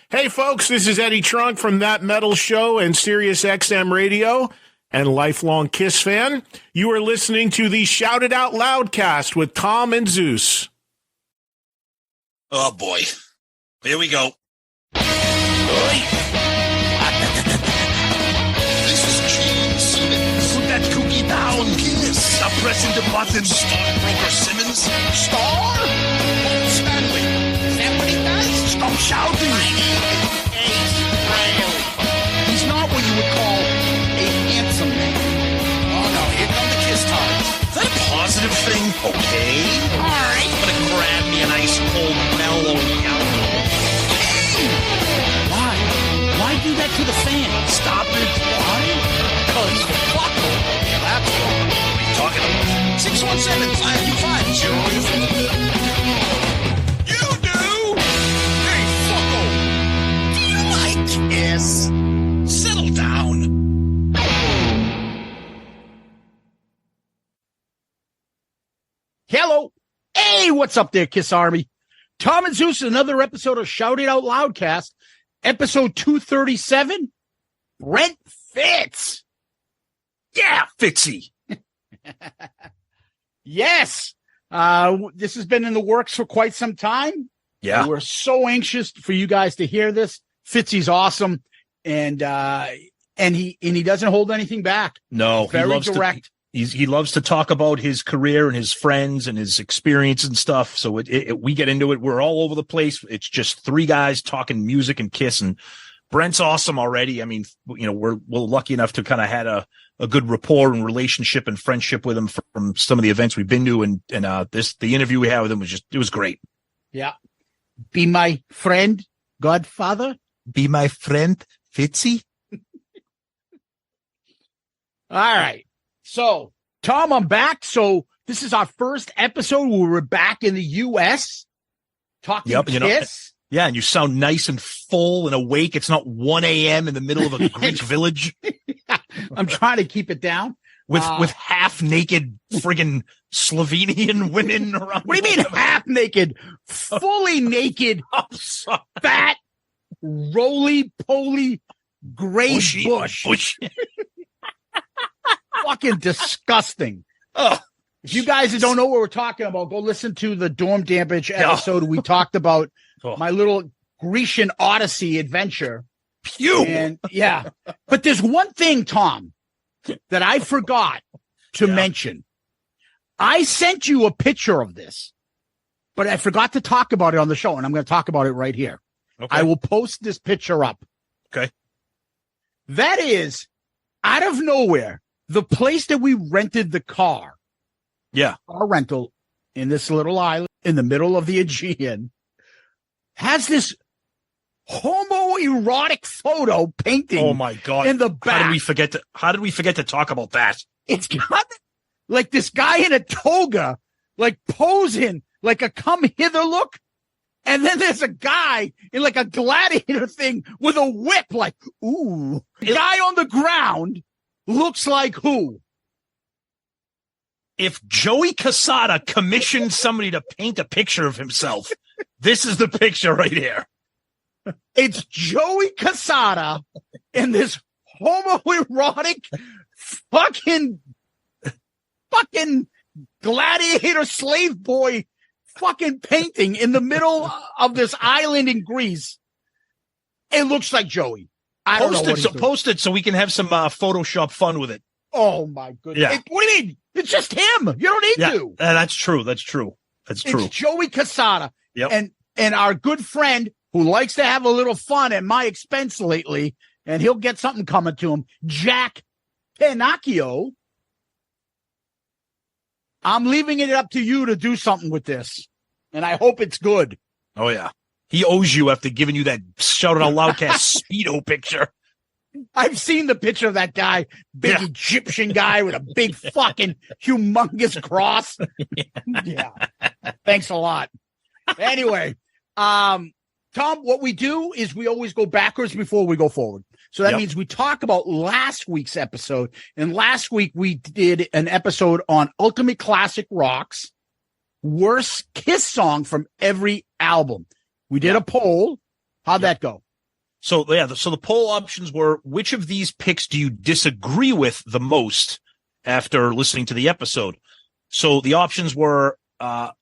Hey, folks, this is Eddie Trunk from That Metal Show and Sirius XM Radio and lifelong KISS fan. You are listening to the Shout It Out Loudcast with Tom and Zeus. Oh, boy. Here we go. This is Gene Simmons. Put that cookie down. KISS. Stop pressing the buttons. Stockbroker Simmons. Star? Paul Stanley. Is that what he does? Stop shouting. He's not what you would call a handsome man. Oh, no. Here come the KISS times. Is that a positive thing? Okay. All right. I'm going to grab me an ice cold mellow yellow. Why? Why do that to the fan? Stop it. Why? Because fuck them. Yeah, that's wrong. What are you talking about? 617-525-0. You do? Hey, fucko. Do you like KISS? Settle down. Hello. Hey, what's up there, KISS Army? Tom and Zeus, another episode of Shout It Out Loudcast, episode 237. Brent Fitz. Yeah, Fitzy. Yes. This has been in the works for quite some time. Yeah. We're so anxious for you guys to hear this. Fitzy's awesome. And he doesn't hold anything back. No, Very he loves direct. He loves to talk about his career and his friends and his experience and stuff. So we get into it. We're all over the place. It's just three guys talking music and KISS, and Brent's awesome already. I mean, you know, we're lucky enough to kind of had a good rapport and relationship and friendship with him from some of the events we've been to. And the interview we had with him was great. Yeah. Be my friend, Godfather. Be my friend, Fitzy. All right. So, Tom, I'm back. So this is our first episode where we're back in the U.S. talking KISS. Yeah, and you sound nice and full and awake. It's not 1 a.m. in the middle of a Greek village. I'm trying to keep it down. With half-naked friggin' Slovenian women around. What do you mean half-naked? Fully naked, fat, roly-poly, gray bush. Fucking disgusting. Oh, if you guys don't know what we're talking about, go listen to the Dorm Damage episode. We talked about my little Grecian Odyssey adventure. Pew. And yeah, but there's one thing, Tom, that I forgot to mention. I sent you a picture of this, but I forgot to talk about it on the show, and I'm going to talk about it right here. Okay. I will post this picture up. Okay. That is, out of nowhere, the place that we rented the car. Yeah. Our rental in this little island in the middle of the Aegean has this homoerotic photo painting. Oh my God. In the back. How did we forget to talk about that? It's got like this guy in a toga, like posing like a come hither look. And then there's a guy in like a gladiator thing with a whip, like, ooh. The guy on the ground looks like who? If Joey Cassata commissioned somebody to paint a picture of himself, this is the picture right here. It's Joey Cassata in this homoerotic fucking gladiator slave boy fucking painting in the middle of this island in Greece. It looks like Joey. I don't know. Post it so we can have some Photoshop fun with it. Oh my goodness! Yeah. What do you mean? It's just him. You don't need to. That's true. It's Joey Cassata. Yep. And our good friend who likes to have a little fun at my expense lately, and he'll get something coming to him, Jack Pinocchio. I'm leaving it up to you to do something with this, and I hope it's good. Oh yeah. He owes you after giving you that Shout It Out Loudcast Speedo picture. I've seen the picture of that guy, big Egyptian guy with a big fucking humongous cross. Yeah. Thanks a lot. Anyway, Tom, what we do is we always go backwards before we go forward. So that means we talk about last week's episode. And last week we did an episode on Ultimate Classic Rock's worst KISS song from every album. We did a poll. How'd that go? So the poll options were, which of these picks do you disagree with the most after listening to the episode? So the options were Got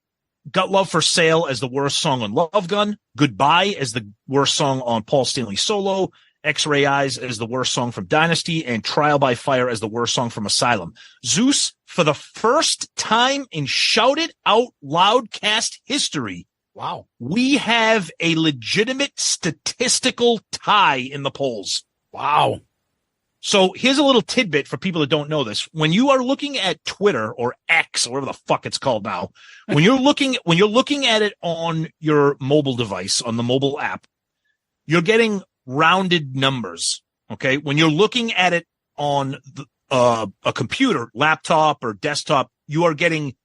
Love for Sale as the worst song on Love Gun, Goodbye as the worst song on Paul Stanley Solo, X-Ray Eyes as the worst song from Dynasty, and Trial by Fire as the worst song from Asylum. Zeus, for the first time in Shout It Out Loudcast history, wow, we have a legitimate statistical tie in the polls. Wow. So here's a little tidbit for people that don't know this. When you are looking at Twitter or X or whatever the fuck it's called now, when you're looking at it on your mobile device, on the mobile app, you're getting rounded numbers. Okay. When you're looking at it on a computer, laptop or desktop, you are getting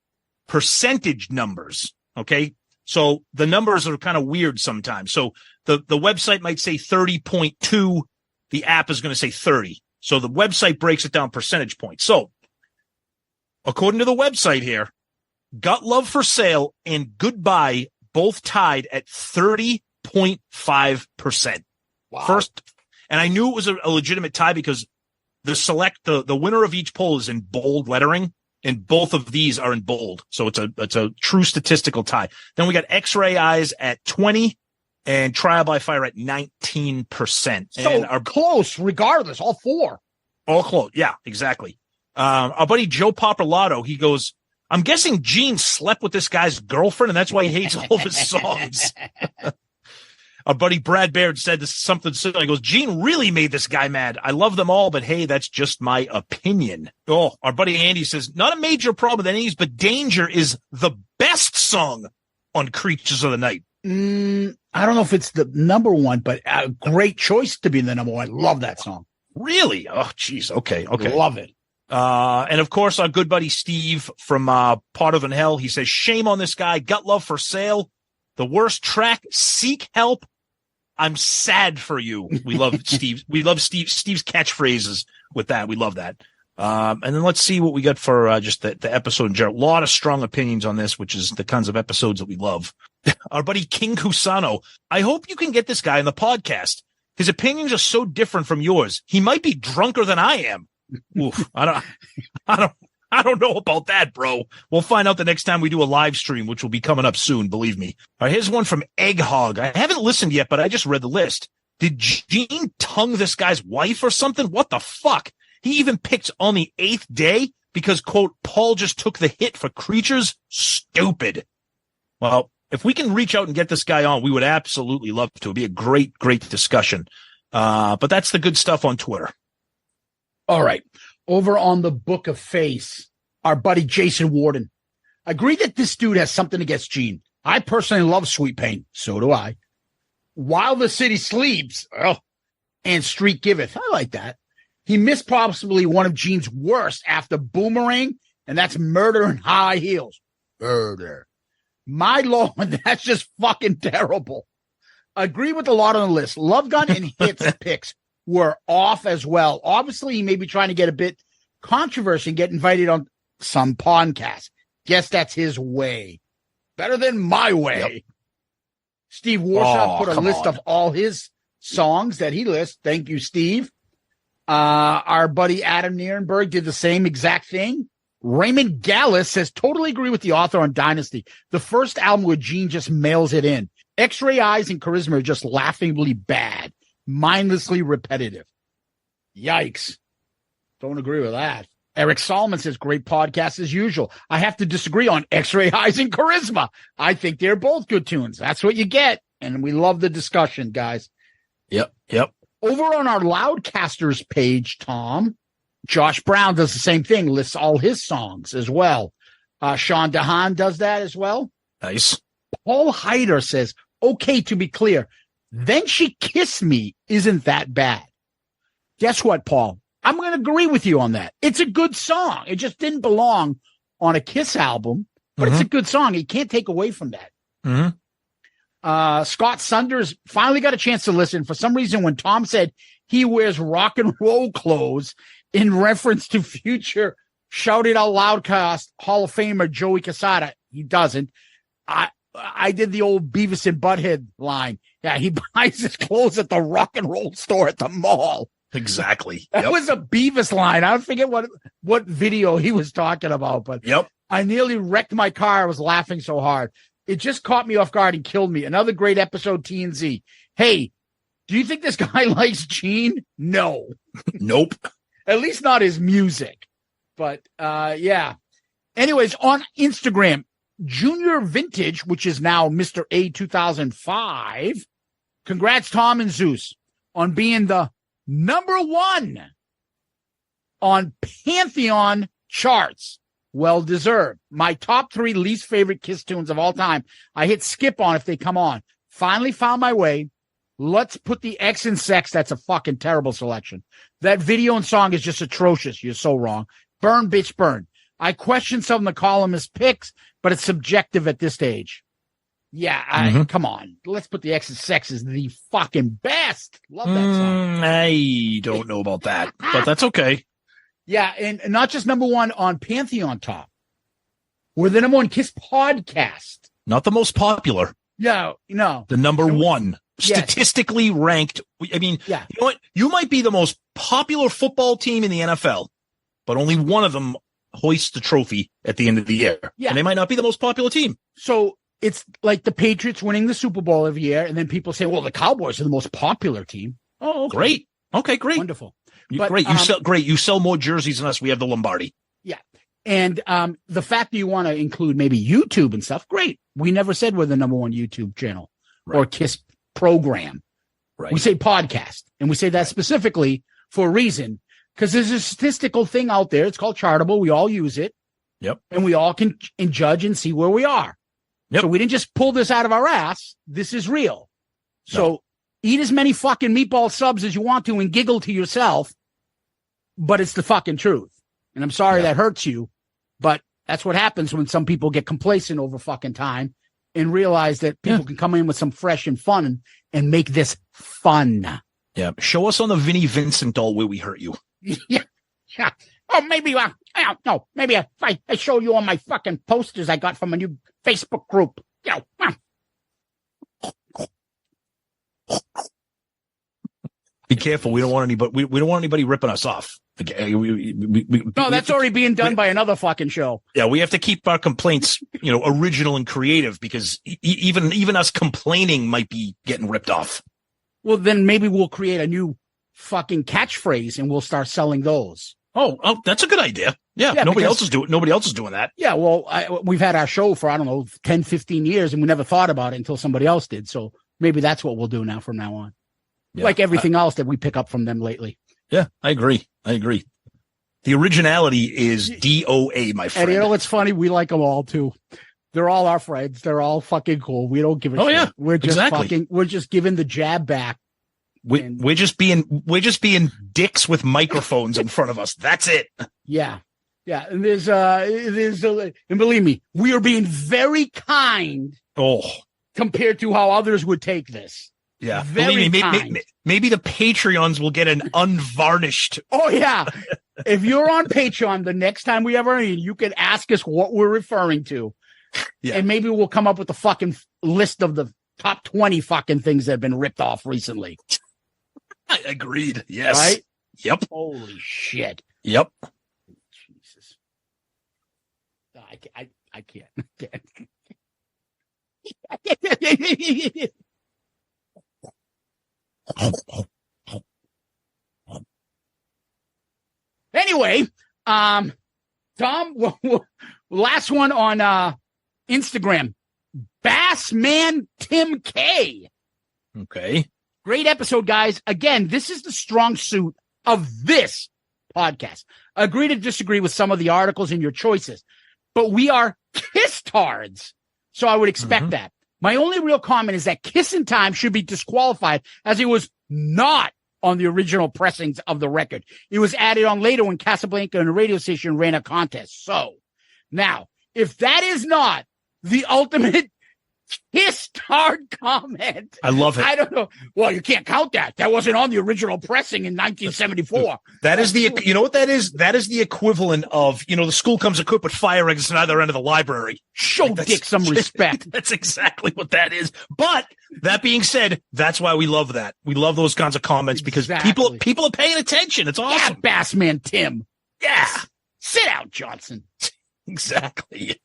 percentage numbers. Okay. So the numbers are kind of weird sometimes. So the website might say 30.2. The app is going to say 30. So the website breaks it down percentage points. So according to the website here, Got Love for Sale and Goodbye both tied at 30.5%. Wow. First, and I knew it was a legitimate tie because the winner of each poll is in bold lettering, and both of these are in bold. So it's a true statistical tie. Then we got X-Ray Eyes at 20 and Trial by Fire at 19%. So and our close, regardless, all four. All close. Yeah, exactly. Our buddy Joe Papalato, he goes, I'm guessing Gene slept with this guy's girlfriend, and that's why he hates all of his songs. Our buddy Brad Baird said something similar. He goes, Gene really made this guy mad. I love them all, but hey, that's just my opinion. Oh, our buddy Andy says, not a major problem with any of these, but Danger is the best song on Creatures of the Night. I don't know if it's the number one, but a great choice to be the number one. Love that song. Really? Oh, geez. Okay. Love it. And of course, our good buddy Steve from Part of in Hell, he says, shame on this guy. Got Love for Sale. The worst track, Seek Help. I'm sad for you. We love Steve. We love Steve's catchphrases with that. We love that. And then let's see what we got for just the episode in general. A lot of strong opinions on this, which is the kinds of episodes that we love. Our buddy King Cusano. I hope you can get this guy on the podcast. His opinions are so different from yours. He might be drunker than I am. Oof. I don't know about that, bro. We'll find out the next time we do a live stream, which will be coming up soon. Believe me. All right. Here's one from Egghog. I haven't listened yet, but I just read the list. Did Gene tongue this guy's wife or something? What the fuck? He even picked on the 8th day because, quote, Paul just took the hit for Creatures. Stupid. Well, if we can reach out and get this guy on, we would absolutely love to. It'd be a great, great discussion. But that's the good stuff on Twitter. All right. Over on the Book of Face, our buddy Jason Warden. Agree that this dude has something against Gene. I personally love Sweet Pain. So do I. While the City Sleeps. And Street Giveth. I like that. He missed possibly one of Gene's worst after Boomerang, and that's Murder in High Heels. Murder. My Lord, that's just fucking terrible. Agree with a lot on the list. Love Gun and Hits picks were off as well. Obviously, he may be trying to get a bit controversy and get invited on some podcast. Guess that's his way. Better than my way. Yep. Steve Warsaw put a list of all his songs that he lists. Thank you, Steve. Our buddy Adam Nierenberg did the same exact thing. Raymond Gallus says, totally agree with the author on Dynasty. The first album where Gene just mails it in. X-Ray Eyes and Charisma are just laughingly bad, mindlessly repetitive. Yikes. Don't agree with that. Eric Solomon says, great podcast as usual. I have to disagree on X-Ray Eyes and Charisma. I think they're both good tunes. That's what you get. And we love the discussion, guys. Yep. Over on our Loudcasters page, Tom, Josh Brown does the same thing, lists all his songs as well. Sean DeHaan does that as well. Nice. Paul Heider says, okay, to be clear, Then She Kissed Me isn't that bad. Guess what, Paul? I'm going to agree with you on that. It's a good song. It just didn't belong on a Kiss album, but it's a good song. You can't take away from that. Scott Sunders finally got a chance to listen. For some reason, when Tom said he wears rock and roll clothes in reference to future Shout It Out Loudcast Hall of Famer Joey Cassata, he doesn't. I did the old Beavis and Butthead line. Yeah, he buys his clothes at the rock and roll store at the mall. Exactly. That was a Beavis line. I forget what video he was talking about, but I nearly wrecked my car. I was laughing so hard. It just caught me off guard and killed me. Another great episode, TNZ. Hey, do you think this guy likes Gene? No. Nope. At least not his music. But, yeah. Anyways, on Instagram, Junior Vintage, which is now Mr. A 2005. Congrats, Tom and Zeus, on being the number 1 on Pantheon charts. Well deserved. My top 3 least favorite KISS tunes of all time. I hit skip on if they come on. Finally found my way. Let's put the X in sex. That's a fucking terrible selection. That video and song is just atrocious. You're so wrong. Burn, bitch, burn. I question some of the columnist picks, but it's subjective at this stage. Yeah, come on. Let's put the X in sex is the fucking best. Love that song. I don't know about that, but that's okay. Yeah, and not just number 1 on Pantheon Top. We're the number 1 KISS podcast. Not the most popular. No. The number 1. Yes. Statistically ranked. I mean, you know what? You might be the most popular football team in the NFL, but only one of them hoists the trophy at the end of the year. Yeah. And they might not be the most popular team. So it's like the Patriots winning the Super Bowl every year, and then people say, well, the Cowboys are the most popular team. Oh, okay. Great. Okay, great. Wonderful. Great. You sell more jerseys than us. We have the Lombardi. Yeah. And the fact that you want to include maybe YouTube and stuff, great. We never said we're the number 1 YouTube channel or KISS program. Right. We say podcast, and we say that specifically for a reason, because there's a statistical thing out there. It's called Chartable. We all use it. Yep. And we all can judge and see where we are. Yep. So we didn't just pull this out of our ass. This is real. So eat as many fucking meatball subs as you want to and giggle to yourself, but it's the fucking truth. And I'm sorry that hurts you, but that's what happens when some people get complacent over fucking time and realize that people can come in with some fresh and fun and make this fun. Yeah. Show us on the Vinnie Vincent doll where we hurt you. Yeah. Oh, maybe, I don't know. Maybe I show you on my fucking posters I got from a new Facebook group. Be careful. We don't want anybody. We don't want anybody ripping us off. No, that's already being done by another fucking show. Yeah, we have to keep our complaints, original and creative, because even us complaining might be getting ripped off. Well, then maybe we'll create a new fucking catchphrase and we'll start selling those. Oh, that's a good idea. Yeah, nobody else is doing that. Yeah, well, we've had our show for, 10, 15 years, and we never thought about it until somebody else did. So maybe that's what we'll do now from now on. Yeah, like everything else that we pick up from them lately. Yeah, I agree. The originality is DOA, my friend. And what's funny? We like them all too. They're all our friends. They're all fucking cool. We don't give a shit. Yeah, we're just we're just giving the jab back. We're just being dicks with microphones in front of us. That's it. Yeah. And and believe me, we are being very kind. Compared to how others would take this. Yeah. Believe me, maybe the Patreons will get an unvarnished. Oh yeah. If you're on Patreon, the next time we ever meet, you can ask us what we're referring to. Yeah. And maybe we'll come up with a fucking list of the top 20 fucking things that have been ripped off recently. Agreed. Yes. Right? Yep. Holy shit. Yep. Jesus. I can't. Anyway, Tom, last one on Instagram. Bassman Tim K. Okay. Great episode, guys. Again, this is the strong suit of this podcast. Agree to disagree with some of the articles and your choices, but we are KISS-tards, so I would expect that. My only real comment is that Kiss in Time should be disqualified, as it was not on the original pressings of the record. It was added on later when Casablanca and the radio station ran a contest. So now, if that is not the ultimate Kiss hard comment. I love it. I don't know. Well, you can't count that. That wasn't on the original pressing in 1974. That is you know what that is? That is the equivalent of, the school comes equipped with fire exits on either end of the library. Show Dick some respect. That's exactly what that is. But that being said, that's why we love that. We love those kinds of comments because people are paying attention. It's awesome. Yeah, Bassman Tim. Yeah. Sit out, Johnson. Exactly.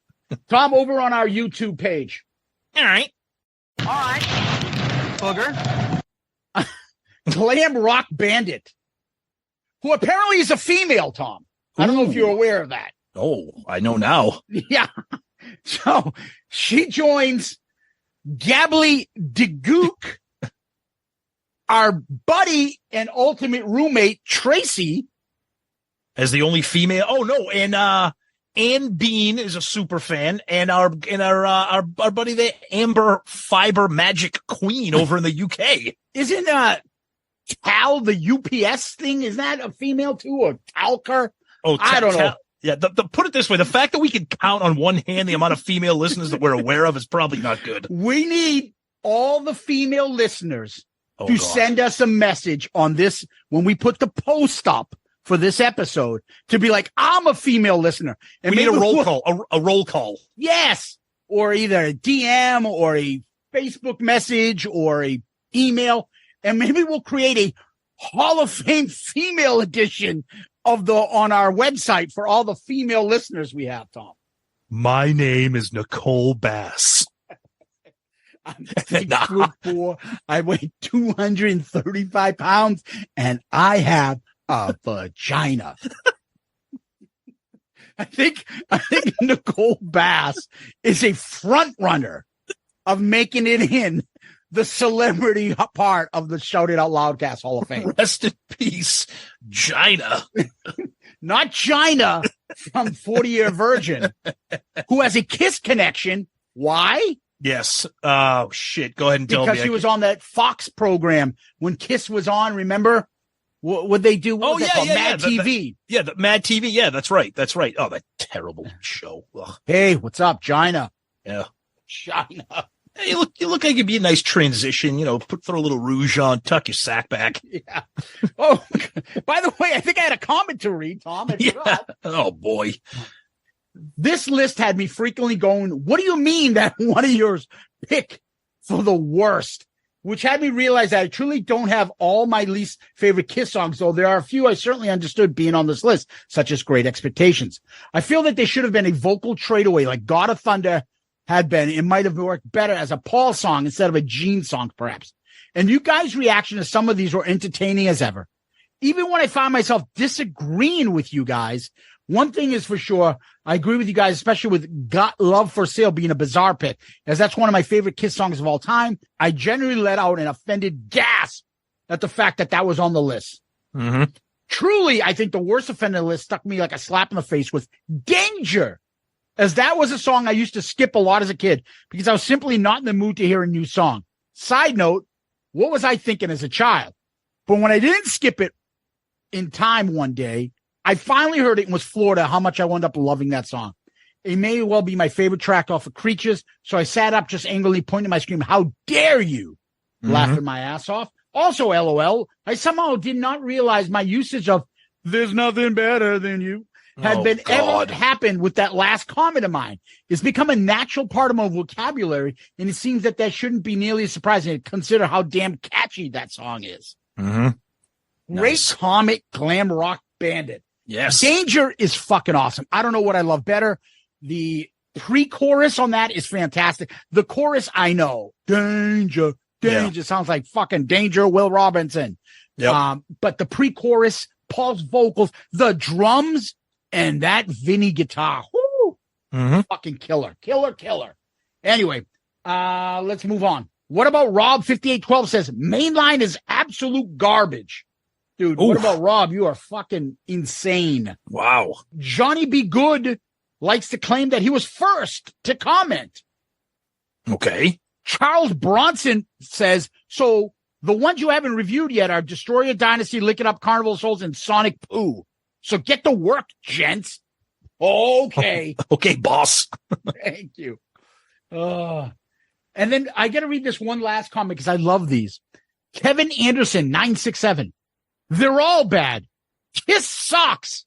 Tom, over on our YouTube page. All right. Booger. Glam Rock Bandit, who apparently is a female, Tom. I don't know if you're aware of that. Oh, I know now. Yeah. So she joins Gably DeGook, our buddy and ultimate roommate, Tracy. As the only female. Oh, no. And Ann Bean is a super fan, and our buddy, the Amber Fiber Magic Queen over in the UK. Isn't Tal the UPS thing? Is that a female too, or Talker? Oh, I don't know. Yeah, put it this way: the fact that we can count on one hand the amount of female listeners that we're aware of is probably not good. We need all the female listeners to send us a message on this when we put the post up for this episode, to be like, I'm a female listener. And we need a roll call, a roll call. Yes. Or either a DM or a Facebook message or a email. And maybe we'll create a Hall of Fame female edition on our website for all the female listeners we have, Tom. My name is Nicole Bass. I'm 6'4". I weigh 235 pounds and I have a vagina. I think Nicole Bass is a front runner of making it in the celebrity part of the Shout It Out Loudcast Hall of Fame. Rest in peace, Gina. Not Gina from 40-Year Virgin, who has a Kiss connection. Why? Yes. Oh, shit. Go ahead and tell me. Because he was on that Fox program when Kiss was on, remember? What would they do? What was that called? Mad TV. The Mad TV. Yeah, that's right. That's right. Oh, that terrible show. Ugh. Hey, what's up, Gina? Yeah. Gina. Hey, you look like it'd be a nice transition. Throw a little rouge on, tuck your sack back. Yeah. Oh, by the way, I think I had a comment to read, Tom. I forgot. Oh, boy. This list had me frequently going, what do you mean that one of yours pick for the worst? Which had me realize that I truly don't have all my least favorite Kiss songs, though there are a few I certainly understood being on this list, such as Great Expectations. I feel that they should have been a vocal tradeaway like God of Thunder had been. It might have worked better as a Paul song instead of a Gene song, perhaps. And you guys' reaction to some of these were entertaining as ever. Even when I found myself disagreeing with you guys, one thing is for sure, I agree with you guys, especially with Got Love for Sale being a bizarre pick, as that's one of my favorite Kiss songs of all time. I generally let out an offended gasp at the fact that was on the list. Mm-hmm. Truly, I think the worst offended list stuck me like a slap in the face with Danger, as that was a song I used to skip a lot as a kid because I was simply not in the mood to hear a new song. Side note, what was I thinking as a child? But when I didn't skip it in time one day, I finally heard it and was floored at how much I wound up loving that song. It may well be my favorite track off of Creatures, so I sat up just angrily pointing my scream, how dare you, laughing my ass off. Also, LOL, I somehow did not realize my usage of there's nothing better than you had ever happened with that last comment of mine. It's become a natural part of my vocabulary, and it seems that shouldn't be nearly as surprising to consider how damn catchy that song is. Mm-hmm. Great comic glam rock bandit. Yes. Danger is fucking awesome. I don't know what I love better. The pre-chorus on that is fantastic. The chorus, I know. Danger sounds like fucking Danger, Will Robinson. Yep. But the pre-chorus, Paul's vocals, the drums, and that Vinny guitar. Whoo! Fucking killer. Anyway, let's move on. What about Rob 5812 says, mainline is absolute garbage. Dude, What about Rob? You are fucking insane. Wow. Johnny B. Good likes to claim that he was first to comment. Okay. Charles Bronson says, so the ones you haven't reviewed yet are Destroyer Dynasty, Lick It Up, Carnival of Souls, and Sonic Poo. So get to work, gents. Okay. Okay, boss. Thank you. And then I got to read this one last comment because I love these. Kevin Anderson, 967. They're all bad. Kiss sucks.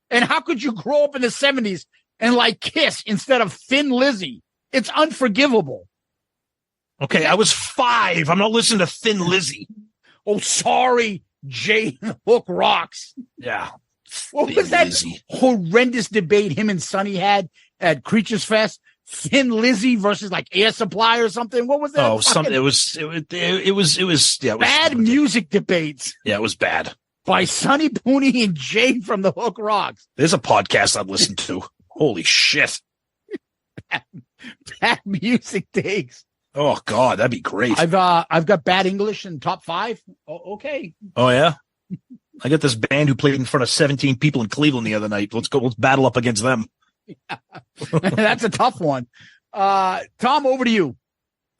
And how could you grow up in the 70s and like Kiss instead of Thin Lizzy? It's unforgivable. Okay, I was 5. I'm not listening to Thin Lizzy. Oh, sorry, Jay Hook rocks. Yeah. What was that horrendous debate him and Sonny had at Creaturesfest? Thin Lizzy versus like Air Supply or something. What was that? Oh, something. It was. Yeah, bad music debates. Yeah, it was bad. By Sonny Pooney and Jay from the Hook Rocks. There's a podcast I've listened to. Holy shit. Bad music takes. Oh God, that'd be great. I've got Bad English in top 5. Oh, okay. Oh yeah. I got this band who played in front of 17 people in Cleveland the other night. Let's battle up against them. Yeah. That's a tough one. Tom, over to you.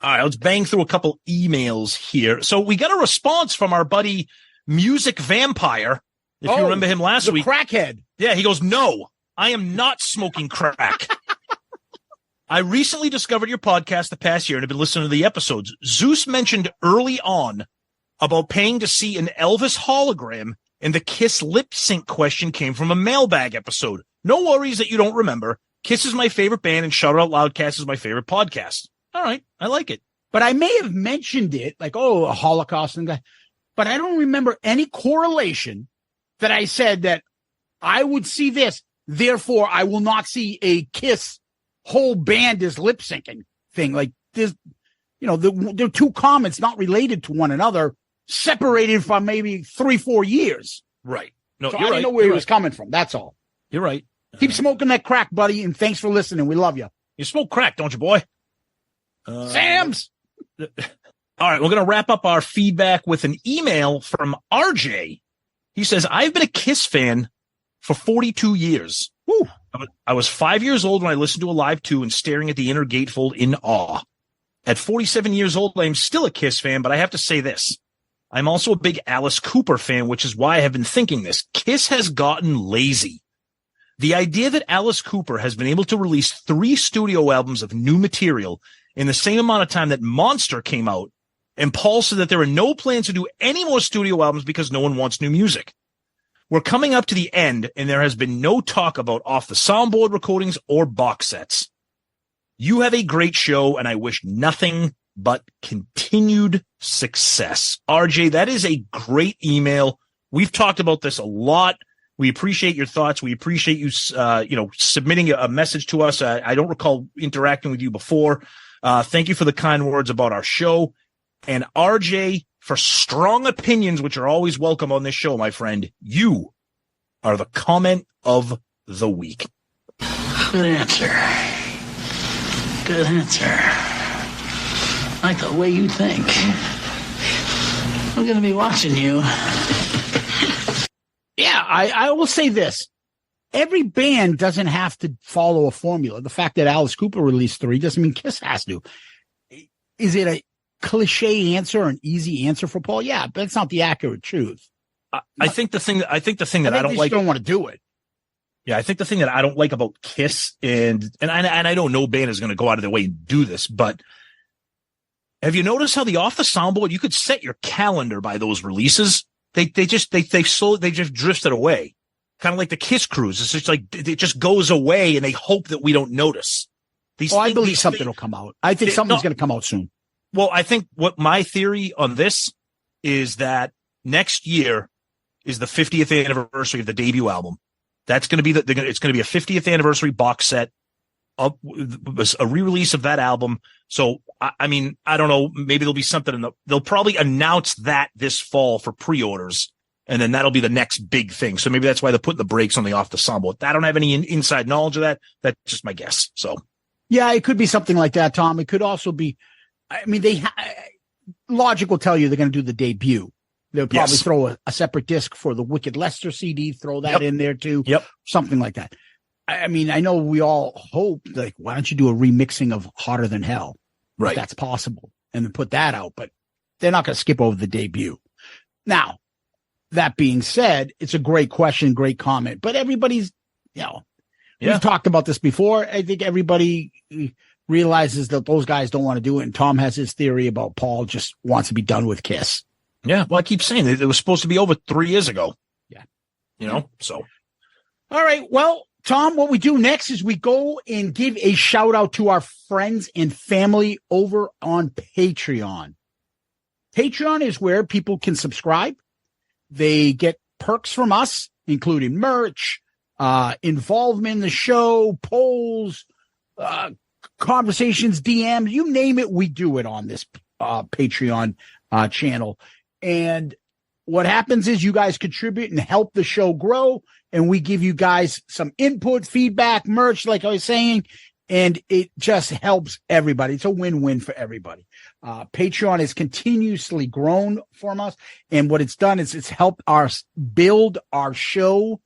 All right, let's bang through a couple emails here. So we got a response from our buddy Music Vampire. If you remember him last week. Crackhead. Yeah, he goes, "No, I am not smoking crack." I recently discovered your podcast the past year and have been listening to the episodes. Zeus mentioned early on about paying to see an Elvis hologram, and the Kiss lip sync question came from a mailbag episode. No worries that you don't remember. Kiss is my favorite band, and Shout Out Loudcast is my favorite podcast. All right, I like it. But I may have mentioned it, like, a Holocaust and that, but I don't remember any correlation that I said that I would see this, therefore I will not see a Kiss whole band is lip syncing thing. Like there's, they're two comments not related to one another, separated from maybe 3-4 years. Right. No, so you're I didn't know where he was coming from. That's all. You're right. Keep smoking that crack, buddy, and thanks for listening. We love you. You smoke crack, don't you, boy? Sam's. All right, we're going to wrap up our feedback with an email from RJ. He says, I've been a Kiss fan for 42 years. Woo. I was 5 years old when I listened to Alive 2 and staring at the inner gatefold in awe. At 47 years old, I am still a Kiss fan, but I have to say this. I'm also a big Alice Cooper fan, which is why I have been thinking this. Kiss has gotten lazy. The idea that Alice Cooper has been able to release 3 studio albums of new material in the same amount of time that Monster came out, and Paul said that there are no plans to do any more studio albums because no one wants new music. We're coming up to the end, and there has been no talk about off the soundboard recordings or box sets. You have a great show, and I wish nothing but continued success. RJ, that is a great email. We've talked about this a lot. We appreciate your thoughts. We appreciate you, submitting a message to us. I don't recall interacting with you before. Thank you for the kind words about our show. And RJ, for strong opinions, which are always welcome on this show, my friend, you are the comment of the week. Good answer. Good answer. I like the way you think. I'm going to be watching you. Yeah, I will say this. Every band doesn't have to follow a formula. The fact that Alice Cooper released 3 doesn't mean Kiss has to. Is it a cliche answer, an easy answer for Paul? Yeah, but it's not the accurate truth. I think the thing that I don't like, don't want to do it. Yeah, I think the thing that I don't like about Kiss, and I know no band is going to go out of their way and do this, but have you noticed how the off the soundboard, you could set your calendar by those releases? They just drifted away. Kind of like the KISS Kruise. It's just like, it just goes away and they hope that we don't notice. I believe something will come out. I think something's going to come out soon. Well, I think what my theory on this is that next year is the 50th anniversary of the debut album. That's going to be it's going to be a 50th anniversary box set, a re-release of that album. So, I mean, I don't know. Maybe there'll be something they'll probably announce that this fall for pre-orders. And then that'll be the next big thing. So maybe that's why they're putting the brakes on the off the soundboard. I don't have any inside knowledge of that. That's just my guess. So, yeah, it could be something like that, Tom. It could also be, I mean, logic will tell you they're going to do the debut. They'll probably throw a separate disc for the Wicked Lester CD, throw that in there too. Yep. Something like that. I mean, I know we all hope, like, why don't you do a remixing of Hotter Than Hell? Right. If that's possible. And then put that out, but they're not going to skip over the debut. Now, that being said, it's a great question, great comment, but everybody's, we've talked about this before. I think everybody realizes that those guys don't want to do it. And Tom has his theory about Paul just wants to be done with KISS. Yeah. Well, I keep saying it was supposed to be over 3 years ago. Yeah. So. All right. Well, Tom, what we do next is we go and give a shout out to our friends and family over on Patreon. Patreon is where people can subscribe. They get perks from us, including merch, involvement in the show, polls, conversations, DMs, you name it, we do it on this Patreon channel. And what happens is you guys contribute and help the show grow, and we give you guys some input, feedback, merch, like I was saying, and it just helps everybody. It's a win-win for everybody. Patreon has continuously grown for us, and what it's done is it's helped us build our show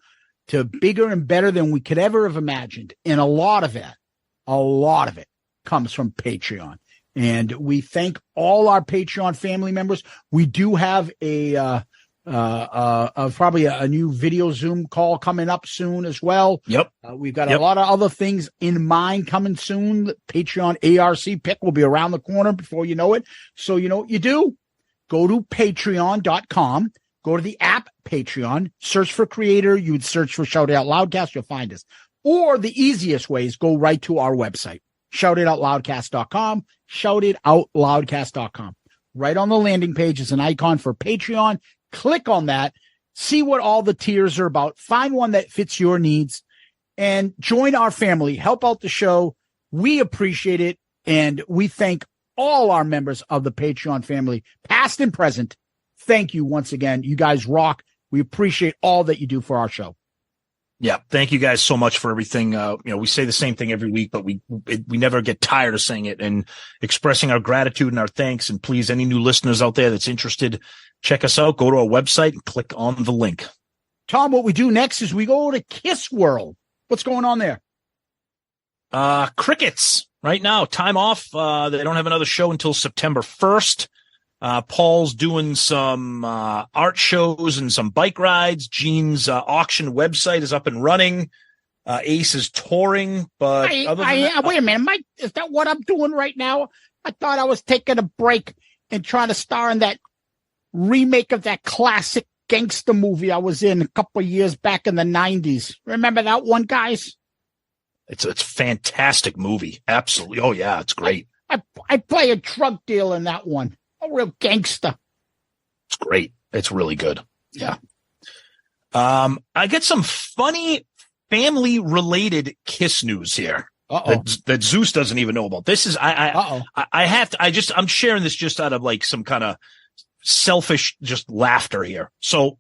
to bigger and better than we could ever have imagined. And a lot of it comes from Patreon. And we thank all our Patreon family members. We do have probably a new video Zoom call coming up soon as well. Yep. We've got a lot of other things in mind coming soon. The Patreon ARC pick will be around the corner before you know it. So you know what you do? Go to patreon.com. Go to the app Patreon, search for creator. You would search for Shout It Out Loudcast. You'll find us. Or the easiest way is go right to our website, shoutitoutloudcast.com, shoutitoutloudcast.com. Right on the landing page is an icon for Patreon. Click on that. See what all the tiers are about. Find one that fits your needs and join our family. Help out the show. We appreciate it. And we thank all our members of the Patreon family, past and present. Thank you once again. You guys rock. We appreciate all that you do for our show. Yeah. Thank you guys so much for everything. We say the same thing every week, but we never get tired of saying it and expressing our gratitude and our thanks. And please, any new listeners out there that's interested, check us out. Go to our website and click on the link. Tom, what we do next is we go to KISS World. What's going on there? Crickets right now. Time off. They don't have another show until September 1st. Paul's doing some art shows and some bike rides. Gene's auction website is up and running. Ace is touring, but wait a minute, is that what I'm doing right now? I thought I was taking a break and trying to star in that remake of that classic gangster movie I was in a couple of years back in the 90s. Remember that one, guys? It's a fantastic movie. Absolutely. Oh yeah, it's great. I play a drug dealer in that one. A real gangster. It's great. It's really good. Yeah. I get some funny family related KISS news here that Zeus doesn't even know about. This is I'm sharing this just out of like some kind of selfish just laughter here. So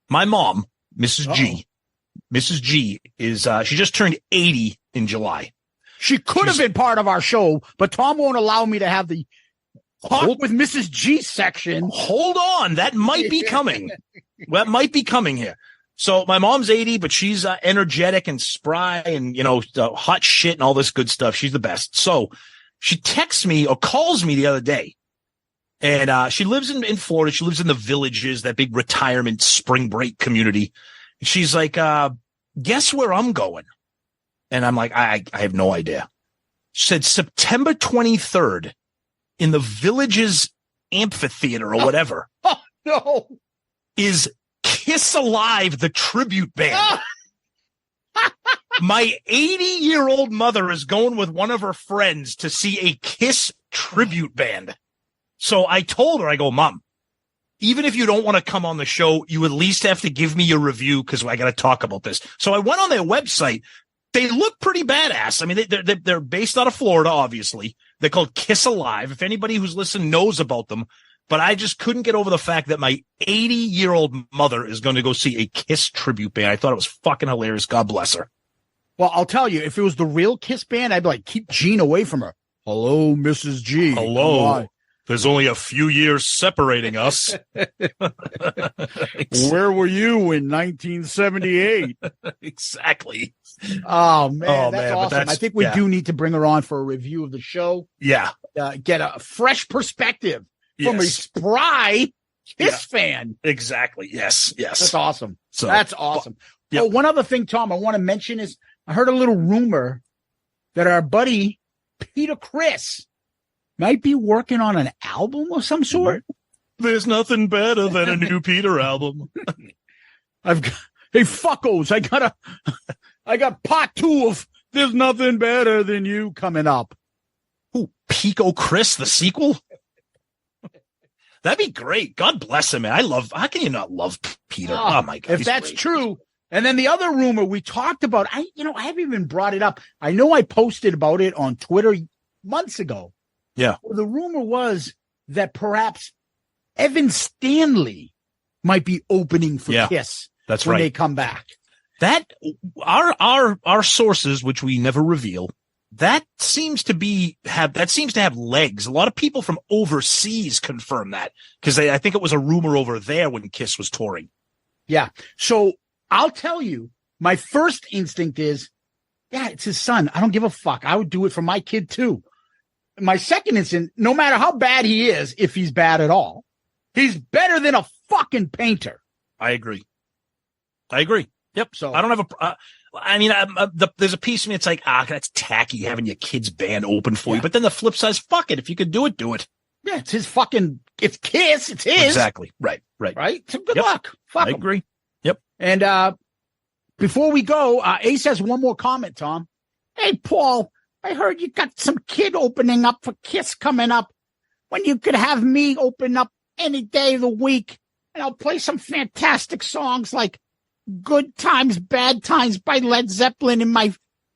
my mom, Mrs. G is she just turned 80 in July. She could have been part of our show, but Tom won't allow me to have the Talk with Mrs. G section. Hold on. That might be coming. That might be coming here. So my mom's 80, but she's energetic and spry and, hot shit and all this good stuff. She's the best. So she texts me or calls me the other day. And she lives in Florida. She lives in the Villages, that big retirement spring break community. And she's like, guess where I'm going? And I'm like, I have no idea. She said September 23rd. In the Villages amphitheater or whatever. Oh, no. Is KISS Alive, the tribute band. My 80-year-old mother is going with one of her friends to see a KISS tribute band. So I told her, I go, Mom, even if you don't want to come on the show, you at least have to give me your review because I got to talk about this. So I went on their website. They look pretty badass. I mean, they're based out of Florida, obviously. They're called KISS Alive. If anybody who's listening knows about them, but I just couldn't get over the fact that my 80-year-old mother is going to go see a KISS tribute band. I thought it was fucking hilarious. God bless her. Well, I'll tell you, if it was the real KISS band, I'd be like, keep Gene away from her. Hello, Mrs. G. Hello. There's only a few years separating us. Where were you in 1978? Exactly. Oh, man, that's awesome. I think we do need to bring her on for a review of the show. Yeah. Get a fresh perspective from a spry KISS fan. Exactly. Yes. That's awesome. That's awesome. One other thing, Tom, I want to mention is I heard a little rumor that our buddy Peter Criss might be working on an album of some sort. There's nothing better than a new Peter album. Hey, fuckos, I got part 2 of There's Nothing Better Than You coming up. Who, Pico Chris, the sequel? That'd be great. God bless him, man. How can you not love Peter? Oh my God. If that's true. And then the other rumor we talked about, I haven't even brought it up. I know I posted about it on Twitter months ago. Yeah. Well, the rumor was that perhaps Evan Stanley might be opening for KISS. That's when right. they come back. That our sources, which we never reveal, that seems to have legs. A lot of people from overseas confirm that because I think it was a rumor over there when KISS was touring. Yeah. So I'll tell you, my first instinct is, yeah, it's his son. I don't give a fuck. I would do it for my kid too. My second instinct, no matter how bad he is, if he's bad at all, he's better than a fucking painter. I agree. Yep. So I don't have there's a piece of me. It's like, that's tacky having your kid's band open for you. But then the flip side is, fuck it. If you could do it, do it. Yeah. It's his it's KISS. It's his. Exactly. Right. So good luck. Fuck I him. agree. Yep. And, before we go, Ace has one more comment, Tom. Hey, Paul, I heard you got some kid opening up for KISS coming up when you could have me open up any day of the week. And I'll play some fantastic songs like Good Times, Bad Times by Led Zeppelin in my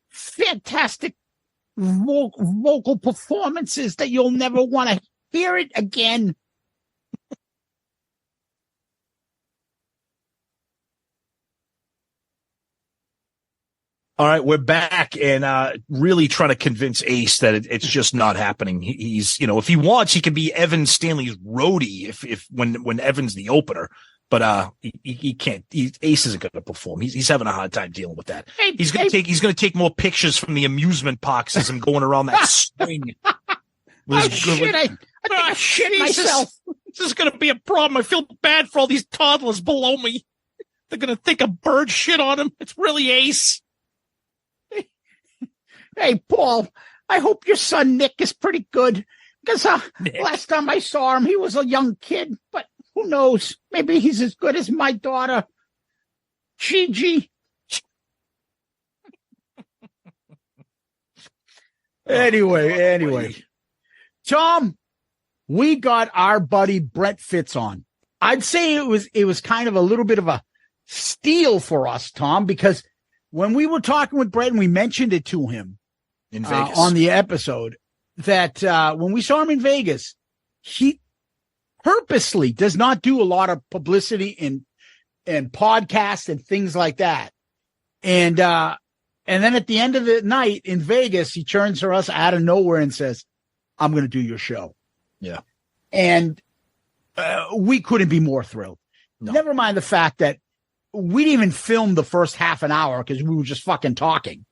fantastic vocal performances that you'll never want to hear it again. All right, we're back and really trying to convince Ace that it's just not happening. He's, if he wants, he can be Evan Stanley's roadie if when Evan's the opener. But he can't. Ace isn't going to perform. He's having a hard time dealing with that. He's going to take more pictures from the amusement parks as I'm going around that swing. I shit myself. This is going to be a problem. I feel bad for all these toddlers below me. They're going to think a bird shit on him. It's really Ace. Hey, Paul, I hope your son Nick is pretty good. Because last time I saw him, he was a young kid. But who knows? Maybe he's as good as my daughter, Gigi. Anyway. Tom, we got our buddy Brent Fitz on. I'd say it was kind of a little bit of a steal for us, Tom, because when we were talking with Brent and we mentioned it to him in Vegas on the episode, that when we saw him in Vegas, he purposely does not do a lot of publicity and podcasts and things like that. And then at the end of the night in Vegas, he turns to us out of nowhere and says, I'm going to do your show. Yeah. And we couldn't be more thrilled. No. Never mind the fact that we didn't even film the first half an hour because we were just fucking talking.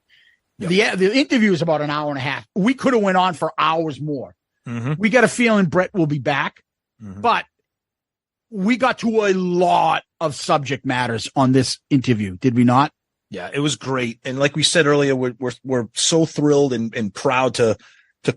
Yep. The interview is about an hour and a half. We could have went on for hours more. Mm-hmm. We got a feeling Brett will be back, but we got to a lot of subject matters on this interview. Did we not? Yeah, it was great. And like we said earlier, we're so thrilled and proud to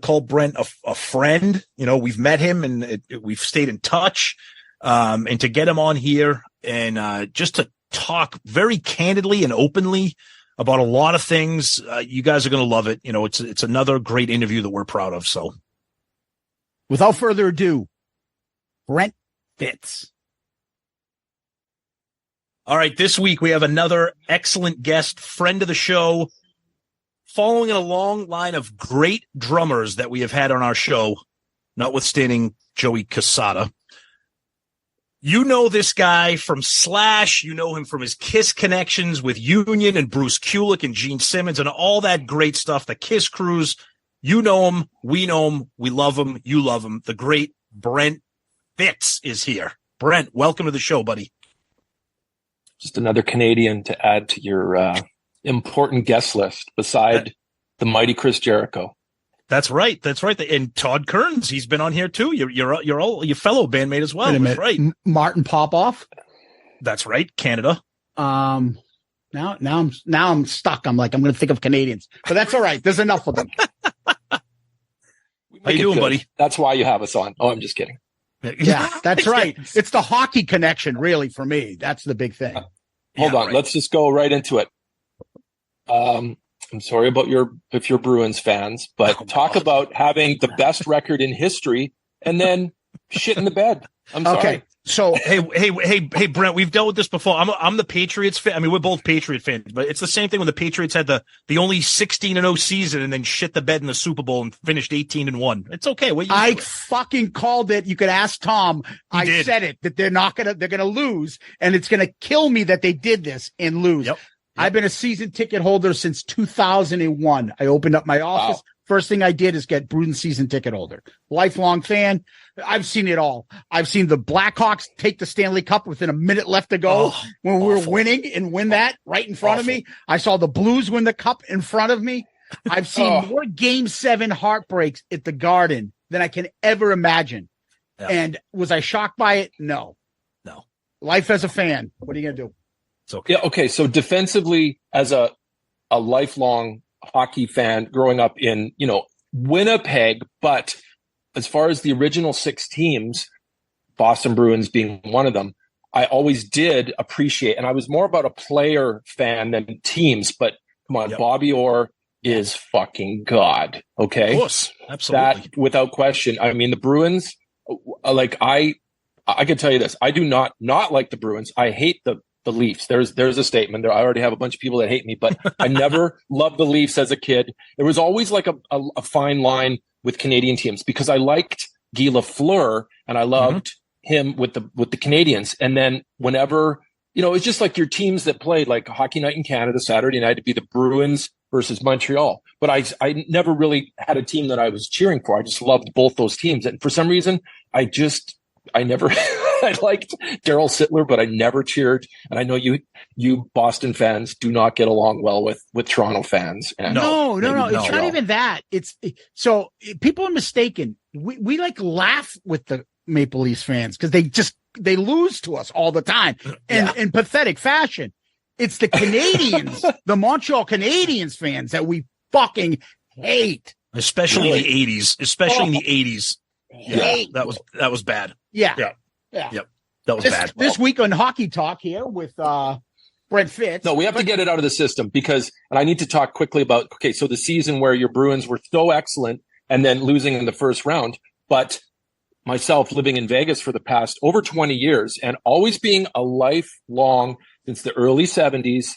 call Brent a friend. We've met him and we've stayed in touch. And to get him on here and just to talk very candidly and openly about a lot of things, you guys are going to love it. It's another great interview that we're proud of. So without further ado, Brent Fitz. All right. This week we have another excellent guest, friend of the show, following a long line of great drummers that we have had on our show, notwithstanding Joey Cassata. You know this guy from Slash. You know him from his KISS connections with Union and Bruce Kulick and Gene Simmons and all that great stuff, the KISS Cruise. You know him. We know him. We love him. You love him. The great Brent Fitz is here. Brent, welcome to the show, buddy. Just another Canadian to add to your important guest list beside the mighty Chris Jericho. That's right. And Todd Kearns, he's been on here too. You're all your fellow bandmate as well. That's right. Martin Popoff. That's right. Canada. Now I'm stuck. I'm going to think of Canadians, but that's all right. There's enough of them. How you doing, buddy? That's why you have us on. Oh, I'm just kidding. Yeah, that's right. It's the hockey connection, really, for me. That's the big thing. Hold on. Right. Let's just go right into it. I'm sorry about if you're Bruins fans, but talk about having the best record in history and then shit in the bed. I'm sorry. Okay. So hey, Brent, we've dealt with this before. I'm the Patriots fan. I mean, we're both Patriot fans, but it's the same thing when the Patriots had the only 16-0 season and then shit the bed in the Super Bowl and finished 18-1. It's okay. I fucking called it. You could ask Tom. I said it, that they're gonna lose, and it's gonna kill me that they did this and lose. Yep. I've been a season ticket holder since 2001. I opened up my office. Wow. First thing I did is get Bruins season ticket holder. Lifelong fan. I've seen it all. I've seen the Blackhawks take the Stanley Cup within a minute left to go when we were winning and win that right in front of me. I saw the Blues win the cup in front of me. I've seen more Game 7 heartbreaks at the Garden than I can ever imagine. Yeah. And was I shocked by it? No. Life as a fan. What are you going to do? It's okay. Yeah, okay. So defensively, as a lifelong hockey fan growing up in, Winnipeg, but as far as the original 6 teams, Boston Bruins being one of them, I always did appreciate, and I was more about a player fan than teams, but come on, Bobby Orr is fucking God. Okay. Of course. Absolutely. That without question. I mean, the Bruins, I can tell you this. I do not like the Bruins. I hate the Leafs. There's a statement there. I already have a bunch of people that hate me, but I never loved the Leafs as a kid. There was always like a fine line with Canadian teams because I liked Guy Lafleur and I loved him with the Canadians. And then whenever, it's just like your teams that played like Hockey Night in Canada, Saturday night, to be the Bruins versus Montreal. But I never really had a team that I was cheering for. I just loved both those teams. And for some reason, I never I liked Darryl Sittler, but I never cheered. And I know you Boston fans do not get along well with Toronto fans. And no. It's not even that. So people are mistaken. We like laugh with the Maple Leafs fans because they lose to us all the time in pathetic fashion. It's the Canadians, the Montreal Canadiens fans that we fucking hate. Especially in the 80s. In the 80s. Yeah, that was bad. Yeah. Yep. That was bad. This week on Hockey Talk here with Brent Fitz. No, we have to get it out of the system and I need to talk quickly about, so the season where your Bruins were so excellent and then losing in the first round, but myself living in Vegas for the past over 20 years and always being a lifelong, since the early 70s,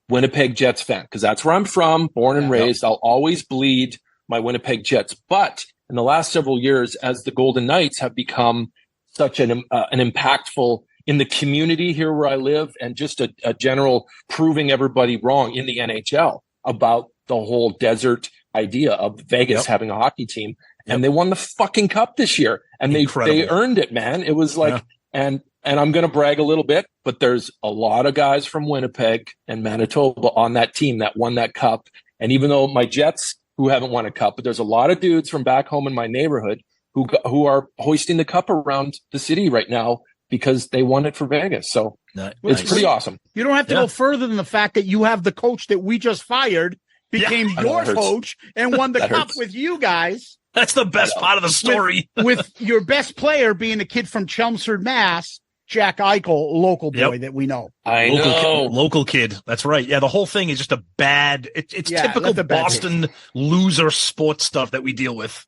Winnipeg Jets fan, because that's where I'm from, born and raised. I'll always bleed my Winnipeg Jets. But in the last several years, as the Golden Knights have become such an impactful in the community here where I live and just a general proving everybody wrong in the NHL about the whole desert idea of Vegas having a hockey team. And they won the fucking cup this year and they earned it, man. It was like, and I'm going to brag a little bit, but there's a lot of guys from Winnipeg and Manitoba on that team that won that cup. And even though my Jets, who haven't won a cup, but there's a lot of dudes from back home in my neighborhood who are hoisting the cup around the city right now because they won it for Vegas. So it's pretty awesome. You don't have to go further than the fact that you have the coach that we just fired became your coach and won the cup with you guys. That's the best part of the story. with your best player being a kid from Chelmsford, Mass, Jack Eichel, local boy that we know. Local kid. That's right. Yeah, the whole thing is just a bad. It's typical Boston loser sports stuff that we deal with.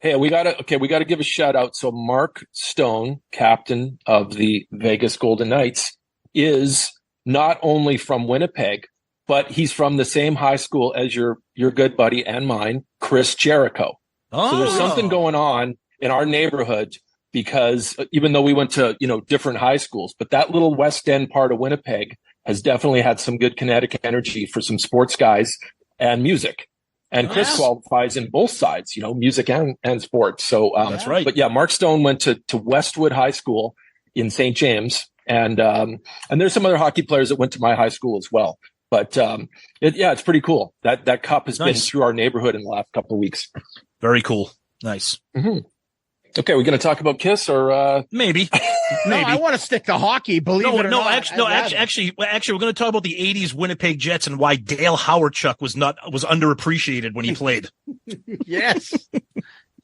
Hey, we gotta give a shout out. So Mark Stone, captain of the Vegas Golden Knights, is not only from Winnipeg, but he's from the same high school as your good buddy and mine, Chris Jericho. So there's something going on in our neighborhood because even though we went to, different high schools, but that little West End part of Winnipeg has definitely had some good kinetic energy for some sports guys and music. And Chris qualifies in both sides, music and sports. So that's right. But yeah, Mark Stone went to Westwood High School in St. James. And there's some other hockey players that went to my high school as well. But it's pretty cool. That cup has been through our neighborhood in the last couple of weeks. Very cool. Nice. Mm-hmm. Okay, we're going to talk about KISS or maybe. No, I want to stick to hockey. Believe it or not. Actually, we're going to talk about the '80s Winnipeg Jets and why Dale Howardchuk was underappreciated when he played. Yes.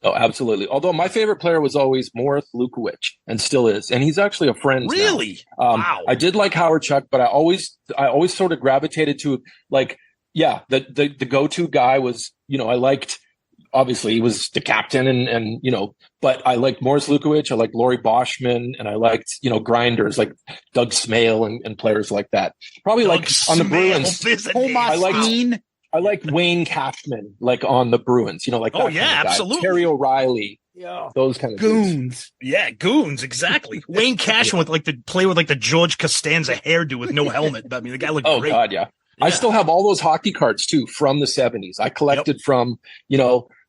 Oh, absolutely. Although my favorite player was always Morris Lukowich and still is. And he's actually a friend. Really? Wow. I did like Howard Chuck, but I always sort of gravitated to like, the go-to guy was, I liked, obviously he was the captain and but I liked Morris Lukowich. I liked Laurie Boschman, and I liked, grinders like Doug Smale and players like that. Probably Doug like on the Bruins. I like Wayne Cashman, like on the Bruins, like that kind of guy. Absolutely. Terry O'Reilly, those kind of dudes. Goons. Yeah, goons, exactly. Wayne Cashman with the George Costanza hairdo with no helmet. I mean, the guy looked great. Oh God, yeah. I still have all those hockey cards too from the 70s. I collected from,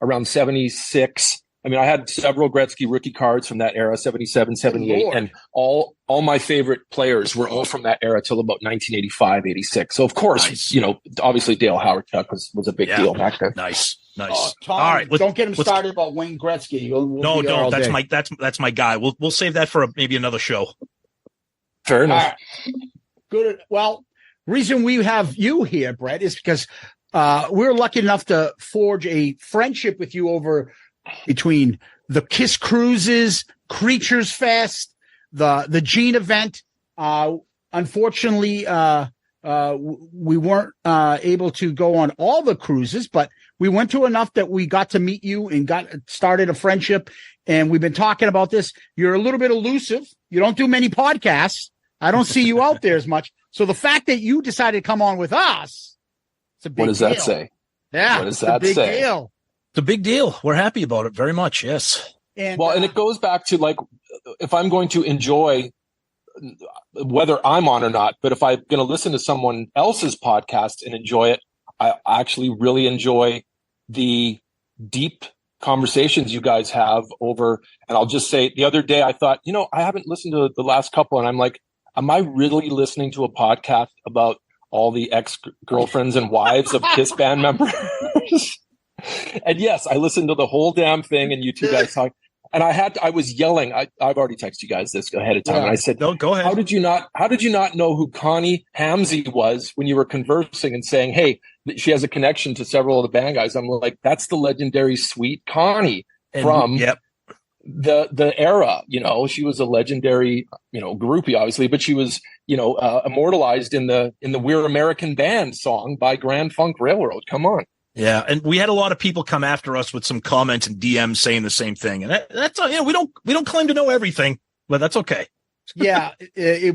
around 76. I mean, I had several Gretzky rookie cards from that era, 77, 78, and all my favorite players were all from that era till about 1985, 86. So of course, obviously Dale Howard Chuck was a big deal back then. Nice. Tom, all right, don't get him started about Wayne Gretzky. No, don't. That's my guy. We'll save that for maybe another show. Fair enough. Right. Good. Well, reason we have you here, Brett, is because we're lucky enough to forge a friendship with you over between the KISS Cruises, Creaturesfest, the Gene event. Unfortunately, we weren't able to go on all the cruises, but we went to enough that we got to meet you and got started a friendship. And we've been talking about this. You're a little bit elusive. You don't do many podcasts. I don't see you out there as much. So the fact that you decided to come on with us, it's a big deal. What does that say? Yeah, what does that big say? Deal. It's a big deal. We're happy about it very much. Yes. And it goes back to like, if I'm going to enjoy whether I'm on or not, but if I'm going to listen to someone else's podcast and enjoy it, I actually really enjoy the deep conversations you guys have over. And I'll just say the other day, I thought, I haven't listened to the last couple, and I'm like, am I really listening to a podcast about all the ex-girlfriends and wives of KISS band members? And yes, I listened to the whole damn thing, and you two guys talk. And I was yelling. I've already texted you guys this ahead of time, and I said, "No, go ahead." How did you not know who Connie Hamzy was when you were conversing and saying, "Hey, she has a connection to several of the band guys"? I'm like, that's the legendary Sweet Connie from the era. She was a legendary, groupie, obviously, but she was, immortalized in the We're American Band song by Grand Funk Railroad. Come on. Yeah, and we had a lot of people come after us with some comments and DMs saying the same thing, and that's we don't claim to know everything, but that's okay. Yeah,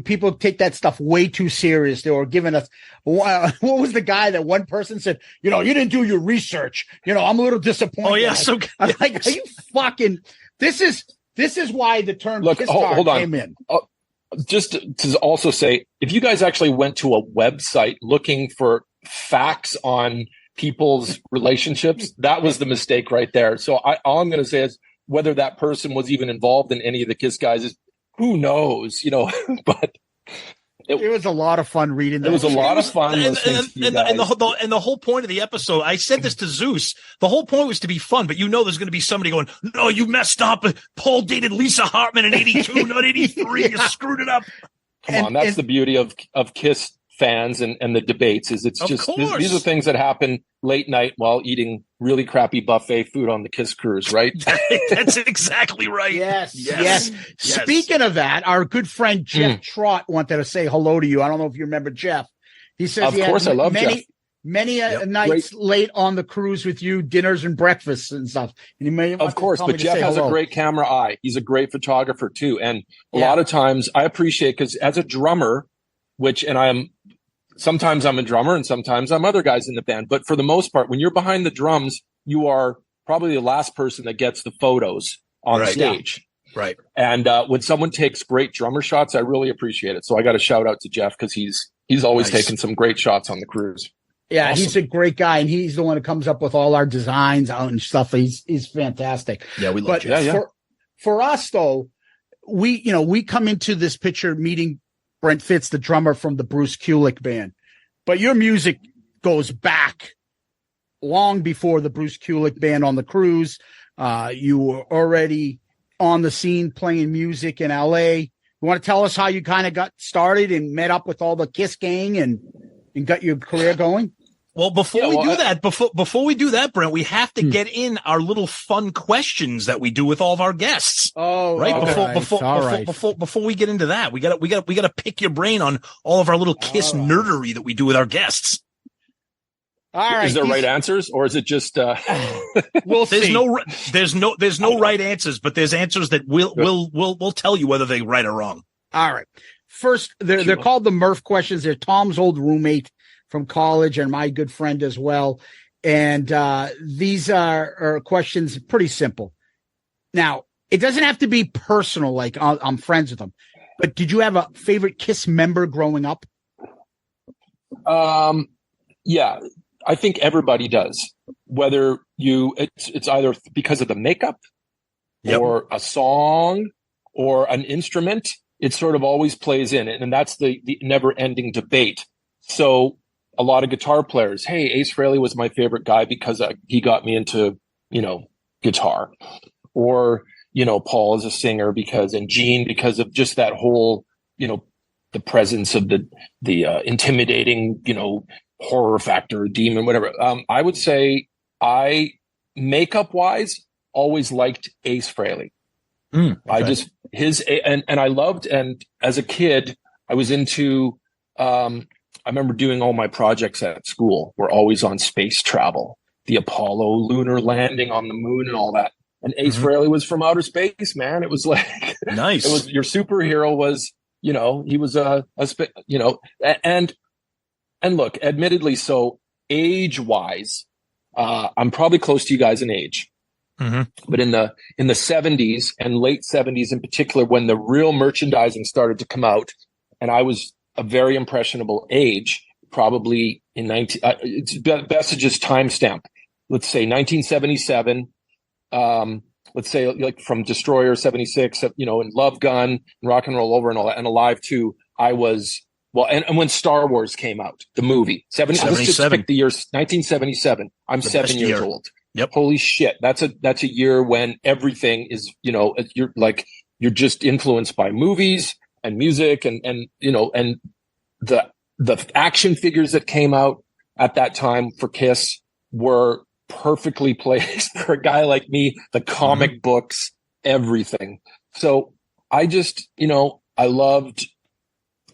people take that stuff way too serious. They were giving us what was the guy that one person said? You didn't do your research. I'm a little disappointed. Oh yeah, I'm like, are you fucking? This is why the term hold on. came in. Just to also say, if you guys actually went to a website looking for facts on people's relationships, that was the mistake right there. So all I'm going to say is whether that person was even involved in any of the KISS guys is who knows, but it was a lot of fun reading that. It was a lot of fun listening to you guys. And the whole point of the episode, I said this to Zeus, the whole point was to be fun, but there's going to be somebody going, no, you messed up. Paul dated Lisa Hartman in 82, not 83. You screwed it up. Come on, that's the beauty of KISS fans and the debates is it's just these are things that happen late night while eating really crappy buffet food on the KISS Cruise, right? That's exactly right. Yes. Speaking of that, our good friend Jeff Trott wanted to say hello to you. I don't know if you remember Jeff. He says, of course, I love Jeff. Many nights late on the cruise with you, dinners and breakfasts and stuff. And of course, but Jeff has a great camera eye. He's a great photographer too. And a lot of times I appreciate, because as a drummer, sometimes I'm a drummer and sometimes I'm other guys in the band. But for the most part, when you're behind the drums, you are probably the last person that gets the photos on stage. Yeah. Right. And when someone takes great drummer shots, I really appreciate it. So I got to shout out to Jeff, because he's always taken some great shots on the cruise. Yeah, awesome. He's a great guy, and he's the one who comes up with all our designs out and stuff. He's fantastic. Yeah, we love Jeff. Yeah. For us though, we come into this picture meeting Brent Fitz, the drummer from the Bruce Kulick band. But your music goes back long before the Bruce Kulick band on the cruise. You were already on the scene playing music in LA. You want to tell us how you kind of got started and met up with all the KISS gang and got your career going? Well, before we do that, Brent, we have to get in our little fun questions that we do with all of our guests. Oh, right. Right. Before we get into that, we got to pick your brain on all of our little KISS nerdery that we do with our guests. All right. Is there right answers, or is it just? We'll see. There's no right answers, but there's answers that we'll tell you whether they're right or wrong. All right. First, they're called the Murph questions. They're Tom's old roommate from college and my good friend as well. And these are questions pretty simple. Now, it doesn't have to be personal, like I'm friends with them. But did you have a favorite KISS member growing up? Yeah, I think everybody does. Whether it's either because of the makeup or a song or an instrument, it sort of always plays in it. And that's the never-ending debate. So a lot of guitar players, hey, Ace Frehley was my favorite guy because he got me into, guitar. Or, Paul is a singer and Gene because of just that whole, the presence of the intimidating, horror factor, demon, whatever. I would say makeup wise, always liked Ace Frehley. Okay. I just and I loved, and as a kid, I was into, I remember doing all my projects at school were always on space travel, the Apollo lunar landing on the moon and all that. And Ace Frehley was from outer space, man. It was like, nice. It was your superhero was, he was and look, admittedly, so age wise, I'm probably close to you guys in age. But in the 70s and late 70s in particular, when the real merchandising started to come out, and I was a very impressionable age, probably in it's best to just timestamp. Let's say 1977. Let's say like from Destroyer 76, and Love Gun, and Rock and Roll Over, and all that, and Alive 2. I was and when Star Wars came out, the movie 77. Let's just pick the year 1977. I'm 7 years old. Yep. Holy shit. That's a year when everything is, you're just influenced by movies and music and the action figures that came out at that time for KISS were perfectly placed for a guy like me, the comic books, everything. So I just,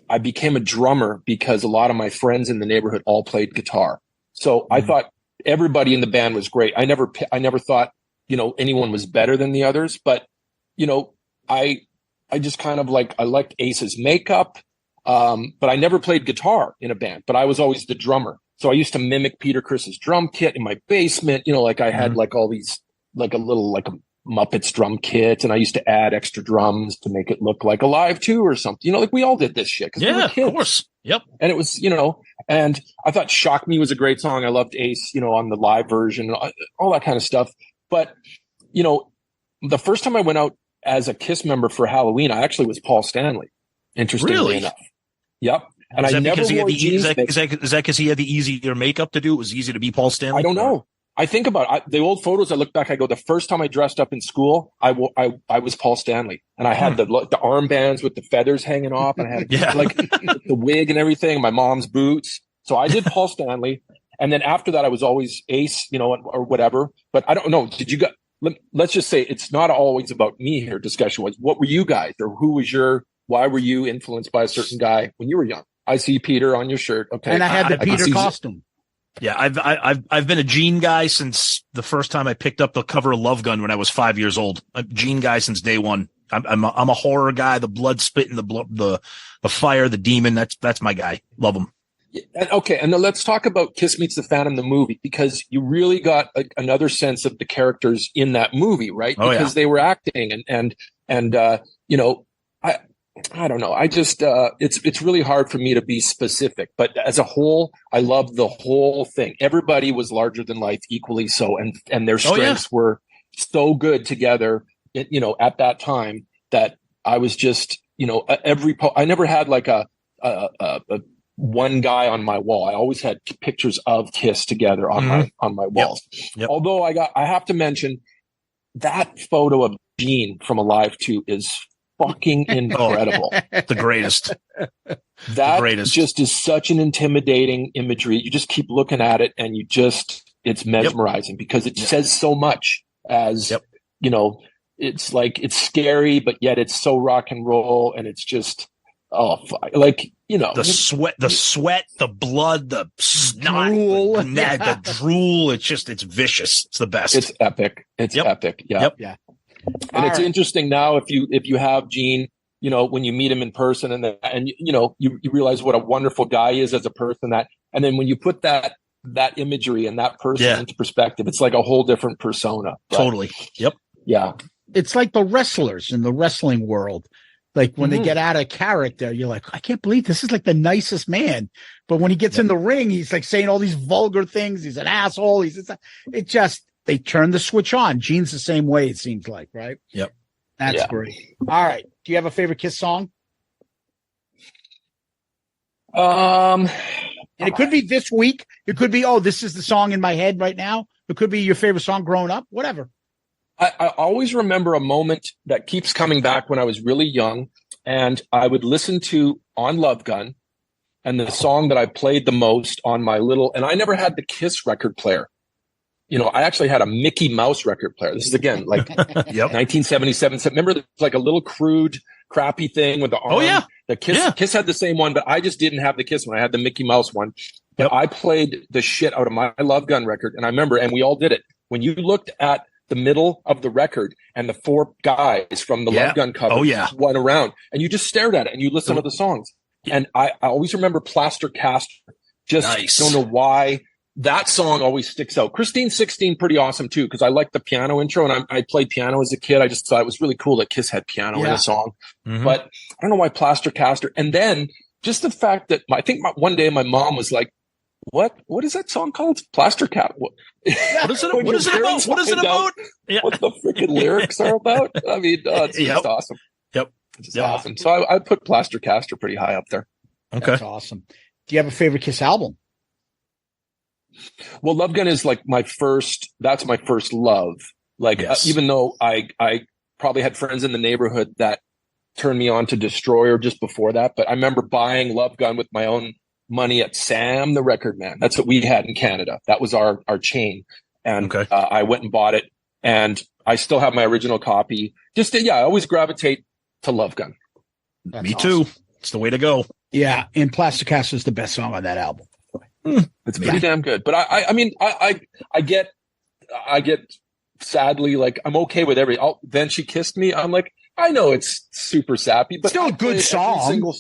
I became a drummer because a lot of my friends in the neighborhood all played guitar. So I thought everybody in the band was great. I never thought, anyone was better than the others, but, I just kind of I liked Ace's makeup. But I never played guitar in a band, but I was always the drummer. So I used to mimic Peter Criss's drum kit in my basement, I had all these, a Muppets drum kit, and I used to add extra drums to make it look like Alive 2 or something, we all did this shit. Yeah, of course. Yep. And it was, and I thought Shock Me was a great song. I loved Ace, on the live version, all that kind of stuff. But, the first time I went out as a KISS member for Halloween, I actually was Paul Stanley, interestingly enough. Yep. And I never wore jeans. Is that because he had the easier makeup to do? It was easy to be Paul Stanley? I don't know. I think about the old photos. I look back, I go, the first time I dressed up in school, I was Paul Stanley, and I had the armbands with the feathers hanging off, and I had the wig and everything, my mom's boots. So I did Paul Stanley. And then after that, I was always Ace, or whatever. But I don't know. Let's just say it's not always about me here. Discussion was, what were you guys, or why were you influenced by a certain guy when you were young? I see Peter on your shirt. Okay. And I had the Peter costume. Yeah, I've been a Gene guy since the first time I picked up the cover of Love Gun when I was 5 years old. A Gene guy since day one. I'm a horror guy. The blood spitting, the fire, the demon. That's my guy. Love him. Okay, and then let's talk about Kiss Meets the Phantom, the movie, because you really got another sense of the characters in that movie, right? Because they were acting and I don't know. I just it's really hard for me to be specific, but as a whole, I loved the whole thing. Everybody was larger than life, equally so, and their strengths were so good together, at that time, that I was just, I never had a one guy on my wall. I always had pictures of KISS together on my walls. Yep. Although I have to mention that photo of Gene from Alive 2 is fucking incredible. The greatest. That just is such an intimidating imagery. You just keep looking at it and it's mesmerizing because it says so much as, you know, it's like, it's scary, but yet it's so rock and roll. And it's just, like, you know, the sweat, the blood, the snot, the drool. It's vicious. It's the best. It's epic. It's epic. Yeah. Yeah. And it's interesting now if you have Gene, you know, when you meet him in person and you know, you realize what a wonderful guy he is as a person, and then when you put that imagery and that person into perspective, it's like a whole different persona. Totally. Yep. Yeah. It's like the wrestlers in the wrestling world. Like when they get out of character, you're like, I can't believe this is like the nicest man. But when he gets in the ring, he's like saying all these vulgar things. He's an asshole. They turn the switch on. Gene's the same way, it seems like, right? Yep. That's great. All right. Do you have a favorite KISS song? And it could be this week. It could be, this is the song in my head right now. It could be your favorite song growing up, whatever. I always remember a moment that keeps coming back when I was really young, and I would listen to On Love Gun, and the song that I played the most on my and I never had the KISS record player. You know, I actually had a Mickey Mouse record player. This is again like 1977. So remember, there's like a little crude, crappy thing with the arm. Oh yeah, the KISS had the same one, but I just didn't have the KISS one. I had the Mickey Mouse one. But I played the shit out of my Love Gun record, and I remember, and we all did it. When you looked at the middle of the record and the four guys from the Love Gun cover went around, and you just stared at it and you listened to the songs. And I always remember Plaster Caster. Just don't know why. That song always sticks out. Christine 16, pretty awesome too, because I liked the piano intro, and I played piano as a kid. I just thought it was really cool that KISS had piano in a song. Mm-hmm. But I don't know why Plaster Caster. And then just the fact that I think one day my mom was like, what is that song called? Plaster Cat. What is it? What is it about? What is it about? What the freaking lyrics are about? I mean, it's just awesome. Yep. It's just awesome. So I put Plaster Caster pretty high up there. Okay. That's awesome. Do you have a favorite KISS album? Well, Love Gun is like that's my first love. Like, even though I probably had friends in the neighborhood that turned me on to Destroyer just before that, but I remember buying Love Gun with my own money at Sam the Record Man. That's what we had in Canada. That was our chain. And I went and bought it, and I still have my original copy. I always gravitate to Love Gun. Me too. It's the way to go. Yeah. And Plaster Caster is the best song on that album. It's pretty damn good. But I mean, I get sadly, like, I'm okay with Then She Kissed Me. I'm like, I know it's super sappy, but still a good song.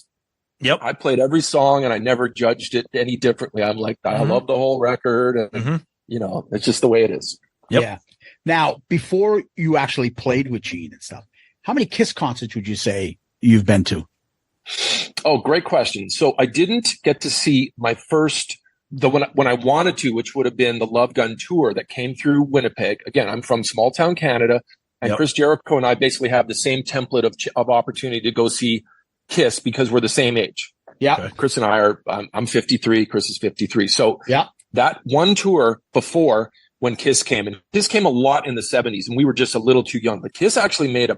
Yep. I played every song and I never judged it any differently. I'm like, I love the whole record, and you know, it's just the way it is. Yep. Yeah. Now, before you actually played with Gene and stuff, how many KISS concerts would you say you've been to? Oh, great question. So I didn't get to see my first, when I wanted to, which would have been the Love Gun tour that came through Winnipeg. Again, I'm from small town Canada, and Chris Jericho and I basically have the same template of opportunity to go see KISS because we're the same age. Yeah. Okay. Chris and I are, I'm 53, Chris is 53. So that one tour before, when KISS came, and KISS came a lot in the 70s, and we were just a little too young, but KISS actually made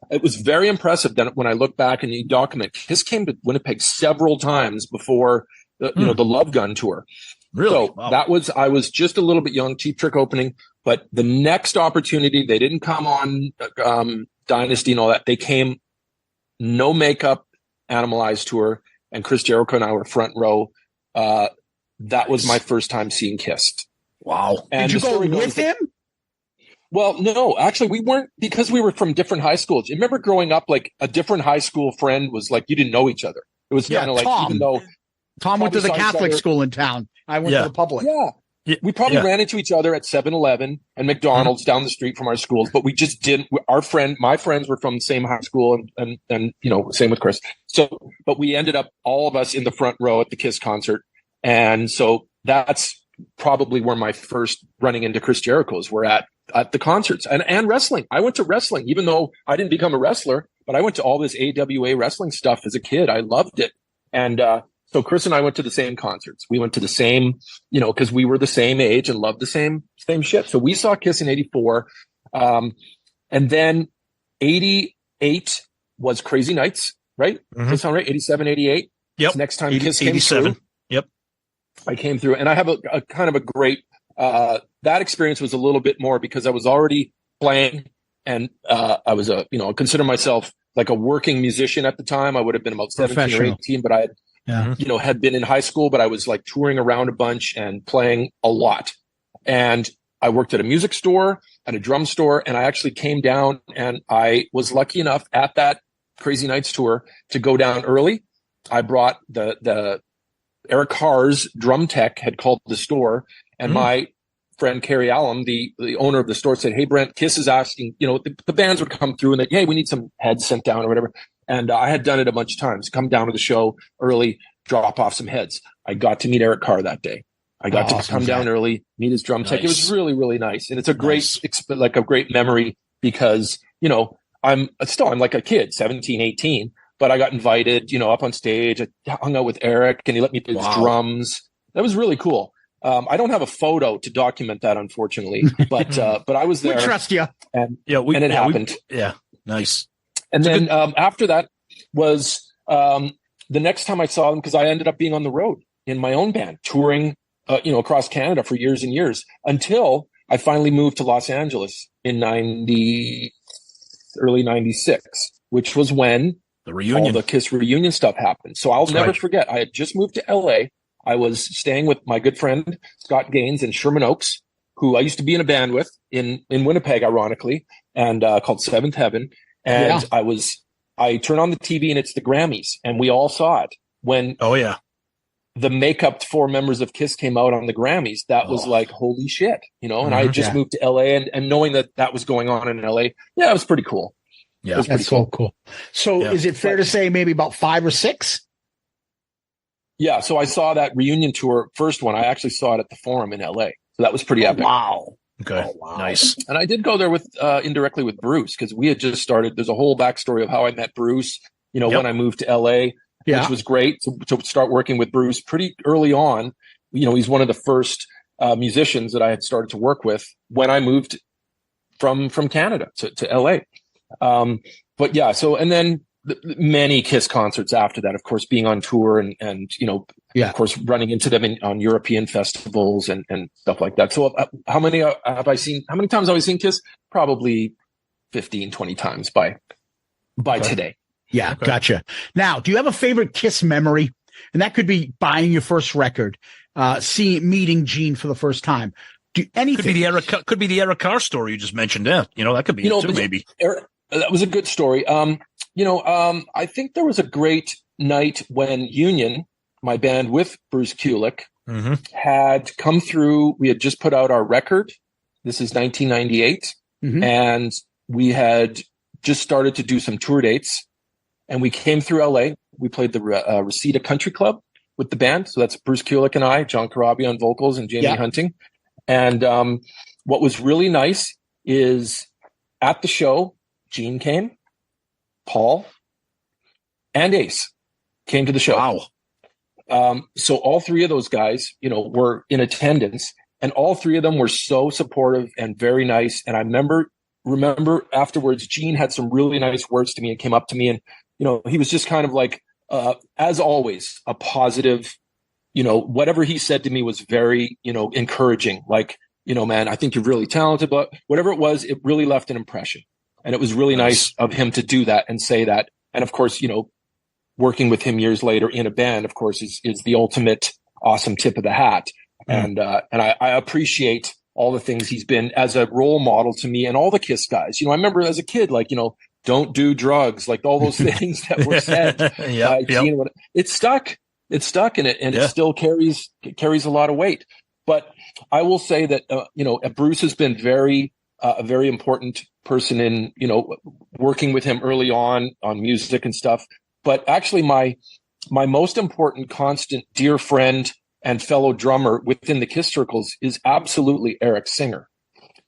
it was very impressive that when I look back and you document, KISS came to Winnipeg several times before the Love Gun tour. Really? So I was just a little bit young, Cheap Trick opening, but the next opportunity, they didn't come on Dynasty and all that. They came no makeup, Animalized tour, and Chris Jericho and I were front row. That was my first time seeing KISS. Wow. And did you go with him? Well, no, actually we weren't, because we were from different high schools. You remember growing up, like a different high school friend was like, you didn't know each other. It was kind of like, Tom. even though Tom went to the Catholic school in town, I went to the public. Yeah. We probably ran into each other at 7-Eleven and McDonald's down the street from our schools, but we just didn't. My friends were from the same high school, and you know, same with Chris. So, but we ended up, all of us, in the front row at the KISS concert. And so that's probably where my first running into Chris Jericho's were at the concerts and wrestling. I went to wrestling, even though I didn't become a wrestler, but I went to all this AWA wrestling stuff as a kid. I loved it. And, so Chris and I went to the same concerts. We went to the same, you know, because we were the same age and loved the same shit. So we saw KISS in 84. And then 88, was Crazy Nights, right? Does that sound right? 87, 88. Yep. Next time KISS came 87. through. Yep. I came through, and I have a kind of a great, that experience was a little bit more because I was already playing, and I was I consider myself like a working musician at the time. I would have been about 17 or 18, but I had, had been in high school, but I was like touring around a bunch and playing a lot. And I worked at a music store, at a drum store, and I actually came down, and I was lucky enough at that Crazy Nights tour to go down early. I brought the Eric Carr's drum tech had called the store, and my friend Carrie Allum, the owner of the store, said, "Hey Brent, KISS is asking, the bands would come through and hey, we need some heads sent down or whatever." And I had done it a bunch of times. Come down to the show early, drop off some heads. I got to meet Eric Carr that day. I got to come down early, meet his drum tech. It was really, really nice, and it's a great, like a great memory because I'm like a kid, 17, 18. But I got invited, up on stage. I hung out with Eric, and he let me play his drums. That was really cool. I don't have a photo to document that, unfortunately, but I was there. We trust you. And it happened. Nice. And then after that was the next time I saw them, because I ended up being on the road in my own band, touring, across Canada for years and years, until I finally moved to Los Angeles in early 96, which was when the reunion, all the KISS reunion stuff happened. So I'll never forget. I had just moved to LA. I was staying with my good friend Scott Gaines in Sherman Oaks, who I used to be in a band with in Winnipeg, ironically, and called Seventh Heaven. And I turn on the TV, and it's the Grammys, and we all saw it when the makeup 4 members of KISS came out on the Grammys. That was like, holy shit, and I had just moved to LA, and knowing that was going on in LA, it was pretty cool. Yeah, that's pretty cool. So is it fair to say maybe about 5 or 6? Yeah. So I saw that reunion tour, first one. I actually saw it at the Forum in LA. So that was pretty epic. Wow. Okay. Nice. And I did go there with indirectly with Bruce, because we had just started. There's a whole backstory of how I met Bruce, when I moved to LA, which was great to start working with Bruce pretty early on. He's one of the first musicians that I had started to work with when I moved from Canada to LA. But yeah, so, and then many KISS concerts after that, of course, being on tour and of course, running into them on European festivals and stuff like that. So how many times have I seen KISS? Probably 15, 20 times by today. Yeah. Okay. Gotcha. Now, do you have a favorite KISS memory? And that could be buying your first record, meeting Gene for the first time. Anything. Could be the Eric Carr story you just mentioned. Yeah. That could be it too, maybe. Eric, that was a good story. I think there was a great night when Union, my band with Bruce Kulick, had come through. We had just put out our record. This is 1998. And we had just started to do some tour dates. And we came through LA. We played the Reseda Country Club with the band. So that's Bruce Kulick and I, John Carabia on vocals, and Jamie Hunting. And what was really nice is at the show, Gene came, Paul, and Ace came to the show. Wow. So all 3 of those guys, were in attendance, and all 3 of them were so supportive and very nice. And I remember afterwards, Gene had some really nice words to me and came up to me, and, he was just kind of like, as always, a positive, whatever he said to me was very, encouraging. Like, man, I think you're really talented, but whatever it was, it really left an impression. And it was really nice of him to do that and say that. And of course, working with him years later in a band, of course, is the ultimate awesome tip of the hat. And I appreciate all the things he's been as a role model to me and all the KISS guys. I remember as a kid, like, don't do drugs, like all those things that were said. It stuck, and it still carries a lot of weight. But I will say that, Bruce has been a very important person in, working with him early on music and stuff. But actually my most important constant dear friend and fellow drummer within the KISS circles is absolutely Eric Singer.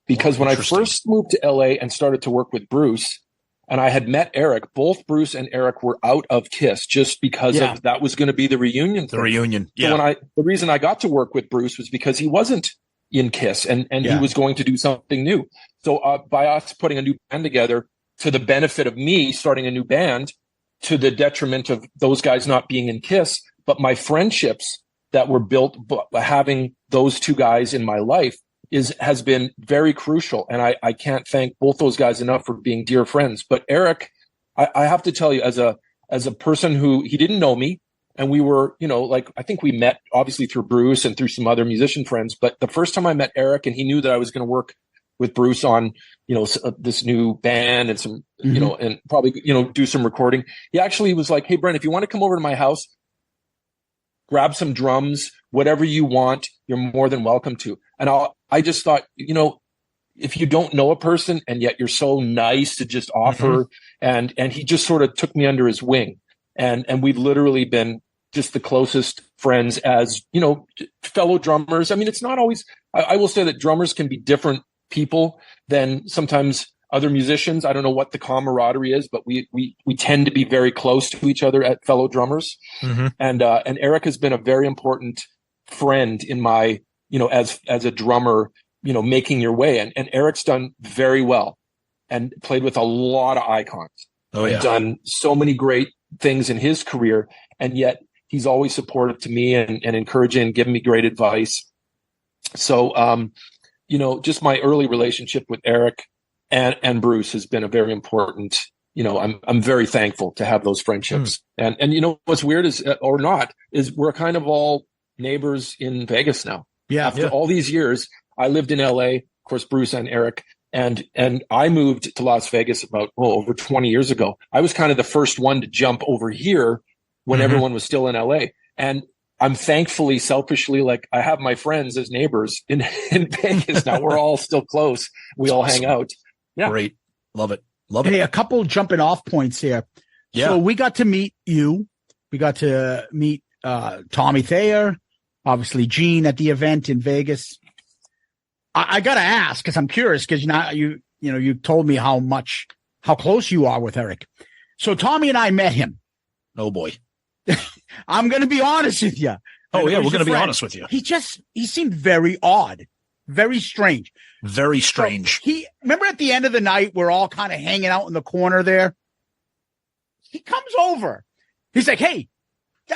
Because when I first moved to LA and started to work with Bruce, and I had met Eric, both Bruce and Eric were out of KISS just because of that was going to be the reunion. The reunion. Yeah. So the reason I got to work with Bruce was because he wasn't in KISS and he was going to do something new. So by us putting a new band together, to the benefit of me starting a new band, to the detriment of those guys not being in KISS. But my friendships that were built having those two guys in my life has been very crucial. And I can't thank both those guys enough for being dear friends. But Eric, I have to tell you, as a person who, he didn't know me, and we were, I think we met obviously through Bruce and through some other musician friends. But the first time I met Eric, and he knew that I was going to work with Bruce on, this new band and some, and probably, do some recording. He actually was like, "Hey, Brent, if you want to come over to my house, grab some drums, whatever you want, you're more than welcome to." And I just thought, if you don't know a person and yet you're so nice to just offer, and he just sort of took me under his wing, and we've literally been just the closest friends as, fellow drummers. I mean, it's not always, I will say that drummers can be different people than sometimes other musicians. I don't know what the camaraderie is, but we tend to be very close to each other at fellow drummers. And Eric has been a very important friend in my, as a drummer, making your way. And Eric's done very well and played with a lot of icons. Oh, yeah. Done so many great things in his career. And yet he's always supportive to me and encouraging and giving me great advice. So, just my early relationship with Eric and Bruce has been a very important, I'm very thankful to have those friendships. And what's weird is, or not, is we're kind of all neighbors in Vegas now. Yeah. After all these years, I lived in LA, of course, Bruce and Eric, and I moved to Las Vegas about, over 20 years ago. I was kind of the first one to jump over here when everyone was still in LA. And I'm thankfully, selfishly, like, I have my friends as neighbors in Vegas now. We're all still close. We all hang out. Yeah. Great. Love it. Hey, a couple jumping off points here. Yeah. So we got to meet you. We got to meet Tommy Thayer, obviously Gene at the event in Vegas. I got to ask, because I'm curious, because you told me how close you are with Eric. So Tommy and I met him. Oh boy. I'm going to be honest with you. Oh yeah, we're going to be honest with you. He seemed very odd, very strange. Very strange. So remember at the end of the night, we're all kind of hanging out in the corner there. He comes over. He's like, "Hey,"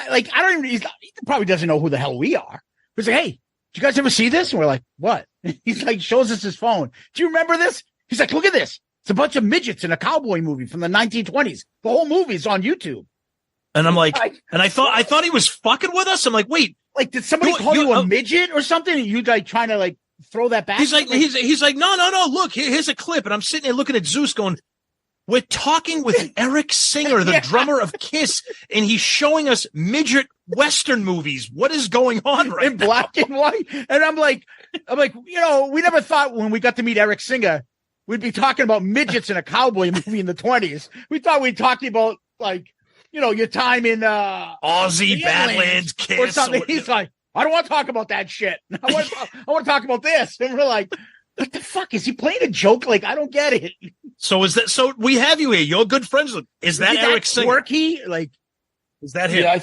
like, he probably doesn't know who the hell we are. He's like, "Hey, did you guys ever see this?" And we're like, "What?" He's like, shows us his phone. "Do you remember this?" He's like, "Look at this. It's a bunch of midgets in a cowboy movie from the 1920s. The whole movie's on YouTube." And I'm like, I thought he was fucking with us. I'm like, wait, like, did somebody call you a midget or something? And you like trying to like throw that back? He's like, no. Look, here's a clip. And I'm sitting there looking at Zeus going, we're talking with Eric Singer, the drummer of KISS, and he's showing us midget Western movies. What is going on right in black and white? And I'm like, we never thought when we got to meet Eric Singer, we'd be talking about midgets in a cowboy movie in the 20s. We thought we'd talk about like, your time in Aussie, Badlands, KISS. Or something. He's like, "I don't want to talk about that shit. I want to talk about this." And we're like, what the fuck? Is he playing a joke? Like, I don't get it. So we have you here. You're good friends with. Is that Eric Singer? Quirky? Like, is that him? Yeah, I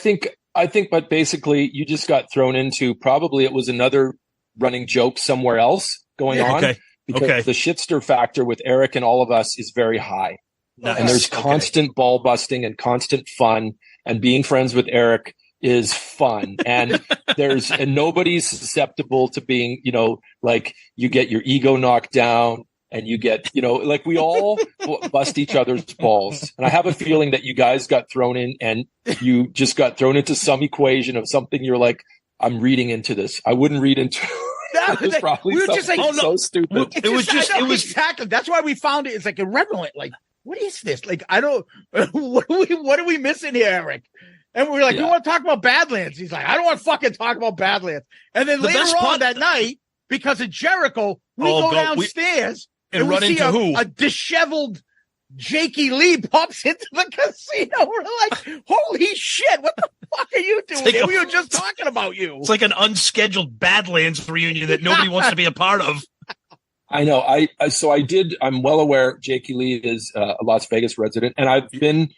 think, but basically you just got thrown into, probably it was another running joke somewhere else going on. Okay. Because the shitster factor with Eric and all of us is very high. Nice. And there's constant ball busting and constant fun, and being friends with Eric is fun. And and nobody's susceptible to being, like, you get your ego knocked down and you get, like, we all bust each other's balls. And I have a feeling that you guys got thrown in, and you just got thrown into some equation of something. You're like, I'm reading into this. I wouldn't read into it was probably we were just like, so stupid. It was exactly. That's why we found it. It's like irrelevant. Like, what is this? Like, I don't, what are we missing here, Eric? And we were like, we want to talk about Badlands. He's like, I don't want to fucking talk about Badlands. And then later on that night, because of Jericho, we go downstairs and run into a disheveled Jakey Lee pops into the casino. We're like, holy shit, what the fuck are you doing? Like we were just talking about you. It's like an unscheduled Badlands reunion that nobody wants to be a part of. I know. I'm well aware Jakey Lee is a Las Vegas resident, and I've been,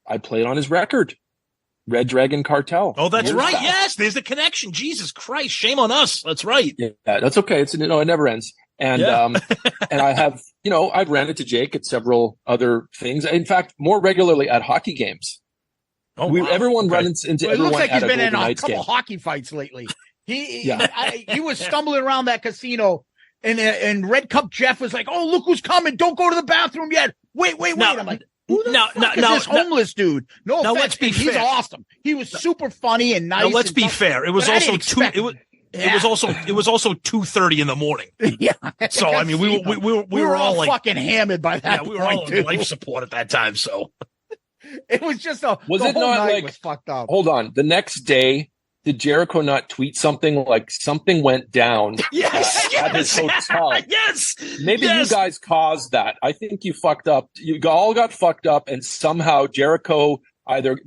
I played on his record, Red Dragon Cartel. Oh, that's right. Yes, there's the connection. Jesus Christ, shame on us. That's right. Yeah, that's okay. It never ends. And and I have, I've ran into Jake at several other things. In fact, more regularly at hockey games. Oh, wow. Everyone runs into It everyone looks like at he's been in a Knights couple game. hockey fights lately. He was stumbling around that casino, and Red Cup Jeff was like, "Oh, look who's coming! Don't go to the bathroom yet. Wait." I'm like, who the fuck is this homeless dude? No offense, let's be he's fair. awesome. He was super funny and nice. Now let's be fair. It was also It was also 2:30 in the morning. Yeah. So I mean, we were all like fucking hammered by that. Yeah, we were all on life support at that time. So it was just was the it whole not night like was fucked up. Hold on, the next day. Did Jericho not tweet something like something went down at his hotel? Yes. Maybe you guys caused that. I think you fucked up. You all got fucked up, and somehow Jericho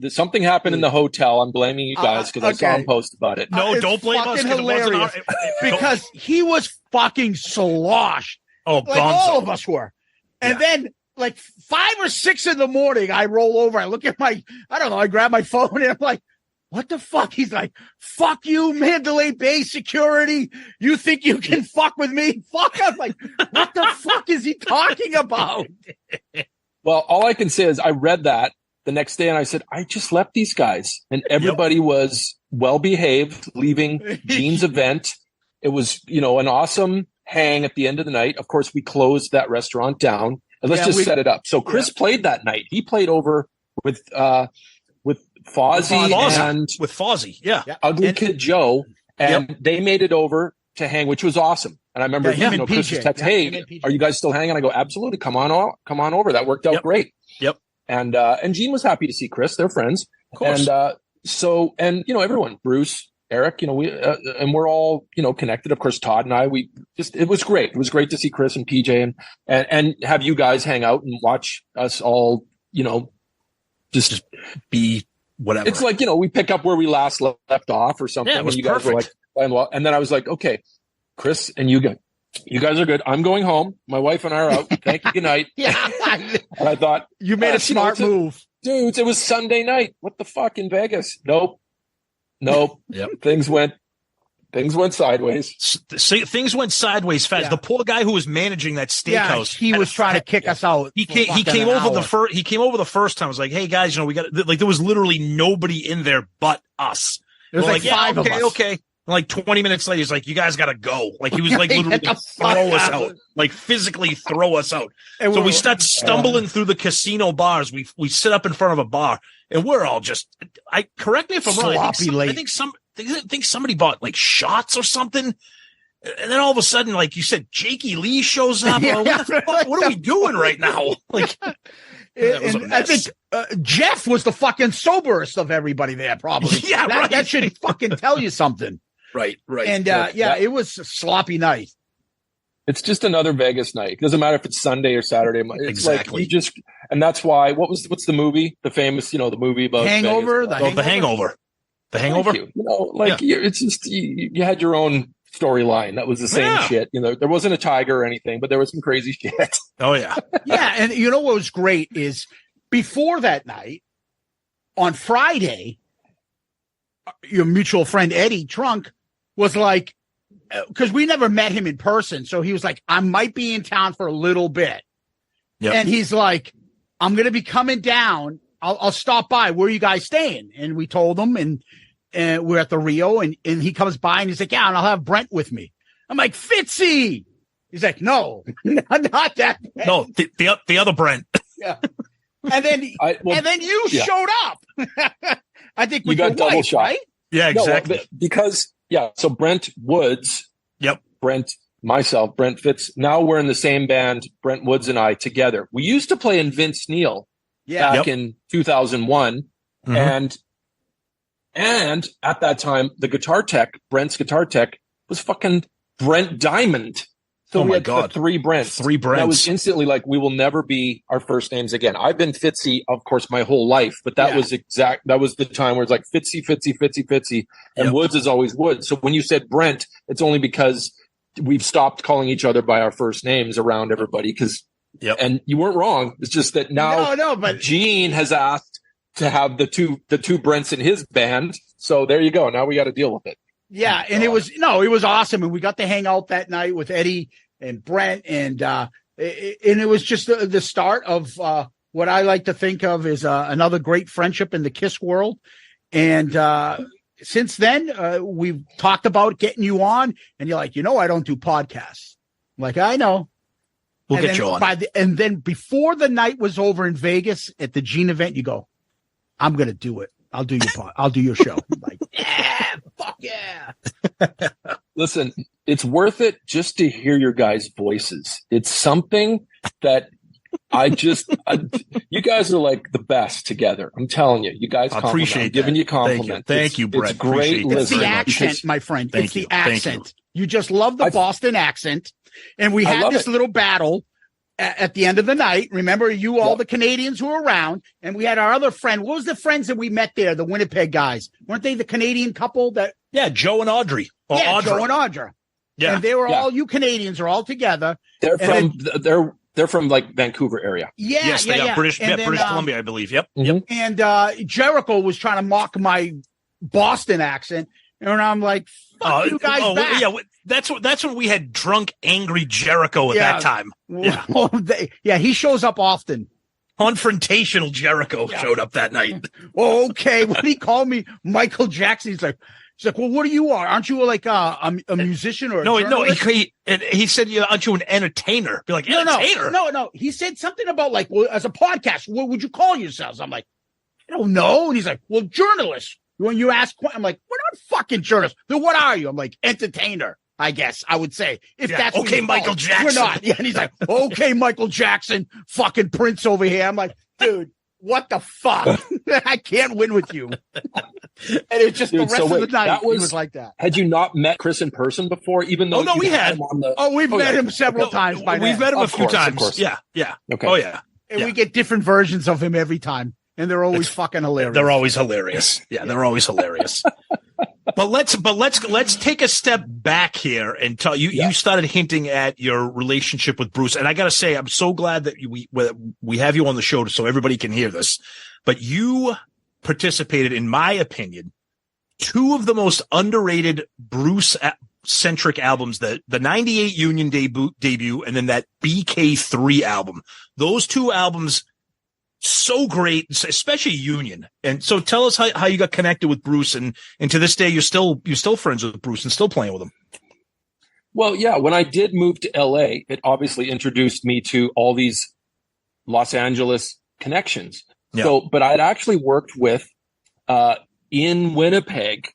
something happened in the hotel. I'm blaming you guys because I saw him post about it. No, don't blame us. Hilarious because he was fucking sloshed. Oh, like all of us were. And then like 5 or 6 in the morning, I roll over. I look at I grab my phone and I'm like, what the fuck? He's like, fuck you, Mandalay Bay security. You think you can fuck with me? Fuck. I'm like, what the fuck is he talking about? Well, all I can say is I read that the next day and I said, I just left these guys and everybody was well behaved leaving Gene's event. It was, an awesome hang at the end of the night. Of course, we closed that restaurant down and let's set it up. So Chris played that night. He played over with Fozzy and with Fozzy, Ugly Kid Joe, and they made it over to hang, which was awesome. And I remember, Chris was texting, "Hey, are you guys still hanging?" I go, "Absolutely, come on over." That worked out great. Yep. And Gene was happy to see Chris. They're friends, of course. And everyone, Bruce, Eric, we and we're all connected. Of course, Todd and I, it was great. It was great to see Chris and PJ and have you guys hang out and watch us all, just be. Whatever. It's like, we pick up where we last left off or something. Yeah, it was you guys perfect. were like, and then I was like, okay, Chris and you guys are good. I'm going home. My wife and I are out. Thank you. Good night. And I thought you made a smart move. Dudes, it was Sunday night. What the fuck in Vegas? Nope. Yep. Things went sideways. Things went sideways fast. The poor guy who was managing that steakhouse, he was trying to kick us out. He came over the first time. I was like, "Hey guys, we got there was literally nobody in there but us." There's like 5 of us. Okay. And like 20 minutes later, he's like, "You guys got to go." Like he was like literally throw us out, like physically throw us out. So we start stumbling through the casino bars. We sit up in front of a bar, and we're all just. Correct me if I'm wrong. I think somebody bought like shots or something. And then all of a sudden, like you said, Jakey Lee shows up. What are we doing right now? Like, I think Jeff was the fucking soberest of everybody there, probably. That should fucking tell you something. Right. And it was a sloppy night. It's just another Vegas night. It doesn't matter if it's Sunday or Saturday. It's exactly. Like and that's why. What's the movie? The famous, the movie about Hangover. Vegas. The Hangover. The Hangover. It's just you had your own storyline. That was the same shit. There wasn't a tiger or anything, but there was some crazy shit. Oh yeah, And what was great is before that night on Friday, your mutual friend Eddie Trunk was like, because we never met him in person, so he was like, "I might be in town for a little bit," and he's like, "I'm going to be coming down. I'll stop by. Where are you guys staying?" And we told him, and we're at the Rio, and he comes by and he's like, "Yeah, and I'll have Brent with me." I'm like, "Fitzy." He's like, "No, not that. No, the other Brent." Yeah. And then you showed up. I think you got double shot, right? Yeah, exactly. No, because so Brent Woods. Yep. Brent Fitz. Now we're in the same band, Brent Woods and I together. We used to play in Vince Neil. Back in 2001. And at that time, the Brent's guitar tech was fucking Brent Diamond. So we had 3 Brents. 3 Brents. That was instantly like, we will never be our first names again. I've been Fitzy, of course, my whole life, but that was the time where it's like Fitzy. And Woods is always Woods. So when you said Brent, it's only because we've stopped calling each other by our first names around everybody. And you weren't wrong. It's just that now but Gene has asked to have the two Brents in his band. So there you go. Now we got to deal with it. Yeah. And it was awesome. And we got to hang out that night with Eddie and Brent, and it was just the start of what I like to think of as another great friendship in the KISS world. And since then, we've talked about getting you on, and you're like, I don't do podcasts. I'm like, I know. We'll get you on. And then before the night was over in Vegas at the Gene event, you go, I'm going to do it. I'll do your show. I'm like, yeah, fuck yeah. Listen, it's worth it just to hear your guys' voices. It's something that you guys are like the best together. I'm telling you, you guys appreciate that. Giving you compliments. Thank you, Brent. It's great. It's the accent, my friend. It's the accent. You just love the Boston accent. And we had this little battle at the end of the night. Remember, all the Canadians who were around, and we had our other friend. What was the friends that we met there? The Winnipeg guys. Weren't they the Canadian couple that? Yeah, Joe and Audrey. Joe and Audra. Yeah. And they were all, you Canadians are all together. They're from like Vancouver area. Yeah. Yes, they are British Columbia, I believe. Yep. Mm-hmm. And Jericho was trying to mock my Boston accent. And I'm like, fuck you guys back. Yeah, that's when we had drunk, angry Jericho at that time. Yeah. He shows up often. Confrontational Jericho showed up that night. Oh, okay. When he called me Michael Jackson, he's like, well, what are you? Aren't you like a musician or a journalist? He said, aren't you an entertainer? Be like, entertainer? No. He said something about like, well, as a podcast, what would you call yourselves? I'm like, I don't know. And he's like, well, journalist. When you ask, I'm like, we're not fucking journalists. Then what are you? I'm like, entertainer, I guess I would say. If that's okay, Michael Jackson. We're not. Yeah, and he's like, okay, Michael Jackson, fucking Prince over here. I'm like, dude, what the fuck? I can't win with you. And it's just the rest of the night. He was like that. Had you not met Chris in person before? Even though we had. We've met him several times. We've met him a few times. Yeah. Okay. Oh yeah. And we get different versions of him every time. And they're always fucking hilarious. They're always hilarious. Yeah, they're always hilarious. But let's take a step back here and tell you. You started hinting at your relationship with Bruce, and I got to say, I'm so glad that we have you on the show so everybody can hear this. But you participated, in my opinion, two of the most underrated Bruce centric albums: the '98 Union debut, and then that BK3 album. Those two albums. So great, especially Union. And so tell us how you got connected with Bruce, and to this day you're still friends with Bruce and still playing with him. Well, yeah, when I did move to LA, it obviously introduced me to all these Los Angeles connections. Yeah. So, but I'd actually worked with in Winnipeg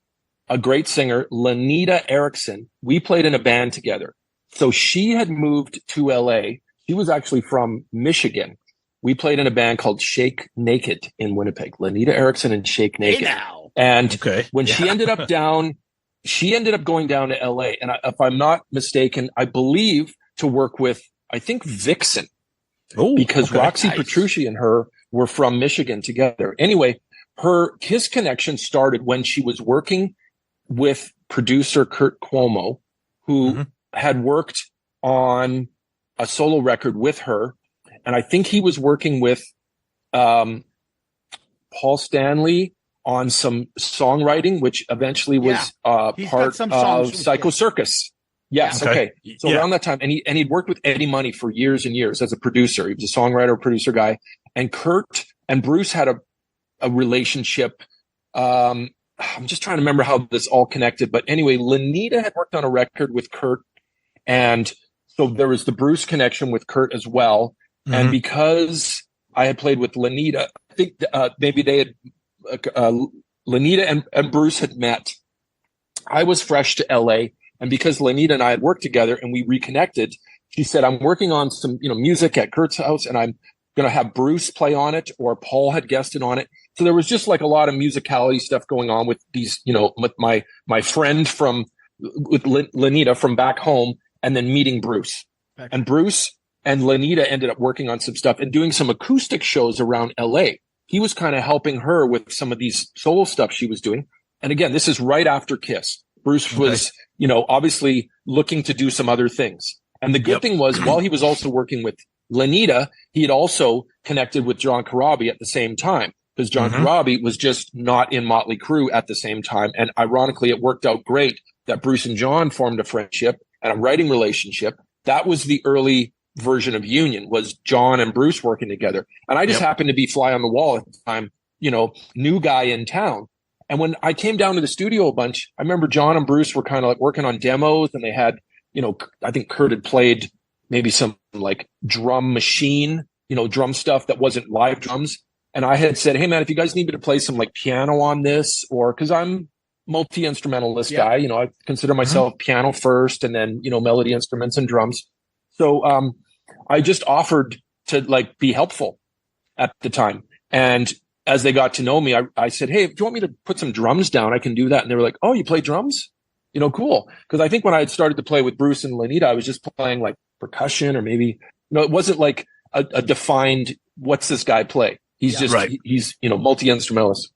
a great singer, Lenita Erickson. We played in a band together. So she had moved to LA. She was actually from Michigan. We played in a band called Shake Naked in Winnipeg, Lenita Erickson and Shake Naked. And when she ended up going down to LA. And if I'm not mistaken, I believe to work with, I think Vixen, because Roxy Petrucci and her were from Michigan together. Anyway, her KISS connection started when she was working with producer Kurt Cuomo, who had worked on a solo record with her. And I think he was working with Paul Stanley on some songwriting, which eventually was part of Psycho Circus. Yes. Okay. So around that time, and he'd worked with Eddie Money for years and years as a producer. He was a songwriter, producer guy. And Kurt and Bruce had a relationship. I'm just trying to remember how this all connected. But anyway, Lenita had worked on a record with Kurt. And so there was the Bruce connection with Kurt as well. And because I had played with Lenita, I think maybe they had Lenita and Bruce had met. I was fresh to LA, and because Lenita and I had worked together and we reconnected, she said, "I'm working on some music at Kurt's house, and I'm going to have Bruce play on it, or Paul had guested on it." So there was just like a lot of musicality stuff going on with these, with my friend with Lenita from back home, and then meeting Bruce. And Bruce and Lenita ended up working on some stuff and doing some acoustic shows around LA. He was kind of helping her with some of these solo stuff she was doing. And again, this is right after KISS. Bruce was, obviously looking to do some other things. And the good thing was, while he was also working with Lenita, he had also connected with John Corabi at the same time, because John Corabi was just not in Motley Crue at the same time. And ironically, it worked out great that Bruce and John formed a friendship and a writing relationship that was the early version of Union, was John and Bruce working together. And I just happened to be fly on the wall at the time, new guy in town. And when I came down to the studio a bunch, I remember John and Bruce were kind of like working on demos, and they had, I think Kurt had played maybe some like drum machine, drum stuff that wasn't live drums. And I had said, hey man, if you guys need me to play some like piano on this, or cause I'm multi-instrumentalist guy, I consider myself piano first and then, melody instruments and drums. So, I just offered to like be helpful at the time. And as they got to know me, I said, hey, if you want me to put some drums down, I can do that. And they were like, oh, you play drums? Cool. Because I think when I had started to play with Bruce and Lenita, I was just playing like percussion, or maybe, it wasn't like a defined, what's this guy play? He's just, he's, multi-instrumentalist.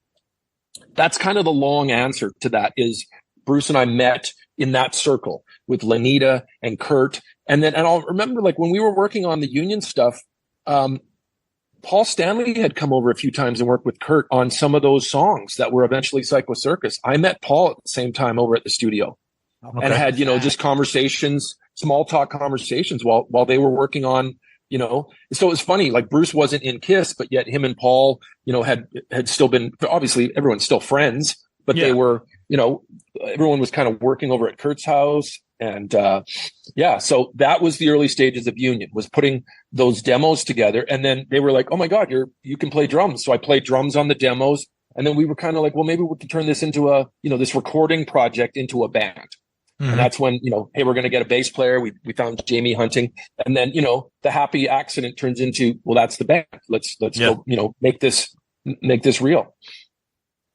That's kind of the long answer to that, is Bruce and I met in that circle with Lenita and Kurt. And I'll remember, like, when we were working on the Union stuff, Paul Stanley had come over a few times and worked with Kurt on some of those songs that were eventually Psycho Circus. I met Paul at the same time over at the studio and had, just conversations, small talk conversations while they were working on, so it was funny, like Bruce wasn't in KISS, but yet him and Paul, had still been, obviously everyone's still friends, but they were, everyone was kind of working over at Kurt's house. And, so that was the early stages of Union, was putting those demos together. And then they were like, oh my God, you can play drums. So I played drums on the demos. And then we were kind of like, well, maybe we can turn this into this recording project into a band. And that's when, hey, we're going to get a bass player. We found Jamie Hunting. And then, the happy accident turns into, well, that's the band. Let's go, make this real.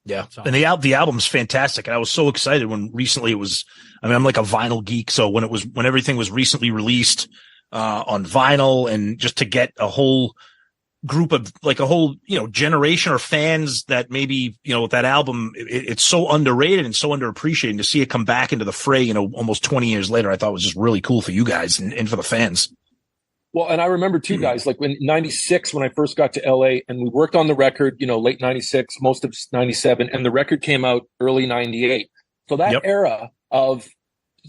Yeah. And the album's fantastic. And I was so excited when recently it was, I'm like a vinyl geek. So when everything was recently released, on vinyl, and just to get a whole group of like a whole, generation or fans that maybe, with that album, it's so underrated and so underappreciated, to see it come back into the fray, almost 20 years later, I thought was just really cool for you guys and for the fans. Well, and I remember too, guys, like when 96, when I first got to LA and we worked on the record, late 96, most of 97, and the record came out early 98. So that era of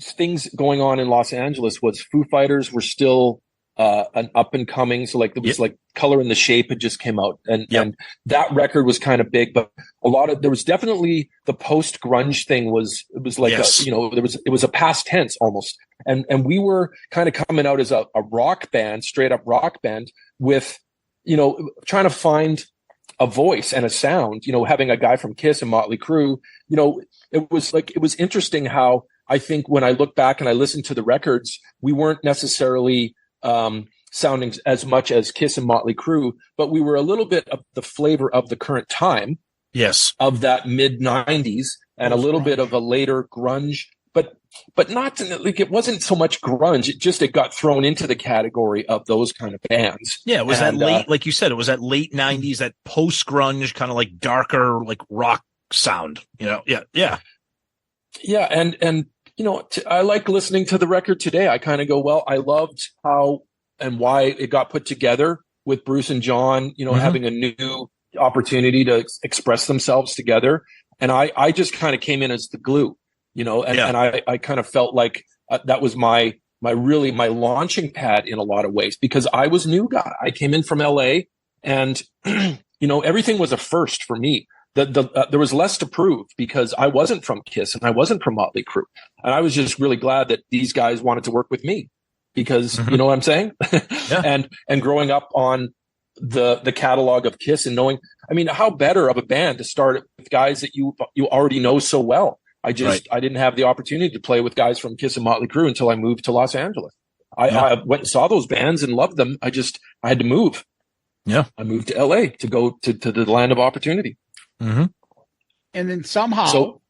things going on in Los Angeles was Foo Fighters were still an up and coming. So like there was like Color and the Shape had just came out, and that record was kind of big, but there was definitely the post grunge thing it was like, it was a past tense almost. And we were kind of coming out as a rock band, straight up rock band with, trying to find a voice and a sound, having a guy from KISS and Motley Crue, it was interesting how I think when I look back and I listen to the records, we weren't necessarily, sounding as much as KISS and Motley Crue, but we were a little bit of the flavor of the current time. Yes. Of that mid 90s and a little bit of a later grunge, but not like it wasn't so much grunge. It got thrown into the category of those kind of bands. Yeah. It was that late, like you said, it was that late 90s, that post grunge kind of like darker, like rock sound, Yeah. Yeah. Yeah. And, I like listening to the record today. I kind of go, well, I loved how and why it got put together with Bruce and John, having a new opportunity to express themselves together. And I just kind of came in as the glue, and I kind of felt like that was my launching pad in a lot of ways, because I was new guy. I came in from LA and, everything was a first for me. There was less to prove because I wasn't from KISS and I wasn't from Motley Crue. And I was just really glad that these guys wanted to work with me because, you know what I'm saying? And growing up on the catalog of KISS and knowing, how better of a band to start with guys that you already know so well. I didn't have the opportunity to play with guys from KISS and Motley Crue until I moved to Los Angeles. I went and saw those bands and loved them. I had to move. Yeah. I moved to LA to go to the land of opportunity. Mm-hmm. And then somehow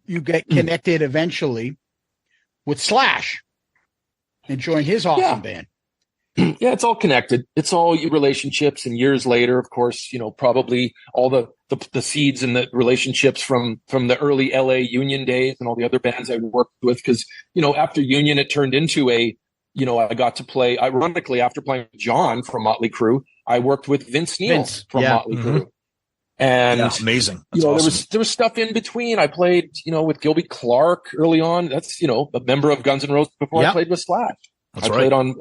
you get connected eventually with Slash and join his awesome band. Yeah, it's all connected. It's all relationships. And years later, of course, probably all the seeds and the relationships from the early LA Union days and all the other bands I worked with. Because, after Union, it turned into I got to play, ironically, after playing with John from Motley Crue, I worked with Vince Neil from Motley Crue. And amazing. That's awesome. There was stuff in between. I played, with Gilby Clarke early on. That's, a member of Guns N' Roses before I played with Slash. That's I played on,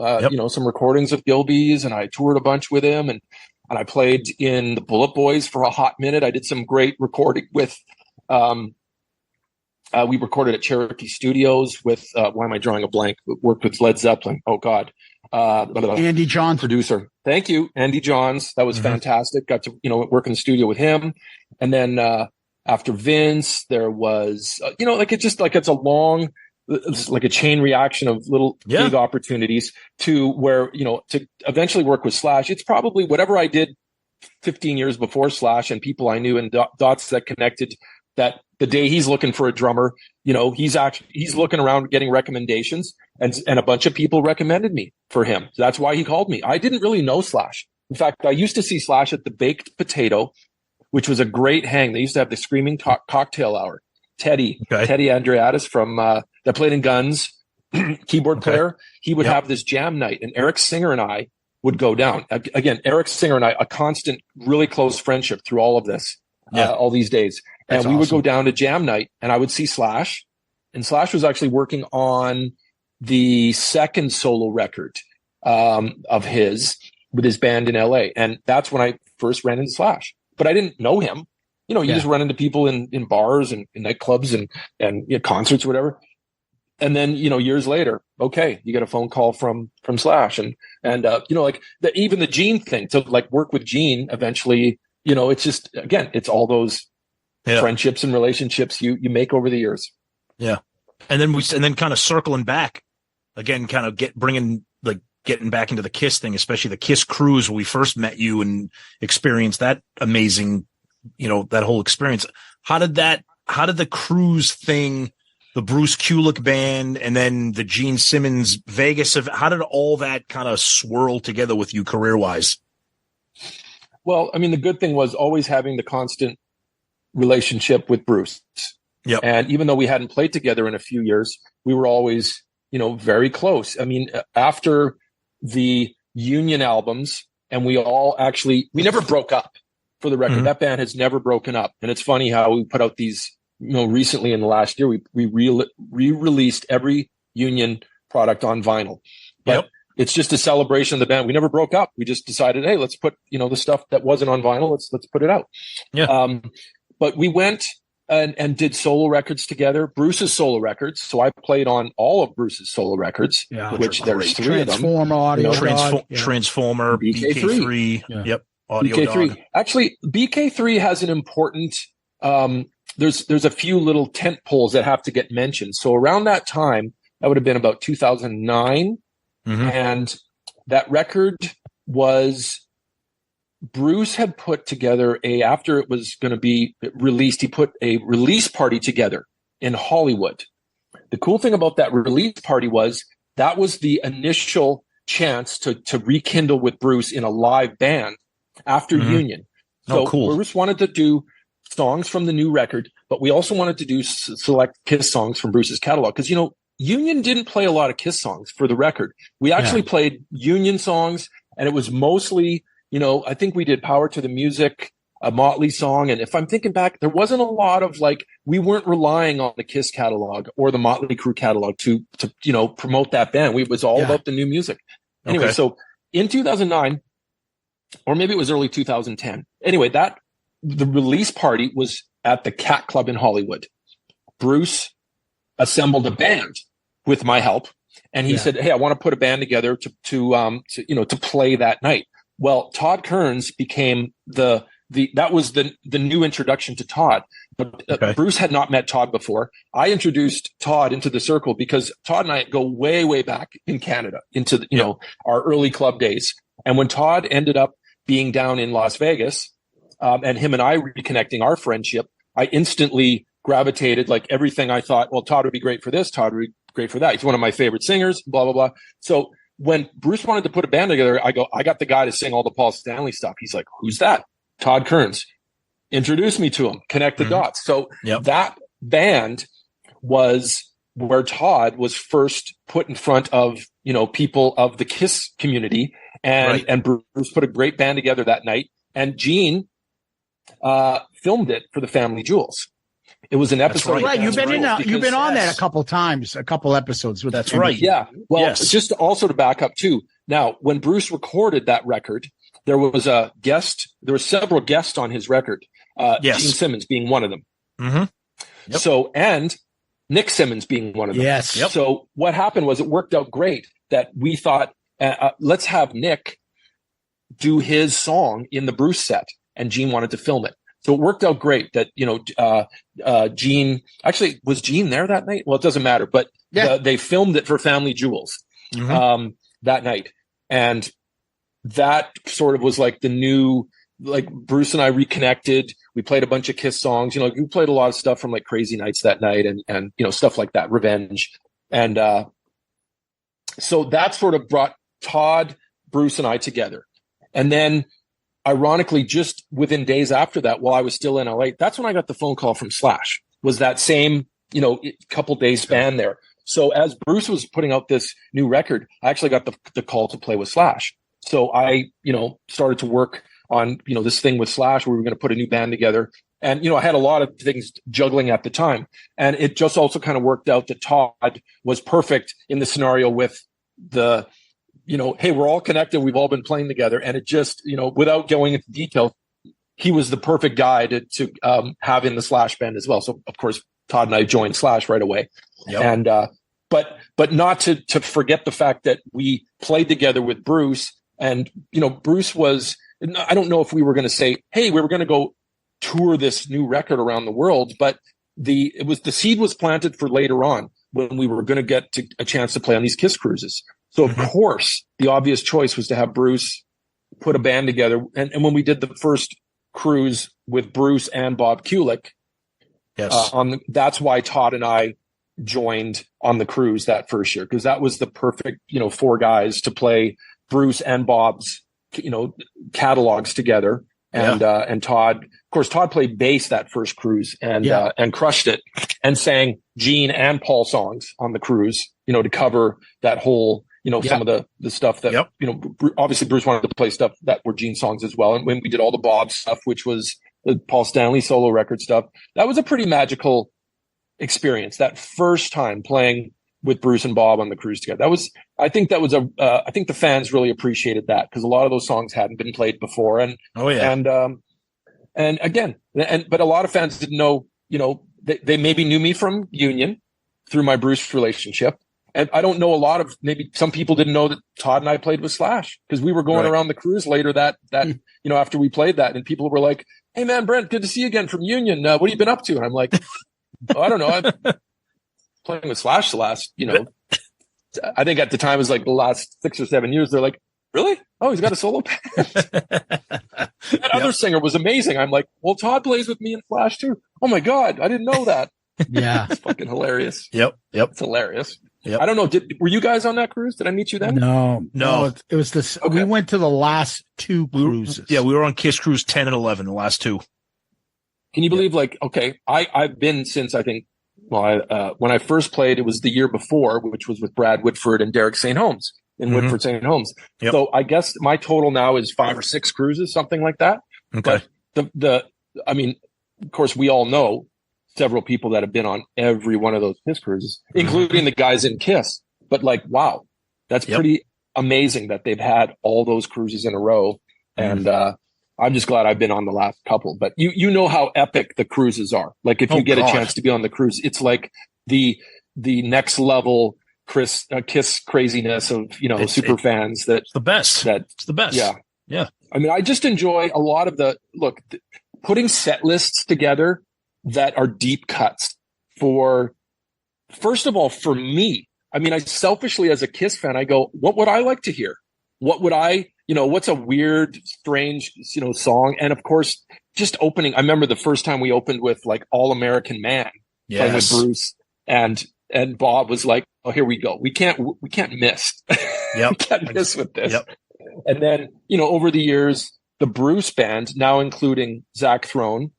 some recordings of Gilby's, and I toured a bunch with him, and I played in the Bullet Boys for a hot minute. I did some great recording with, we recorded at Cherokee Studios with, why am I drawing a blank? Worked with Led Zeppelin. Oh God. Andy Johns. Producer. Thank you. Andy Johns. That was fantastic. Got to, work in the studio with him. And then, after Vince, there was, it's a long, it's like a chain reaction of little big opportunities to where, to eventually work with Slash. It's probably whatever I did 15 years before Slash and people I knew and dots that connected, that the day he's looking for a drummer, he's looking around getting recommendations, and a bunch of people recommended me for him. So that's why he called me. I didn't really know Slash. In fact, I used to see Slash at the Baked Potato, which was a great hang. They used to have the Screaming Cocktail Hour. Teddy Andreatis from that played in Guns, keyboard player. He would have this jam night, and Eric Singer and I would go down. Again, Eric Singer and I, a constant, really close friendship through all of this, all these days. And we would go down to jam night, and I would see Slash, and Slash was actually working on the second solo record of his with his band in LA, and that's when I first ran into Slash. But I didn't know him. You just run into people in bars and in nightclubs and concerts or whatever. And then, years later, okay, you get a phone call from Slash and even the Gene thing to like work with Gene eventually, it's just, again, it's all those friendships and relationships you make over the years. Yeah. And then kind of circling back again, kind of getting back into the KISS thing, especially the KISS Kruise where we first met you and experienced that amazing, that whole experience. How did the Cruise thing, the Bruce Kulick band, and then the Gene Simmons Vegas, how did all that kind of swirl together with you career-wise? Well, I mean, the good thing was always having the constant relationship with Bruce. Yep. And even though we hadn't played together in a few years, we were always, very close. I mean, after the Union albums, and we never broke up. For the record, that band has never broken up. And it's funny how we put out these, recently in the last year, we re-released every Union product on vinyl. But it's just a celebration of the band. We never broke up. We just decided, hey, let's put, the stuff that wasn't on vinyl, let's put it out. Yeah. But we went and did solo records together, Bruce's solo records. So I played on all of Bruce's solo records, which there's three of them. Transformer, BK3. Yep. Audio BK3. Dog. Actually, BK3 has an important, there's a few little tent poles that have to get mentioned. So around that time, that would have been about 2009. And that record was, Bruce had put together after it was going to be released, he put a release party together in Hollywood. The cool thing about that release party was that was the initial chance to rekindle with Bruce in a live band after Union. So Bruce wanted to do songs from the new record, but we also wanted to do select KISS songs from Bruce's catalog. Because, Union didn't play a lot of KISS songs for the record. We actually played Union songs, and it was mostly, I think we did Power to the Music, a Motley song. And if I'm thinking back, there wasn't a lot of we weren't relying on the KISS catalog or the Motley Crue catalog to promote that band. It was all about the new music. Anyway, so in 2009, or maybe it was early 2010. Anyway, the release party was at the Cat Club in Hollywood. Bruce assembled a band with my help, and he said, "Hey, I want to put a band together to play that night." Well, Todd Kearns became that was the new introduction to Todd. But Bruce had not met Todd before. I introduced Todd into the circle because Todd and I go way, way back in Canada into our early club days. And when Todd ended up being down in Las Vegas, and him and I reconnecting our friendship, I instantly gravitated everything. I thought, well, Todd would be great for this. Todd would be great for that. He's one of my favorite singers, blah, blah, blah. So when Bruce wanted to put a band together, I got the guy to sing all the Paul Stanley stuff. He's like, who's that? Todd Kearns. Introduce me to him. Connect the dots. So that band was where Todd was first put in front of, people of the KISS community. And Bruce put a great band together that night. And Gene filmed it for the Family Jewels. It was an episode. Right, you've been you've been on that yes. a couple times, a couple episodes with. That's right. Yeah. Well, Yes. just also to back up too. Now, when Bruce recorded that record, there was a guest. There were several guests on his record. Yes. Gene Simmons being one of them. Mm-hmm. Yep. So, and Nick Simmons being one of them. Yes. Yep. So what happened was it worked out great that we thought, let's have Nick do his song in the Bruce set, and Gene wanted to film it. So it worked out great that, Gene, actually, was Gene there that night? Well, it doesn't matter, but they filmed it for Family Jewels that night. And that sort of was like the new, like Bruce and I reconnected. We played a bunch of KISS songs. We played a lot of stuff from like Crazy Nights that night and stuff like that, Revenge. And so that sort of brought Todd, Bruce, and I together. And then, ironically, just within days after that, while I was still in LA, that's when I got the phone call from Slash. Was that same, couple days span there. So as Bruce was putting out this new record, I actually got the call to play with Slash. So I, started to work on, this thing with Slash where we were going to put a new band together. And, I had a lot of things juggling at the time. And it just also kind of worked out that Todd was perfect in the scenario with the, hey, we're all connected. We've all been playing together. And it just, without going into detail, he was the perfect guy to have in the Slash band as well. So, of course, Todd and I joined Slash right away. Yep. And, but not to forget the fact that we played together with Bruce. And, Bruce was, I don't know if we were going to say, hey, we were going to go tour this new record around the world, but the seed was planted for later on when we were going to get a chance to play on these KISS cruises. So, of course, the obvious choice was to have Bruce put a band together. And when we did the first cruise with Bruce and Bob Kulick, yes, that's why Todd and I joined on the cruise that first year, because that was the perfect, four guys to play Bruce and Bob's, catalogs together. And Todd, of course, Todd played bass that first cruise and crushed it, and sang Gene and Paul songs on the cruise, to cover that whole, some of the stuff that, obviously Bruce wanted to play stuff that were Gene songs as well. And when we did all the Bob stuff, which was the Paul Stanley solo record stuff, that was a pretty magical experience. That first time playing with Bruce and Bob on the cruise together. I think the fans really appreciated that, because a lot of those songs hadn't been played before. And, but a lot of fans didn't know, they maybe knew me from Union through my Bruce relationship. And I don't know, maybe some people didn't know that Todd and I played with Slash, because we were going around the cruise later that, after we played that, and people were like, hey man, Brent, good to see you again from Union. What have you been up to? And I'm like, I don't know. I'm playing with Slash the last, I think at the time it was like the last 6 or 7 years. They're like, really? Oh, he's got a solo band. That other singer was amazing. I'm like, well, Todd plays with me in Slash too. Oh my God, I didn't know that. Yeah. It's fucking hilarious. Yep. It's hilarious. Yep. I don't know. Were you guys on that cruise? Did I meet you then? No. It was this. Okay. We went to the last two cruises. We were on KISS Cruise 10 and 11, the last two. Can you believe, I've been since, I think, when I first played, it was the year before, which was with Brad Whitford and Derek St. Holmes in Whitford St. Holmes. Yep. So I guess my total now is 5 or 6 cruises, something like that. Okay. But of course, we all know several people that have been on every one of those KISS cruises, including the guys in KISS. But wow, that's pretty amazing that they've had all those cruises in a row. And I'm just glad I've been on the last couple. But you know how epic the cruises are. Like if you get a chance to be on the cruise, it's like the next level KISS craziness of super fans. It's the best. It's the best. Yeah. I mean, I just enjoy a lot of putting set lists together that are deep cuts first of all, for me. I mean, I selfishly, as a KISS fan, I go, what would I like to hear? What would I, what's a weird, strange, song? And of course, just opening. I remember the first time we opened with All American Man, playing with Bruce, and Bob was like, oh, here we go. We can't miss. Yep. We can't miss with this. Yep. And then, over the years, the Bruce band, now including Zach Throne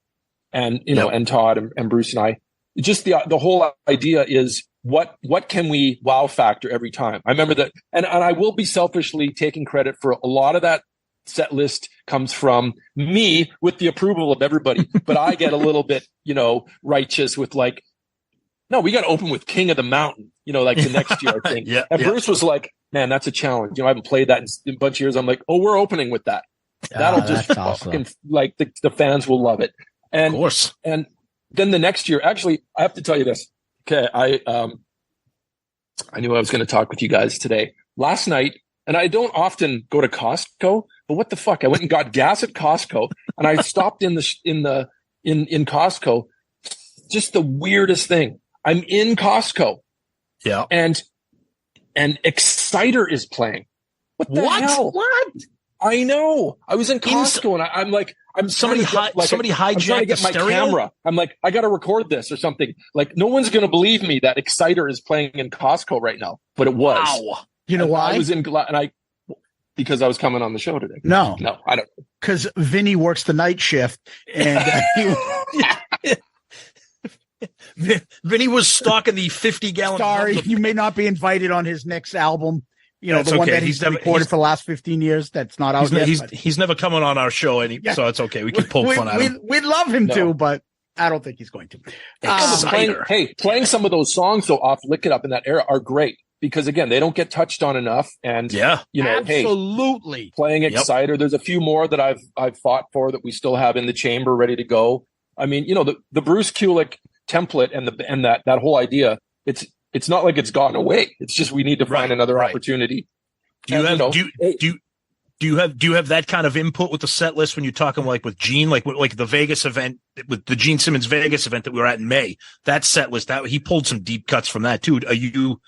and, and Todd and Bruce and I, just the whole idea is what can we wow factor every time? I remember that. And I will be selfishly taking credit for a lot of that set list comes from me with the approval of everybody. But I get a little bit, righteous with like, no, we got to open with King of the Mountain, like the next year, I think. Bruce was like, man, that's a challenge. I haven't played that in a bunch of years. I'm like, oh, we're opening with that. That'll just fucking, like, the fans will love it. And, of course. And then the next year, actually, I have to tell you this. Okay. I knew I was going to talk with you guys today. Last night, and I don't often go to Costco, but what the fuck? I went and got gas at Costco, and I stopped in Costco. Just the weirdest thing. I'm in Costco. Yeah. And Exciter is playing. What the hell? What? I know. I was in Costco, and I'm like, somebody hijacked my camera. I'm like, I got to record this or something. Like, no one's going to believe me that Exciter is playing in Costco right now, but it was. Wow. You know why? I was because I was coming on the show today. No, I don't. Because Vinny works the night shift, and Vinny was stalking the 50-gallon. Sorry, you may not be invited on his next album. The one that he's recorded for the last 15 years. That's not out yet. He's never coming on our show, so it's okay. We can poke fun at him. We'd love him to, but I don't think he's going to. Playing some of those songs though off Lick It Up in that era are great. Because again, they don't get touched on enough, and absolutely. Playing Exciter. There's a few more that I've fought for that we still have in the chamber, ready to go. I mean, the Bruce Kulick template and that whole idea. It's not like it's gone away. It's just we need to find another opportunity. Do you have that kind of input with the set list when you're talking like with Gene, like the Vegas event, with the Gene Simmons Vegas event that we were at in May? That set list, that he pulled some deep cuts from that too. Are you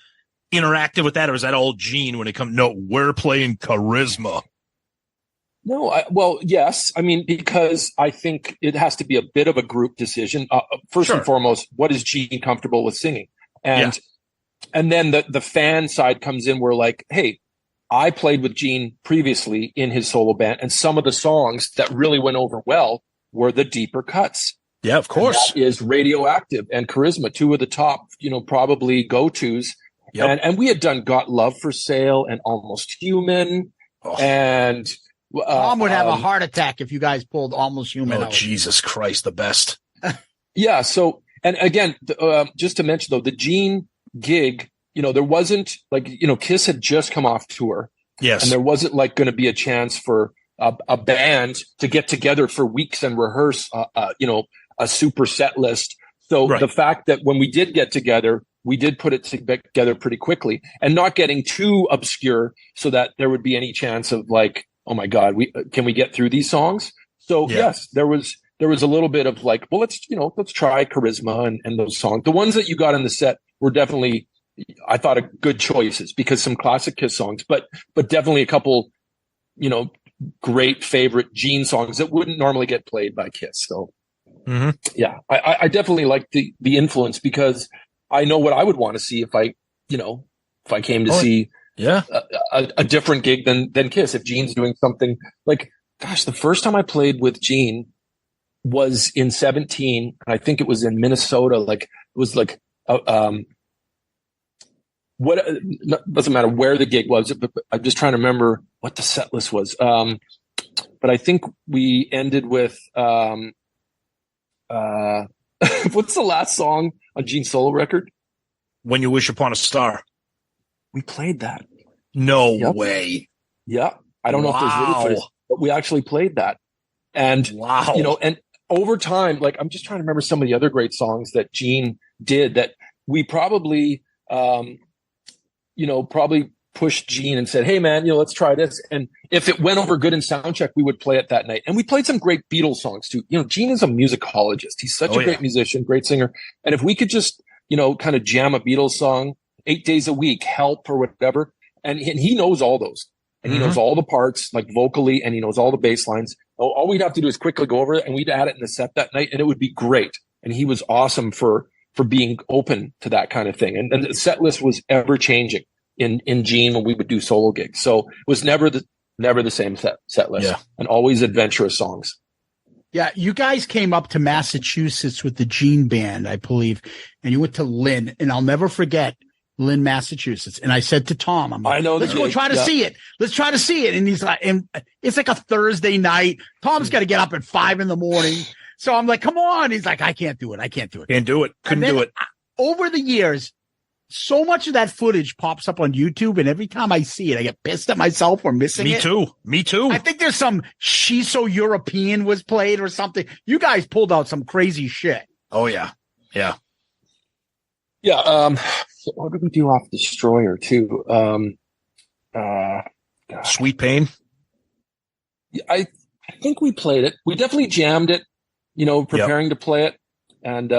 interactive with that, or is that all Gene when it comes? No, we're playing charisma. No, yes. I mean, because I think it has to be a bit of a group decision. First and foremost, what is Gene comfortable with singing? And then the fan side comes in where like, hey, I played with Gene previously in his solo band, and some of the songs that really went over well were the deeper cuts. Yeah, of course. And that is Radioactive and Charisma, two of the top, probably go-tos. Yep. And we had done Got Love for Sale and Almost Human. And Tom would have a heart attack if you guys pulled Almost Human out. Jesus Christ, the best. Yeah. So, and again, just to mention though, the Gene gig, there wasn't like, KISS had just come off tour. Yes. And there wasn't like going to be a chance for a band to get together for weeks and rehearse, a super set list. So the fact that when we did get together, we did put it together pretty quickly and not getting too obscure so that there would be any chance of like, oh my God, can we get through these songs? So yes, there was a little bit of like, well, let's try Charisma and those songs. The ones that you got in the set were definitely, I thought, good choices because some classic KISS songs, but definitely a couple, great favorite Gene songs that wouldn't normally get played by KISS. So yeah, I definitely like the influence because I know what I would want to see if I came to see a different gig than KISS. If Gene's doing something like, gosh, the first time I played with Gene was in 2017. And I think it was in Minnesota. Like it was like, doesn't matter where the gig was, but I'm just trying to remember what the set list was. But I think we ended with, what's the last song on Gene's solo record? When You Wish Upon a Star. We played that. No way. Yeah. I don't know if there's video footage, but we actually played that. And, and over time, like, I'm just trying to remember some of the other great songs that Gene did that we probably, probably pushed Gene and said, hey man, let's try this. And if it went over good in soundcheck, we would play it that night. And we played some great Beatles songs too. Gene is a musicologist. He's such a great musician, great singer. And if we could just, kind of jam a Beatles song 8 days a week, Help or whatever. And he knows all those. And he knows all the parts, like vocally, and he knows all the bass lines. All we'd have to do is quickly go over it, and we'd add it in the set that night, and it would be great. And he was awesome for being open to that kind of thing. And the set list was ever changing in Gene when we would do solo gigs. So it was never the same set list, and always adventurous songs. Yeah, you guys came up to Massachusetts with the Gene Band, I believe, and you went to Lynn. And I'll never forget, Lynn, Massachusetts. And I said to Tom, I'm like, I know let's go try to see it. Let's try to see it. And he's like, and it's like a Thursday night. Tom's got to get up at 5 a.m. So I'm like, come on. He's like, I can't do it. Can't do it. Couldn't do it. Over the years, so much of that footage pops up on YouTube. And every time I see it, I get pissed at myself for missing it. Me too. I think there's some She's So European was played or something. You guys pulled out some crazy shit. Oh, yeah. Yeah. Yeah. So what did we do off Destroyer too? Sweet Pain. I think we played it. We definitely jammed it, preparing to play it. And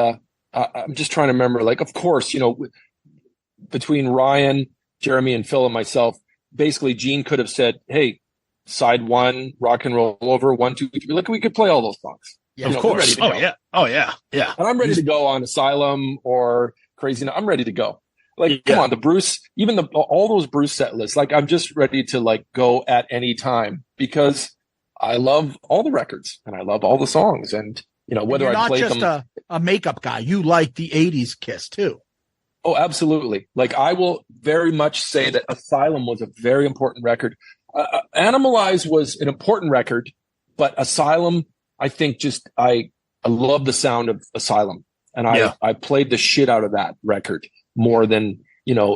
I'm just trying to remember, like, of course, between Ryan, Jeremy, and Phil and myself, basically Gene could have said, hey, side 1, rock and roll over, 1, 2, 3. Look, we could play all those songs. Yeah, of course. Oh, yeah. Oh, yeah. Yeah. And I'm ready to go on Asylum or Crazy. I'm ready to go. Like, come on, the Bruce, even all those Bruce set lists, like, I'm just ready to, like, go at any time because I love all the records and I love all the songs. And, whether I play them. You're not just a makeup guy. You like the 80s Kiss, too. Oh, absolutely. Like, I will very much say that Asylum was a very important record. Animalize was an important record, but Asylum, I think I love the sound of Asylum. And I played the shit out of that record more than,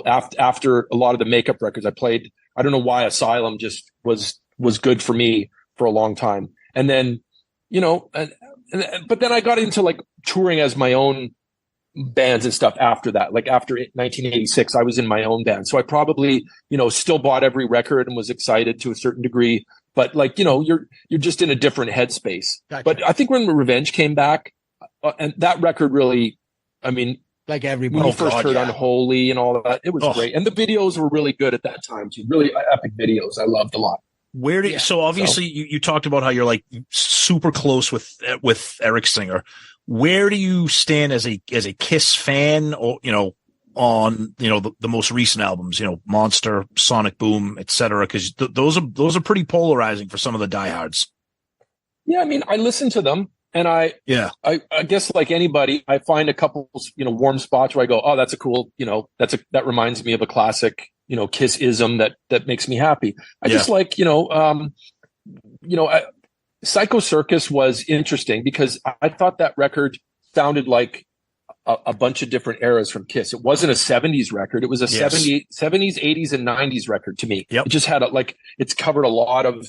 after a lot of the makeup records I played. I don't know why Asylum just was good for me for a long time. And then, but then I got into like touring as my own bands and stuff after that. Like after 1986, I was in my own band. So I probably, still bought every record and was excited to a certain degree. But like, you're just in a different headspace. Gotcha. But I think when Revenge came back, and that record really, I mean, like everybody when you first heard Unholy and all of that, it was great. And the videos were really good at that time too. Really epic videos. I loved a lot. So obviously you talked about how you're like super close with Eric Singer. Where do you stand as a KISS fan, or on the most recent albums, Monster, Sonic Boom, etc.? Because those are pretty polarizing for some of the diehards. Yeah, I mean, I listen to them, and I guess like anybody, I find a couple warm spots where I go, oh, that's a cool, that reminds me of a classic, Kiss-ism that makes me happy. I just like, Psycho Circus was interesting because I thought that record sounded like a bunch of different eras from Kiss. It wasn't a 70s record. It was a 70s, 80s, and 90s record to me. Yep. It just had it's covered a lot of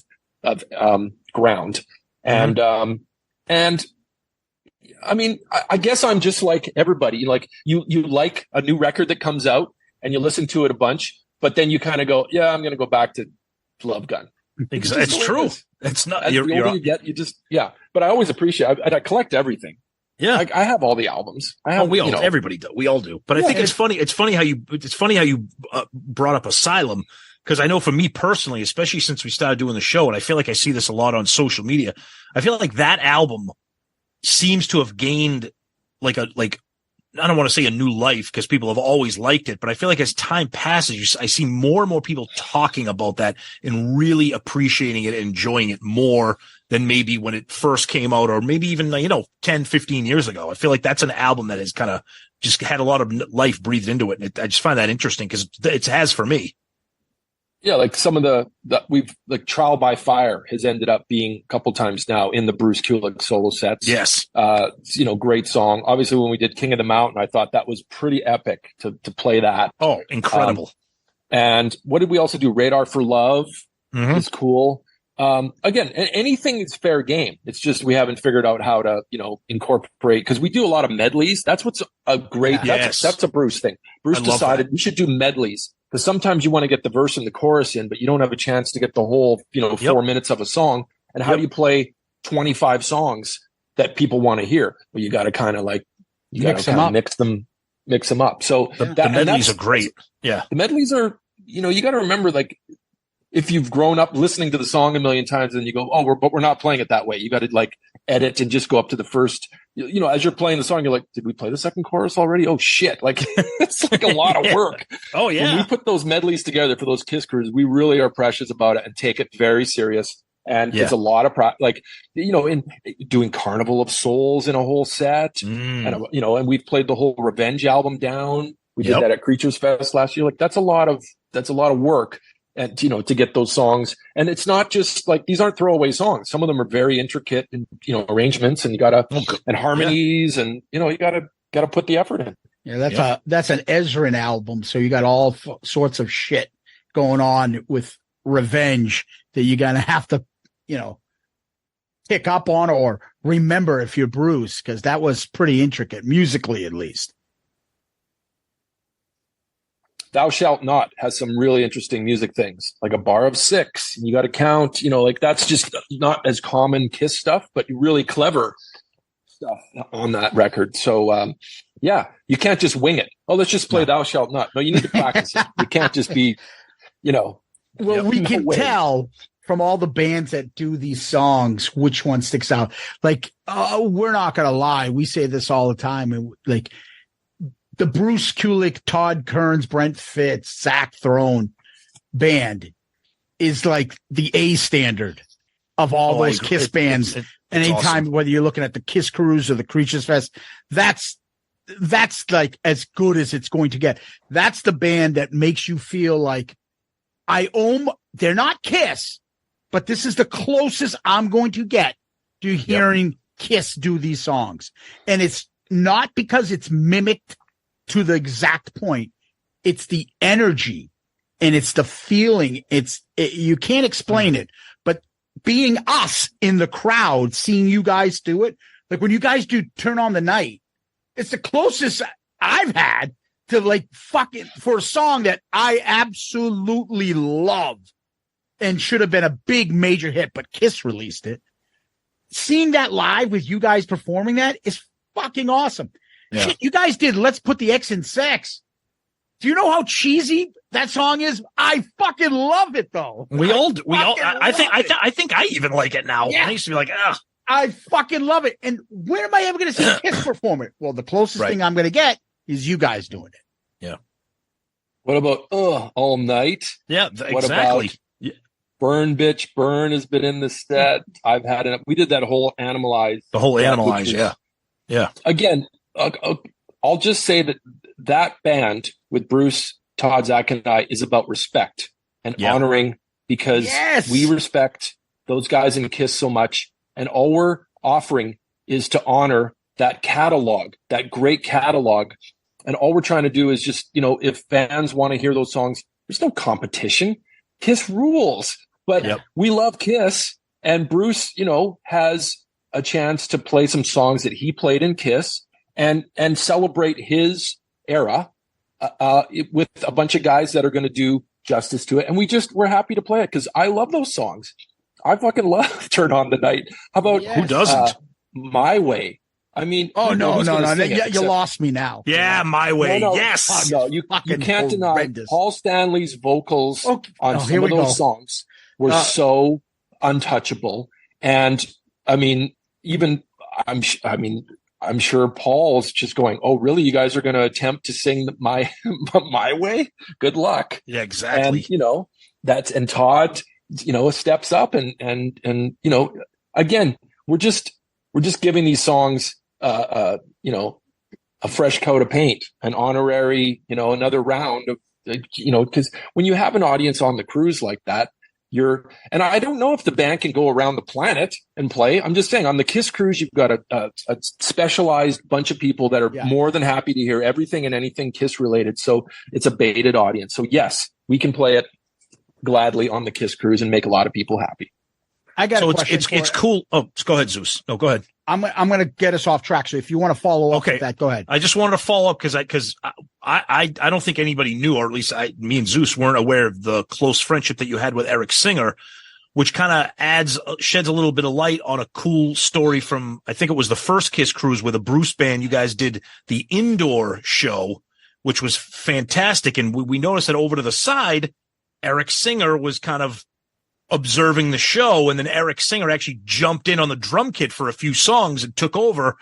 ground. Mm-hmm. And I mean, I guess I'm just like everybody. Like you like a new record that comes out and you listen to it a bunch, but then you kind of go, yeah, I'm going to go back to Love Gun. Exactly. It's true. It's not. The older you get, you just But I always appreciate. I collect everything. Yeah, I have all the albums. Everybody do. We all do. But I think it's funny. It's funny how you brought up Asylum, because I know for me personally, especially since we started doing the show, and I feel like I see this a lot on social media. I feel like that album seems to have gained I don't want to say a new life because people have always liked it, but I feel like as time passes, I see more and more people talking about that and really appreciating it and enjoying it more than maybe when it first came out, or maybe even, 10, 15 years ago. I feel like that's an album that has kind of just had a lot of life breathed into it. And I just find that interesting because it has for me. Yeah, like some of the Trial by Fire has ended up being a couple times now in the Bruce Kulick solo sets. Yes. Great song. Obviously, when we did King of the Mountain, I thought that was pretty epic to play that. Oh, incredible. And what did we also do? Radar for Love is cool. Again, anything is fair game. It's just we haven't figured out how to, incorporate, because we do a lot of medleys. That's what's a great, that's a Bruce thing. Bruce decided we should do medleys. Because sometimes you want to get the verse and the chorus in, but you don't have a chance to get the whole, 4 minutes of a song. And how do you play 25 songs that people want to hear? Well, you got to kind of mix them up. So the medleys are great. Yeah. The medleys are, you got to remember, if you've grown up listening to the song a million times and you go, but we're not playing it that way. You got to edit and just go up to the first, as you're playing the song, you're like, did we play the second chorus already? Oh shit. It's a lot of work. Oh yeah. When we put those medleys together for those KISS Cruises, we really are precious about it and take it very serious. And it's a lot of in doing Carnival of Souls in a whole set, and and we've played the whole Revenge album down. We did that at Creaturesfest last year. Like that's a lot of work, and to get those songs. And it's not just like these aren't throwaway songs. Some of them are very intricate and arrangements, and you gotta and harmonies, and you gotta put the effort in. Yeah, that's an Ezrin album. So you got all sorts of shit going on with Revenge that you're gonna have to pick up on or remember if you're Bruce, because that was pretty intricate musically, at least. Thou Shalt Not has some really interesting music things, like a bar of 6. You got to count, like that's just not as common Kiss stuff, but really clever stuff on that record. So, you can't just wing it. Oh, let's just play Thou Shalt Not. No, you need to practice it. You can't just be, Well, we can tell from all the bands that do these songs which one sticks out. Like, we're not going to lie. We say this all the time. And like, the Bruce Kulick, Todd Kearns, Brent Fitz, Zach Throne band is like the A standard of all those Kiss bands. And anytime, whether you're looking at the KISS Kruise or the Creaturesfest, that's like as good as it's going to get. That's the band that makes you feel like they're not Kiss, but this is the closest I'm going to get to hearing Kiss do these songs. And it's not because it's mimicked to the exact point. It's the energy and it's the feeling. You can't explain it, but being us in the crowd, seeing you guys do it, like when you guys do Turn on the Night, it's the closest I've had to like fucking for a song that I absolutely love and should have been a big major hit, but Kiss released it. Seeing that live with you guys performing that is fucking awesome. Yeah. Shit, you guys did Let's Put the X in Sex. Do you know how cheesy that song is? I fucking love it though. I think I even like it now. Yeah. I used to be like, ugh. I fucking love it. And when am I ever going to see Kiss perform it? Well, the closest thing I'm going to get is you guys doing it. Yeah. What about All Night? Yeah, what exactly. About Burn Bitch Burn has been in the set. I've had it. We did that whole Animalize. The whole Animalize, yeah. Again, I'll just say that band with Bruce, Todd, Zach, and I is about respect and honoring, because we respect those guys in KISS so much. And all we're offering is to honor that catalog, that great catalog. And all we're trying to do is just, if fans want to hear those songs, there's no competition. KISS rules. But we love KISS. And Bruce, has a chance to play some songs that he played in KISS and celebrate his era with a bunch of guys that are going to do justice to it. And we're happy to play it because I love those songs. I fucking love Turn on the Night. How about who doesn't? My Way. I mean, no. You lost me now. Yeah, My Way. No. Yes. No, you can't deny Paul Stanley's vocals on some of those songs were so untouchable. And I mean, I'm sure Paul's just going, "Oh, really? You guys are going to attempt to sing my way? Good luck." Yeah, exactly. And and Todd, steps up and again, we're just giving these songs, a fresh coat of paint, an honorary, another round of, because when you have an audience on the cruise like that, and I don't know if the band can go around the planet and play. I'm just saying on the KISS Cruise, you've got a specialized bunch of people that are more than happy to hear everything and anything KISS related. So it's a baited audience. So yes, we can play it gladly on the KISS Cruise and make a lot of people happy. I got a question. It's cool. Oh, go ahead, Zeus. No, go ahead. I'm going to get us off track. So if you want to follow up with that, go ahead. I just wanted to follow up because I don't think anybody knew, or at least me and Zeus weren't aware of the close friendship that you had with Eric Singer, which kind of sheds a little bit of light on a cool story from, I think it was the first KISS Cruise with a Bruce band. You guys did the indoor show, which was fantastic. And we noticed that over to the side, Eric Singer was kind of observing the show, and then Eric Singer actually jumped in on the drum kit for a few songs and took over.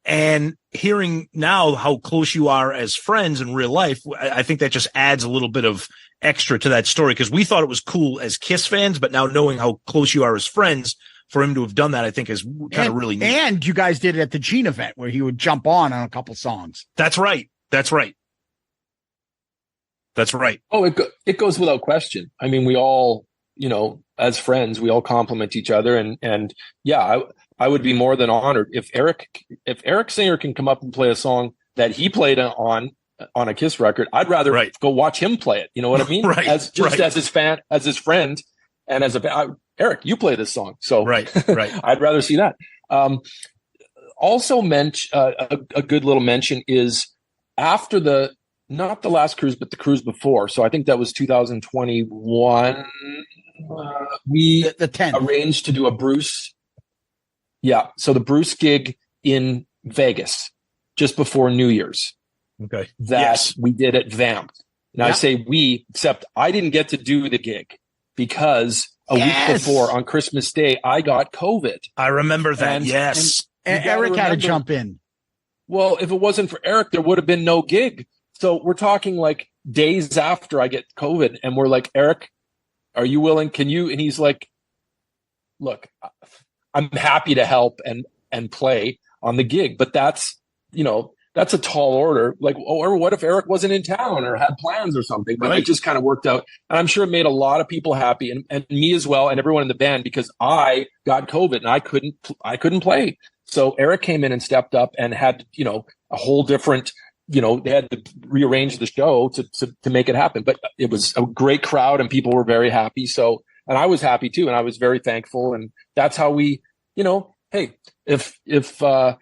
And hearing now how close you are as friends in real life, I think that just adds a little bit of extra to that story, because we thought it was cool as KISS fans, but now knowing how close you are as friends, for him to have done that, I think is kind of really neat. And you guys did it at the Gene event where he would jump on a couple songs. That's right. That's right. Oh, it goes without question. I mean, we all, as friends, we all compliment each other, and yeah, I would be more than honored if Eric Singer can come up and play a song that he played on a KISS record. I'd rather go watch him play it. You know what I mean? Right. As his fan, as his friend, and as Eric, you play this song, so right. I'd rather see that. Also meant a good little mention is after not the last cruise, but the cruise before. So I think that was 2021. We the 10th. arranged to do a Bruce. Yeah. So the Bruce gig in Vegas just before New Year's. Okay. That we did at Vamp. And I say we, except I didn't get to do the gig because a week before on Christmas Day, I got COVID. I remember that. And Eric had to jump in. Well, if it wasn't for Eric, there would have been no gig. So we're talking like days after I get COVID, and we're like, Eric, are you willing? Can you? And he's like, look, I'm happy to help and play on the gig, but that's a tall order. Like, or what if Eric wasn't in town or had plans or something? But it just kind of worked out. And I'm sure it made a lot of people happy and me as well, and everyone in the band, because I got COVID and I couldn't play. So Eric came in and stepped up and had, a whole different, they had to rearrange the show to make it happen. But it was a great crowd and people were very happy. So, and I was happy too. And I was very thankful. And that's how we, hey, if I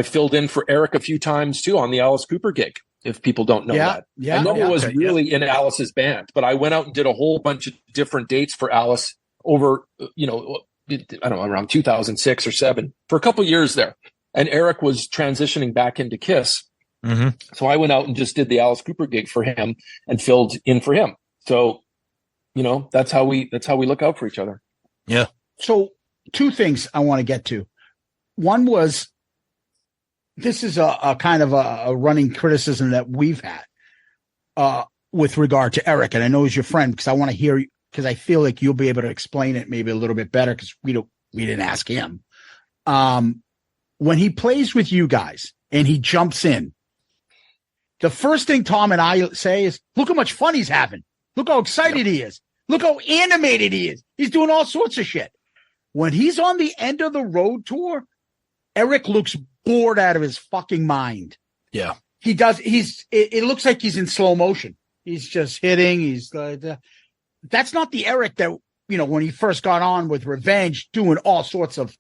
filled in for Eric a few times too on the Alice Cooper gig, if people don't know that. I know it was really in Alice's band, but I went out and did a whole bunch of different dates for Alice over, I don't know, around 2006 or 7 for a couple of years there. And Eric was transitioning back into KISS. Mm-hmm. So I went out and just did the Alice Cooper gig for him and filled in for him. So, that's how we look out for each other. Yeah. So 2 things I want to get to. One was, this is a kind of a running criticism that we've had with regard to Eric. And I know he's your friend because I want to hear, because I feel like you'll be able to explain it maybe a little bit better because we didn't ask him. When he plays with you guys and he jumps in, the first thing Tom and I say is, look how much fun he's having. Look how excited he is. Look how animated he is. He's doing all sorts of shit. When he's on the end of the road tour, Eric looks bored out of his fucking mind. Yeah. He does. It looks like he's in slow motion. He's just hitting. He's that's not the Eric that, when he first got on with Revenge, doing all sorts of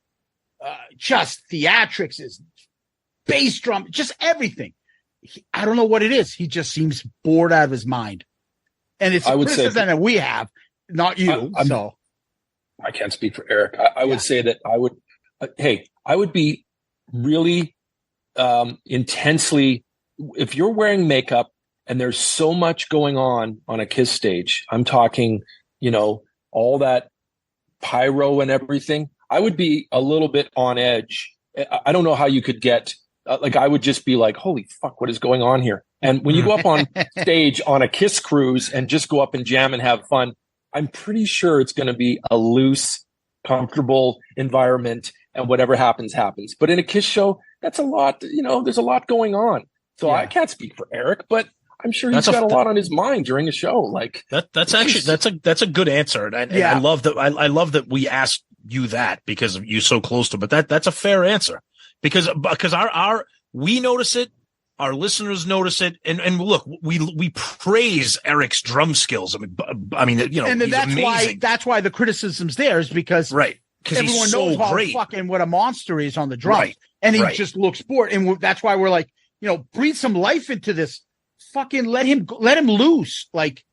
just theatrics, bass drum, just everything. I don't know what it is. He just seems bored out of his mind. And it's a criticism that we have, not you. I can't speak for Eric. I would say that I would be really intensely, if you're wearing makeup and there's so much going on a KISS stage, I'm talking, all that pyro and everything, I would be a little bit on edge. I don't know how you could get, I would just be like, holy fuck, what is going on here? And when you go up on stage on a KISS cruise and just go up and jam and have fun, I'm pretty sure it's going to be a loose, comfortable environment, and whatever happens, happens. But in a KISS show, that's a lot, there's a lot going on. So I can't speak for Eric, but I'm sure he's got a lot on his mind during a show. Like that's a good answer. And I love that. I love that we asked you that because you're so close to, but that's a fair answer because we notice it. Our listeners notice it, and look, we praise Eric's drum skills. I mean, and he's that's amazing. That's why the criticism's there is because because everyone knows how fucking what a monster he is on the drum, and he just looks bored, and that's why we're like, breathe some life into this. Fucking let him loose, like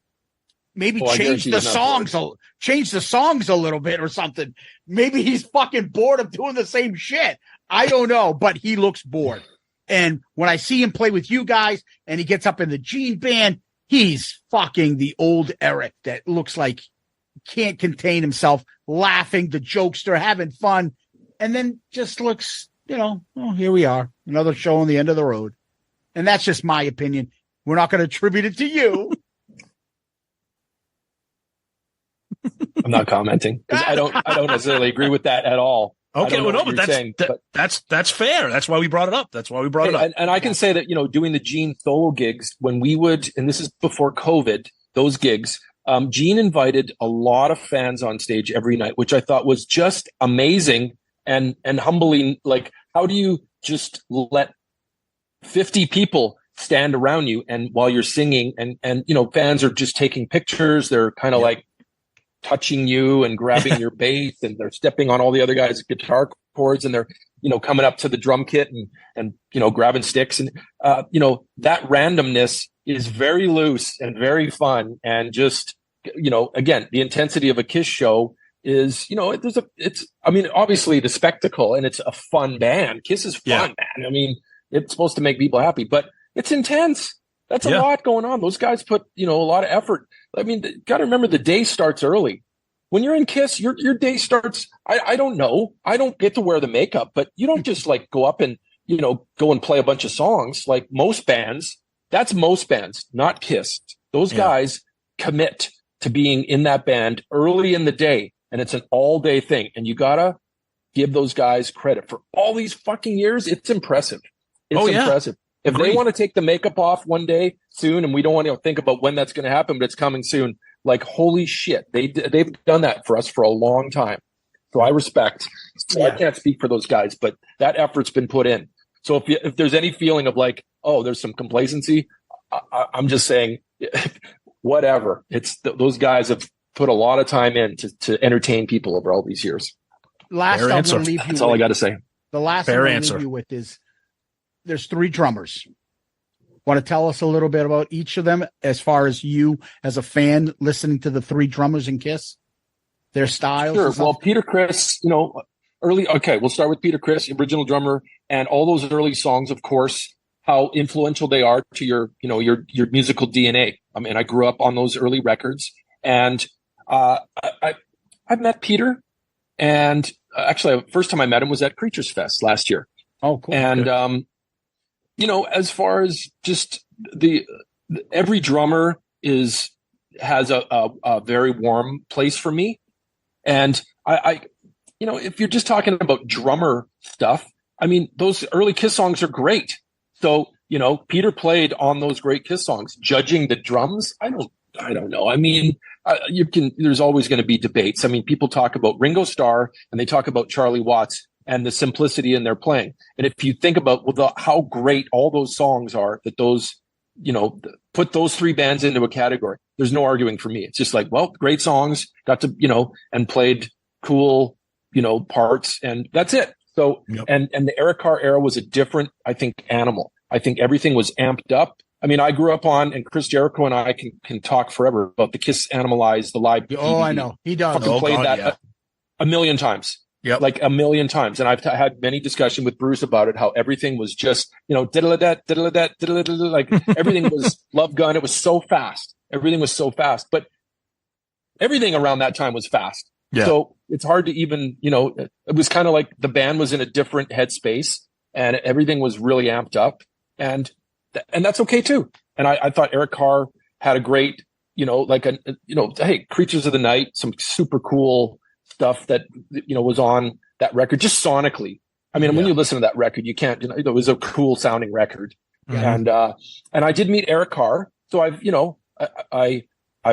maybe change the songs a little bit or something. Maybe he's fucking bored of doing the same shit. I don't know, but he looks bored. And when I see him play with you guys and he gets up in the Gene band, he's fucking the old Eric that looks like can't contain himself, laughing, the jokester, having fun, and then just looks, here we are, another show on the end of the road. And that's just my opinion. We're not going to attribute it to you. I'm not commenting because I don't necessarily agree with that at all. Okay, well, no, but saying, that's fair. That's why we brought it up. And I can say that, doing the Gene solo gigs when we would, and this is before COVID, those gigs, Gene invited a lot of fans on stage every night, which I thought was just amazing and humbling. Like, how do you just let 50 people stand around you and while you're singing and fans are just taking pictures. They're kind of like touching you and grabbing your bass, and they're stepping on all the other guys' guitar chords, and they're, coming up to the drum kit and grabbing sticks. And, that randomness is very loose and very fun. And just, again, the intensity of a KISS show is, obviously the spectacle, and it's a fun band. KISS is fun, man. I mean, it's supposed to make people happy, but it's intense. That's a lot going on. Those guys put, a lot of effort. I mean, got to remember the day starts early. When you're in KISS, your day starts. I don't know. I don't get to wear the makeup, but you don't just like go up and, go and play a bunch of songs like most bands. That's most bands, not KISS. Those guys commit to being in that band early in the day, and it's an all day thing. And you got to give those guys credit for all these fucking years. It's impressive. It's impressive. If they want to take the makeup off one day soon, and we don't want to think about when that's going to happen, but it's coming soon, like, holy shit, they've done that for us for a long time. So I respect. So I can't speak for those guys, but that effort's been put in. So if there's any feeling of like, oh, there's some complacency, I'm just saying, whatever. It's those guys have put a lot of time in to entertain people over all these years. Last I'm going to leave you. That's all I got to say. The last I'm going to leave you with is, there's 3 drummers. Want to tell us a little bit about each of them as far as you as a fan listening to the 3 drummers in KISS, their styles? Sure. Well, Peter Criss, we'll start with Peter Criss, original drummer, and all those early songs, of course, how influential they are to your musical DNA. I mean, I grew up on those early records, and I met Peter, and actually, first time I met him was at Creaturesfest last year. Oh, cool. And, as far as just every drummer has a very warm place for me. And I if you're just talking about drummer stuff, I mean, those early KISS songs are great. So, Peter played on those great KISS songs. Judging the drums, I don't know. I mean, there's always going to be debates. I mean, people talk about Ringo Starr and they talk about Charlie Watts and the simplicity in their playing. And if you think about how great all those songs are, that those, put those 3 bands into a category, there's no arguing for me. It's just like, well, great songs, got to, and played cool, parts, and that's it. So, and the Eric Carr era was a different, I think, animal. I think everything was amped up. I mean, I grew up on, and Chris Jericho and I can talk forever about the KISS Animalize, the live. Oh, I know. He does. Played that a million times. Yep. Like a million times. And I've had many discussions with Bruce about it, how everything was just, diddle-a-dat, diddle-a-dat, diddle-a-dat, like everything was Love Gun. It was so fast. Everything was so fast. But everything around that time was fast. Yeah. So it's hard to even, it was kind of like the band was in a different headspace and everything was really amped up. And that's okay too. And I thought Eric Carr had a great, hey, Creatures of the Night, some super cool stuff that, was on that record, just sonically. I mean, when you listen to that record, you can't, it was a cool sounding record. And I did meet Eric Carr. So I've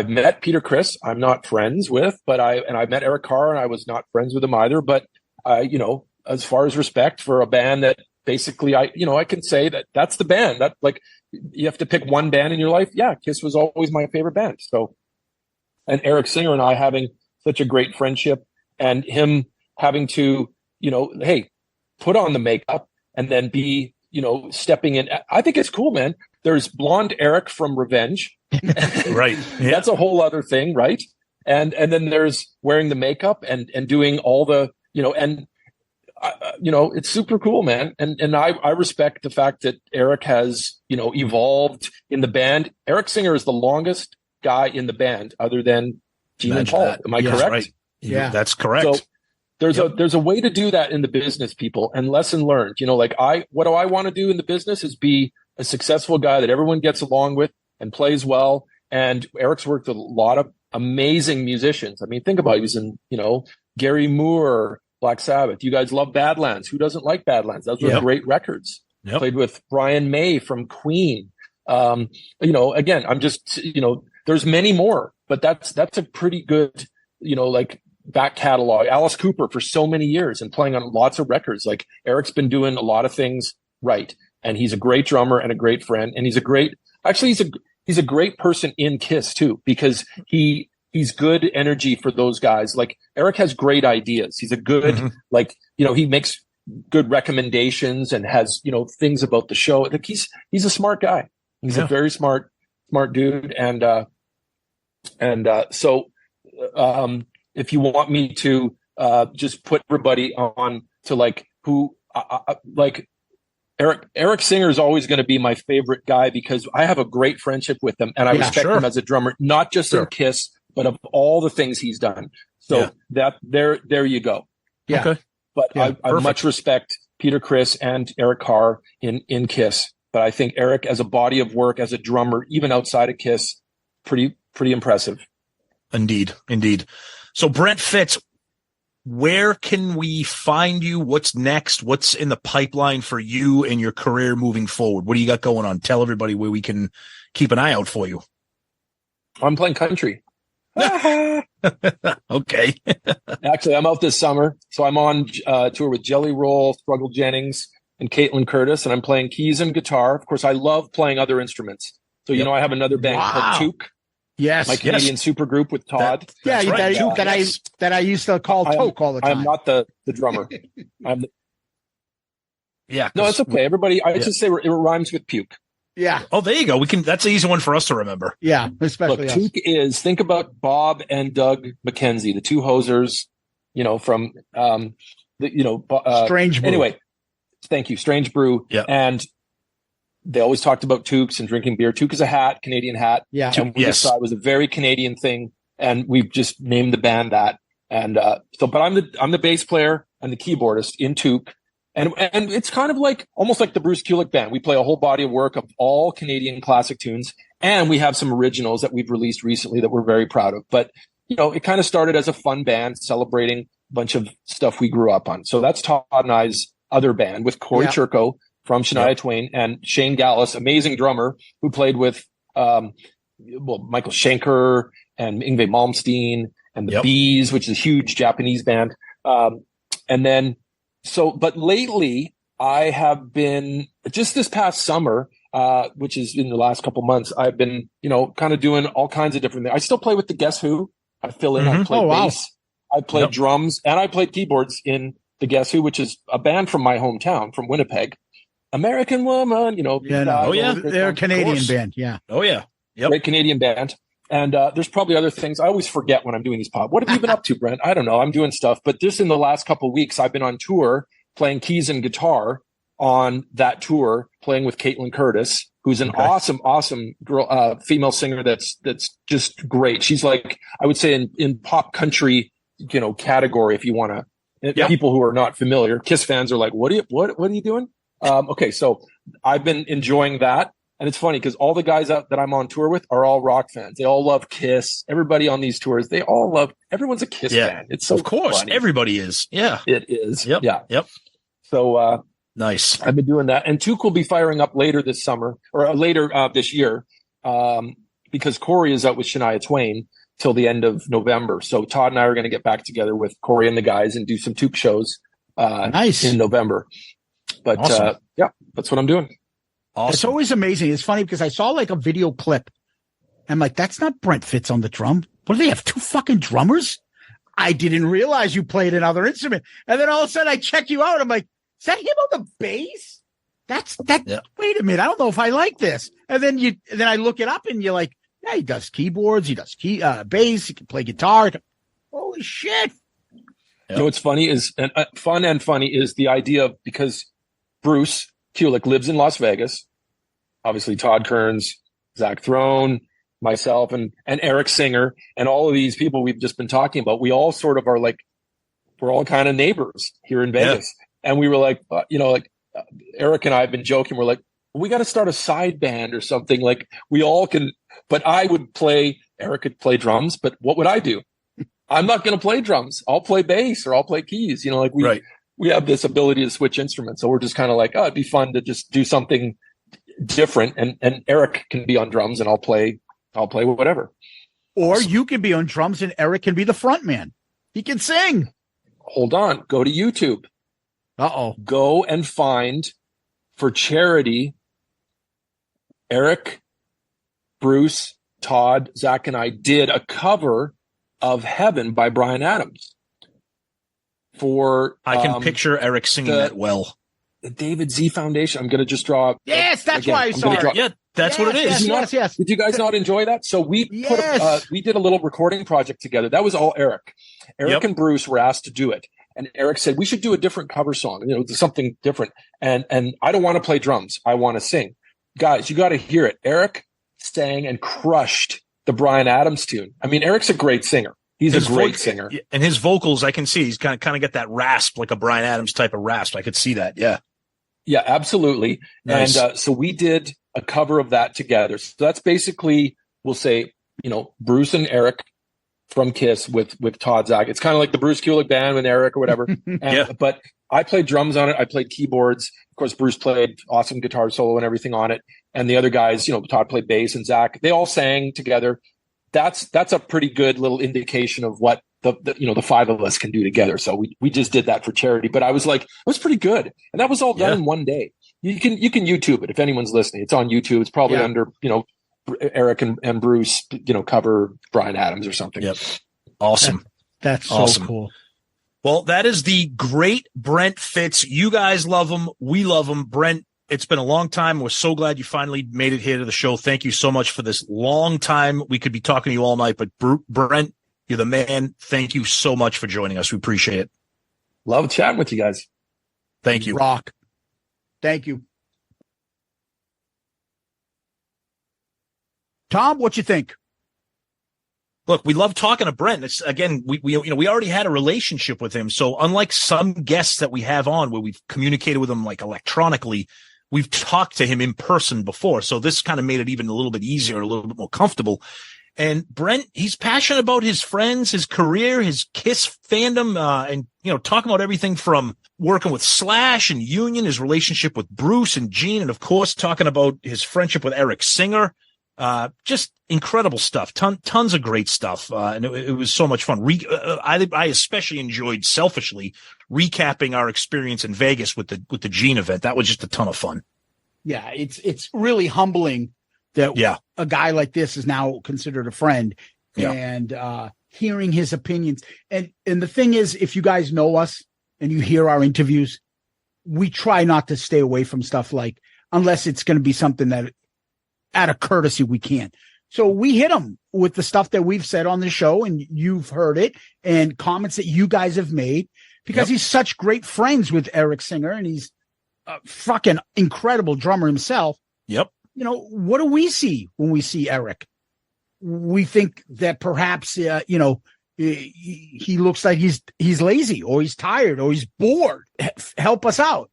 met Peter Criss. I'm not friends with, but I met Eric Carr and I was not friends with him either. But as far as respect for a band that basically I can say that's the band that, like, you have to pick one band in your life. Yeah. KISS was always my favorite band. So, and Eric Singer and I having such a great friendship, and him having to, hey, put on the makeup and then be, stepping in. I think it's cool, man. There's blonde Eric from Revenge. Right. Yeah. That's a whole other thing. Right. And then there's wearing the makeup and doing all the, it's super cool, man. And I respect the fact that Eric has, evolved in the band. Eric Singer is the longest guy in the band other than Gene and Paul. Am I correct? Right. Yeah, that's correct. So there's a way to do that in the business, people, and lesson learned. What do I want to do in the business is be a successful guy that everyone gets along with and plays well. And Eric's worked with a lot of amazing musicians. I mean, think about it. He was in, Gary Moore, Black Sabbath. You guys love Badlands. Who doesn't like Badlands? Those were great records. Yep. Played with Brian May from Queen. Again, I'm just, there's many more, but that's a pretty good, like back catalog. Alice Cooper for so many years and playing on lots of records. Like Eric's been doing a lot of things right. And he's a great drummer and a great friend. And he's a great person in KISS too, because he's good energy for those guys. Like Eric has great ideas. He's a good, he makes good recommendations and has, things about the show. Like he's a smart guy. He's a very smart dude. So if you want me to just put everybody on to like who like Eric Singer is always going to be my favorite guy because I have a great friendship with him and I respect him as a drummer, not just in KISS, but of all the things he's done. So that there you go. Yeah. Okay. But I much respect Peter Criss and Eric Carr in KISS. But I think Eric, as a body of work, as a drummer, even outside of KISS, pretty impressive. Indeed. So Brent Fitz, where can we find you? What's next? What's in the pipeline for you and your career moving forward? What do you got going on? Tell everybody where we can keep an eye out for you. I'm playing country. Okay. Actually, I'm out this summer. So I'm on tour with Jelly Roll, Struggle Jennings, and Caitlin Curtis, and I'm playing keys and guitar. Of course, I love playing other instruments. So, I have another band called Toque. Yes. My Canadian supergroup with Todd. That I used to call Toque all the time. I'm not the drummer. No, it's okay. Everybody, I just say it rhymes with puke. Yeah. Oh, there you go. That's an easy one for us to remember. Yeah, especially us. Toque think about Bob and Doug McKenzie, the two hosers, from Strange Brew. Anyway, thank you, Strange Brew. Yeah. And they always talked about toques and drinking beer. Toque is a hat, Canadian hat. Yeah. And we just thought it was a very Canadian thing, and we've just named the band that. And but I'm the bass player and the keyboardist in Toque. And it's kind of like almost like the Bruce Kulick band. We play a whole body of work of all Canadian classic tunes, and we have some originals that we've released recently that we're very proud of. But it kind of started as a fun band celebrating a bunch of stuff we grew up on. So that's Todd and I's other band with Corey Churko from Shania Twain and Shane Gallus, amazing drummer who played with Michael Schenker and Yngwie Malmsteen and the Bees, which is a huge Japanese band. But lately I have been, just this past summer, which is in the last couple months, I've been, kind of doing all kinds of different things. I still play with the Guess Who. I fill in, I play bass, I play drums, and I play keyboards in the Guess Who, which is a band from my hometown, from Winnipeg. American Woman, they're a Canadian band. Yeah. Oh yeah. Yep. Great Canadian band. And there's probably other things. I always forget when I'm doing these pod. What have you been up to, Brent? I don't know. I'm doing stuff. But just in the last couple of weeks, I've been on tour playing keys and guitar on that tour, playing with Caitlin Curtis, who's an awesome girl, female singer that's just great. She's like, I would say in pop country, category, if you want to. People who are not familiar, KISS fans are like, what are you doing? Okay, so I've been enjoying that. And it's funny because all the guys that I'm on tour with are all rock fans. They all love KISS. Everybody on these tours, everyone's a KISS fan. It's so of course funny. Everybody is. Yeah, it is. Yep. Yeah. Yep. So nice. I've been doing that, and Toque will be firing up later this summer or later this year because Corey is out with Shania Twain till the end of November. So Todd and I are going to get back together with Corey and the guys and do some Toque shows. In November. But awesome. That's what I'm doing. Awesome. It's always amazing. It's funny because I saw like a video clip. I'm like, that's not Brent Fitz on the drum. What do they have? Two fucking drummers? I didn't realize you played another instrument. And then all of a sudden I check you out. I'm like, is that him on the bass? Wait a minute. I don't know if I like this. And then I look it up and you're like, yeah, he does keyboards. He does bass. He can play guitar. Holy shit. You know what's funny is fun is the idea of, because Bruce Kulick lives in Las Vegas, obviously Todd Kearns, Zach Throne, myself, and Eric Singer, and all of these people we've just been talking about. We all sort of are like, we're all kind of neighbors here in Vegas. And we were like, Eric and I have been joking. We're like, we got to start a side band or something. Like we all can, but I would play, Eric could play drums, but what would I do? I'm not going to play drums. I'll play bass or I'll play keys. You know, like we have this ability to switch instruments. So we're just kind of like, oh, it'd be fun to just do something different. And Eric can be on drums and I'll play whatever. Or you can be on drums and Eric can be the front man. He can sing. Hold on. Go to YouTube. Uh-oh. Go and find for charity, Eric, Bruce, Todd, Zach, and I did a cover of Heaven by Bryan Adams. I can picture Eric singing that well. The David Z Foundation. I'm going to just draw. Yes, that's why I saw it. Yeah, that's what it is. Yes. Did you guys not enjoy that? So we we did a little recording project together. That was all Eric. Eric and Bruce were asked to do it. And Eric said, we should do a different cover song, you know, something different. And I don't want to play drums. I want to sing. Guys, you got to hear it. Eric sang and crushed the Bryan Adams tune. I mean, Eric's a great singer. He's a great singer. And his vocals, I can see he's kind of got that rasp, like a Bryan Adams type of rasp. I could see that. Yeah. Yeah, absolutely. Nice. And so we did a cover of that together. So that's basically, we'll say, you know, Bruce and Eric from KISS with Todd Zach. It's kind of like the Bruce Kulick band with Eric or whatever. But I played drums on it. I played keyboards. Of course, Bruce played awesome guitar solo and everything on it. And the other guys, you know, Todd played bass and Zach, they all sang together. That's a pretty good little indication of what the five of us can do together. So we just did that for charity. But I was like, it was pretty good. And that was all done in one day. You can YouTube it if anyone's listening. It's on YouTube. It's probably under, you know, Eric and Bruce, you know, cover Bryan Adams or something. Yep. Awesome. That's so awesome. Cool. Well, that is the great Brent Fitz. You guys love him. We love him. Brent, it's been a long time. We're so glad you finally made it here to the show. Thank you so much for this long time. We could be talking to you all night, but Brent, you're the man. Thank you so much for joining us. We appreciate it. Love chatting with you guys. Thank you. Rock. Thank you. Tom, what you think? Look, we love talking to Brent. It's again, we already had a relationship with him. So unlike some guests that we have on where we've communicated with him like electronically, we've talked to him in person before. So this kind of made it even a little bit easier, a little bit more comfortable. And Brent, he's passionate about his friends, his career, his KISS fandom, and, you know, talking about everything from working with Slash and Union, his relationship with Bruce and Gene, and of course, talking about his friendship with Eric Singer. Just incredible stuff. Tons of great stuff. And it was so much fun. I especially enjoyed selfishly recapping our experience in Vegas with the Gene event. That was just a ton of fun. Yeah. It's really humbling that a guy like this is now considered a friend and, hearing his opinions. And the thing is, if you guys know us and you hear our interviews, we try not to stay away from stuff like, unless it's going to be something that out of courtesy, we can't. So we hit him with the stuff that we've said on the show, and you've heard it, and comments that you guys have made, because he's such great friends with Eric Singer, and he's a fucking incredible drummer himself. Yep. You know, what do we see when we see Eric? We think that perhaps, he looks like he's lazy, or he's tired, or he's bored. Help us out.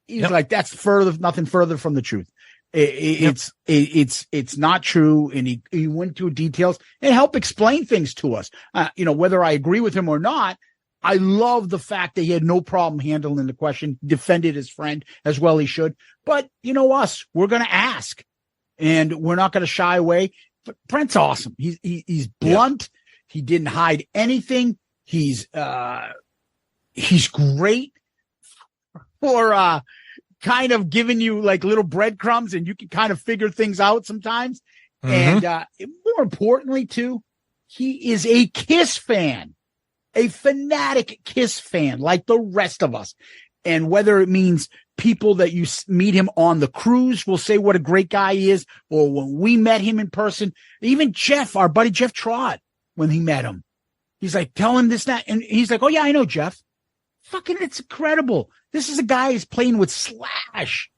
He's like, that's nothing further from the truth. It's not true. And he went through details and helped explain things to us. Whether I agree with him or not, I love the fact that he had no problem handling the question, defended his friend as well he should. But we're going to ask, and we're not going to shy away. But Brent's awesome. He's blunt. He didn't hide anything. He's great for, kind of giving you like little breadcrumbs, and you can kind of figure things out sometimes. Mm-hmm. And more importantly, too, he is a KISS fan, a fanatic KISS fan, like the rest of us. And whether it means people that you meet him on the cruise will say what a great guy he is, or when we met him in person, even Jeff, our buddy Jeff Trott, when he met him, he's like, tell him this, that. And he's like, oh yeah, I know Jeff. Fucking, it's incredible. This is a guy who's playing with Slash.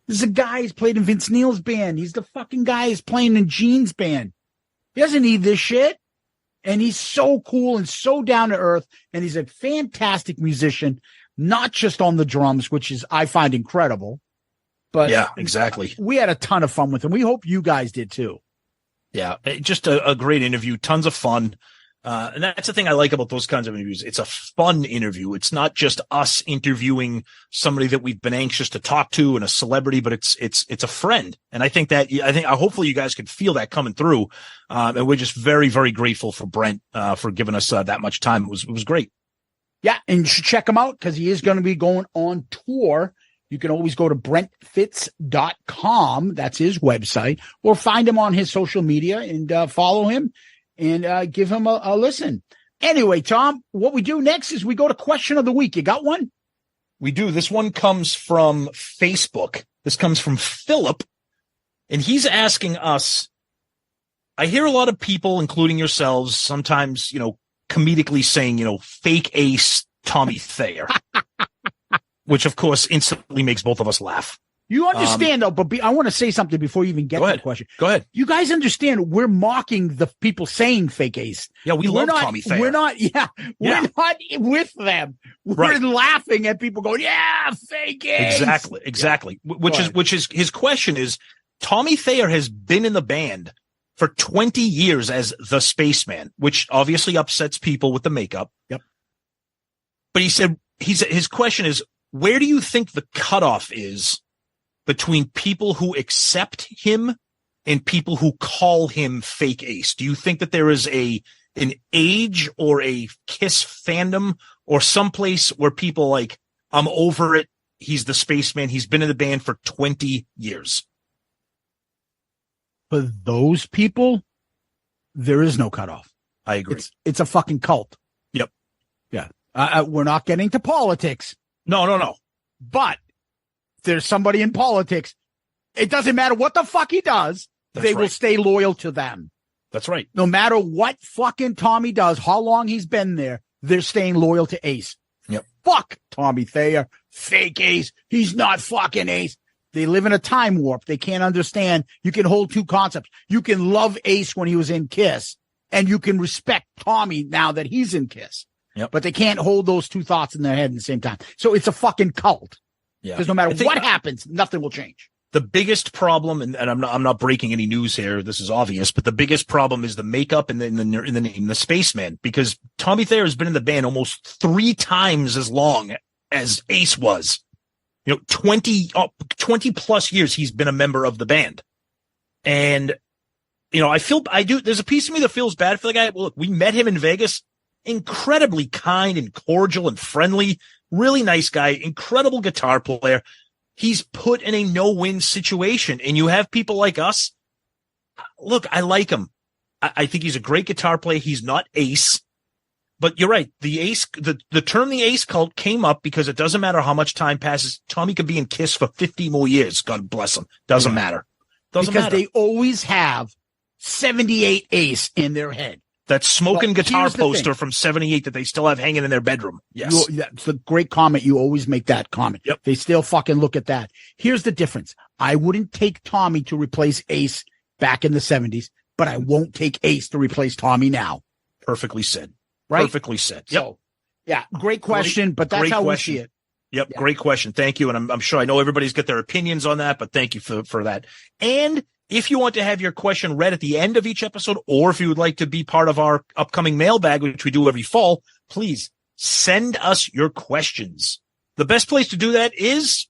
This is a guy who's played in Vince Neil's band. He's the fucking guy who's playing in Gene's band. He doesn't need this shit. And he's so cool and so down to earth. And he's a fantastic musician, not just on the drums, which is, I find incredible. But yeah, exactly. We had a ton of fun with him. We hope you guys did too. Yeah. Just a great interview. Tons of fun. And that's the thing I like about those kinds of interviews. It's a fun interview. It's not just us interviewing somebody that we've been anxious to talk to and a celebrity, but it's a friend. And I think hopefully you guys can feel that coming through. And we're just very, very grateful for Brent, for giving us that much time. It was great. Yeah. And you should check him out because he is going to be going on tour. You can always go to brentfitz.com. That's his website, or find him on his social media and follow him. And give him a listen. Anyway, Tom, what we do next is we go to question of the week. You got one? We do. This one comes from Facebook. This comes from Philip. And he's asking us, I hear a lot of people, including yourselves, sometimes, comedically saying, fake ace Tommy Thayer, which of course instantly makes both of us laugh. You understand, though, but I want to say something before you even get to the question. Go ahead. You guys understand we're mocking the people saying fake ace. Yeah, we're not, Tommy Thayer. We're not with them. We're laughing at people going, yeah, fake ace. Exactly. Yeah. Which is his question is, Tommy Thayer has been in the band for 20 years as the spaceman, which obviously upsets people with the makeup. Yep. But he said, his question is, where do you think the cutoff is between people who accept him and people who call him fake ace? Do you think that there is an age or a KISS fandom or someplace where people like, I'm over it. He's the spaceman. He's been in the band for 20 years. For those people, there is no cutoff. I agree. It's a fucking cult. Yep. Yeah. We're not getting to politics. No. But there's somebody in politics. It doesn't matter what the fuck he does. They will stay loyal to them. That's right. No matter what fucking Tommy does, how long he's been there, they're staying loyal to Ace. Yep. Fuck Tommy Thayer. Fake Ace. He's not fucking Ace. They live in a time warp. They can't understand. You can hold two concepts. You can love Ace when he was in KISS, and you can respect Tommy now that he's in KISS. Yep. But they can't hold those two thoughts in their head at the same time. So it's a fucking cult. Yeah. Because no matter what happens, nothing will change. The biggest problem, and I'm not breaking any news here. This is obvious, but the biggest problem is the makeup and the name, the spaceman, because Tommy Thayer has been in the band almost 3 times as long as Ace was. 20 plus years he's been a member of the band. And, there's a piece of me that feels bad for the guy. Well, look, we met him in Vegas, incredibly kind and cordial and friendly, really nice guy, incredible guitar player. He's put in a no-win situation, and you have people like us. Look, I like him. I think he's a great guitar player. He's not Ace, but you're right. The Ace, the term the Ace cult came up because it doesn't matter how much time passes. Tommy could be in KISS for 50 more years. God bless him. Doesn't matter. Because they always have 78 Ace in their head. That smoking guitar poster from 78 that they still have hanging in their bedroom. Yes. That's a great comment. You always make that comment. Yep. They still fucking look at that. Here's the difference. I wouldn't take Tommy to replace Ace back in the 70s, but I won't take Ace to replace Tommy now. Perfectly said. Right? Perfectly said. Yep. So, yeah, great question, but that's how we see it. Yep. Yeah. Great question. Thank you. And I'm sure I know everybody's got their opinions on that, but thank you for that. And if you want to have your question read at the end of each episode, or if you would like to be part of our upcoming mailbag, which we do every fall, please send us your questions. The best place to do that is,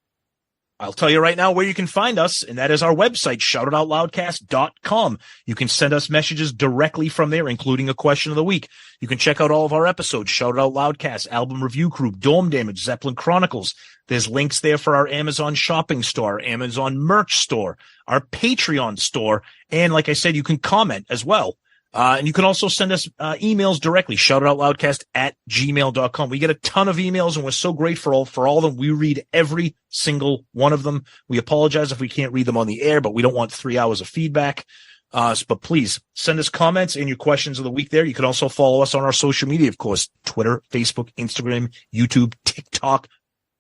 I'll tell you right now where you can find us, and that is our website, shoutoutoutloudcast.com. You can send us messages directly from there, including a question of the week. You can check out all of our episodes, Shout Out Loudcast, Album Review Crew, Dome Damage, Zeppelin Chronicles. There's links there for our Amazon shopping store, Amazon merch store, our Patreon store. And like I said, you can comment as well. And you can also send us emails directly, shoutoutoutloudcast@gmail.com. We get a ton of emails, and we're so grateful for all of them. We read every single one of them. We apologize if we can't read them on the air, but we don't want 3 hours of feedback. But please send us comments and your questions of the week there. You can also follow us on our social media, of course, Twitter, Facebook, Instagram, YouTube, TikTok,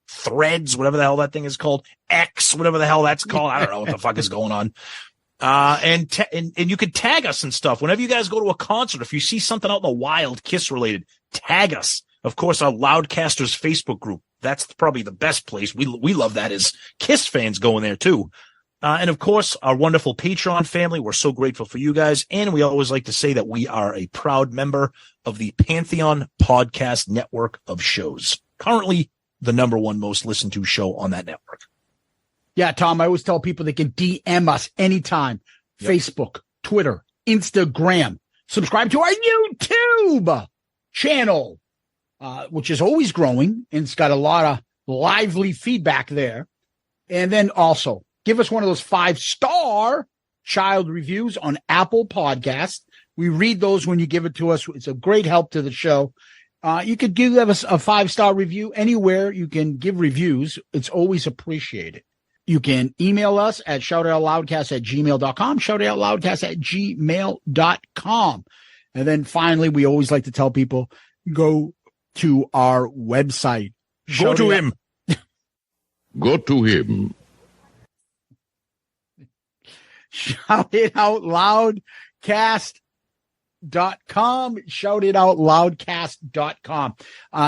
Threads, whatever the hell that thing is called, X, whatever the hell that's called. I don't know what the fuck is going on. And you can tag us and stuff. Whenever you guys go to a concert, if you see something out in the wild, KISS related, tag us. Of course, our Loudcasters Facebook group. That's probably the best place. We love that as KISS fans going there too. And of course, our wonderful Patreon family. We're so grateful for you guys. And we always like to say that we are a proud member of the Pantheon Podcast Network of shows. Currently, the number one most listened to show on that network. Yeah, Tom, I always tell people they can DM us anytime. Yep. Facebook, Twitter, Instagram. Subscribe to our YouTube channel, which is always growing, and it's got a lot of lively feedback there. And then also, give us one of those 5-star child reviews on Apple Podcasts. We read those when you give it to us. It's a great help to the show. You could give us a 5-star review anywhere you can give reviews. It's always appreciated. You can email us at shoutoutloudcast@gmail.com, shoutoutloudcast@gmail.com. And then finally, we always like to tell people, go to our website. Go to him. Go to him. shoutitoutloudcast.com, shoutitoutloudcast.com.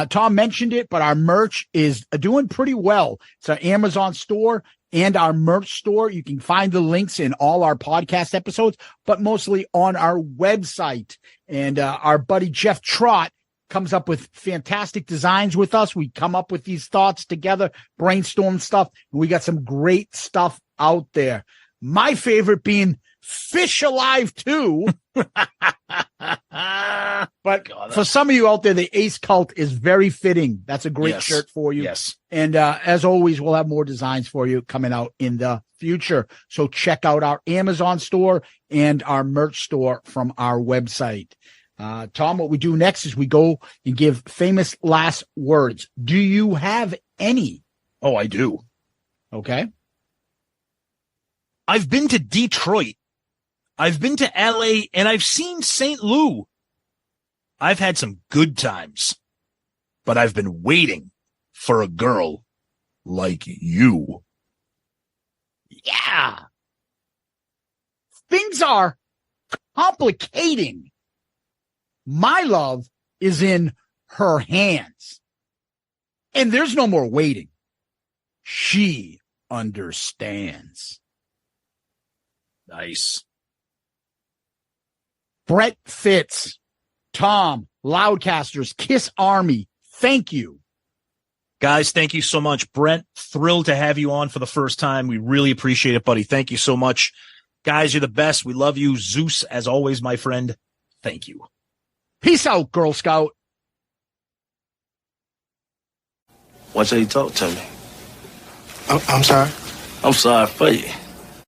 Tom mentioned it, but our merch is doing pretty well. It's our Amazon store and our merch store. You can find the links in all our podcast episodes, but mostly on our website. And our buddy Jeff Trott comes up with fantastic designs with us. We come up with these thoughts together, brainstorm stuff, and we got some great stuff out there. My favorite being Fish Alive 2. But for some of you out there, the Ace Cult is very fitting. That's a great shirt for you. Yes. And as always, we'll have more designs for you coming out in the future. So check out our Amazon store and our merch store from our website. Tom, what we do next is we go and give famous last words. Do you have any? Oh, I do. Okay. I've been to Detroit. I've been to LA, and I've seen St. Louis. I've had some good times, but I've been waiting for a girl like you. Yeah. Things are complicating. My love is in her hands. And there's no more waiting. She understands. Nice. Brent Fitz, Tom, Loudcasters, Kiss Army, thank you. Guys, thank you so much. Brent, thrilled to have you on for the first time. We really appreciate it, buddy. Thank you so much. Guys, you're the best. We love you. Zeus, as always, my friend. Thank you. Peace out, Girl Scout. Why don't you talk to me? I'm sorry. I'm sorry for you.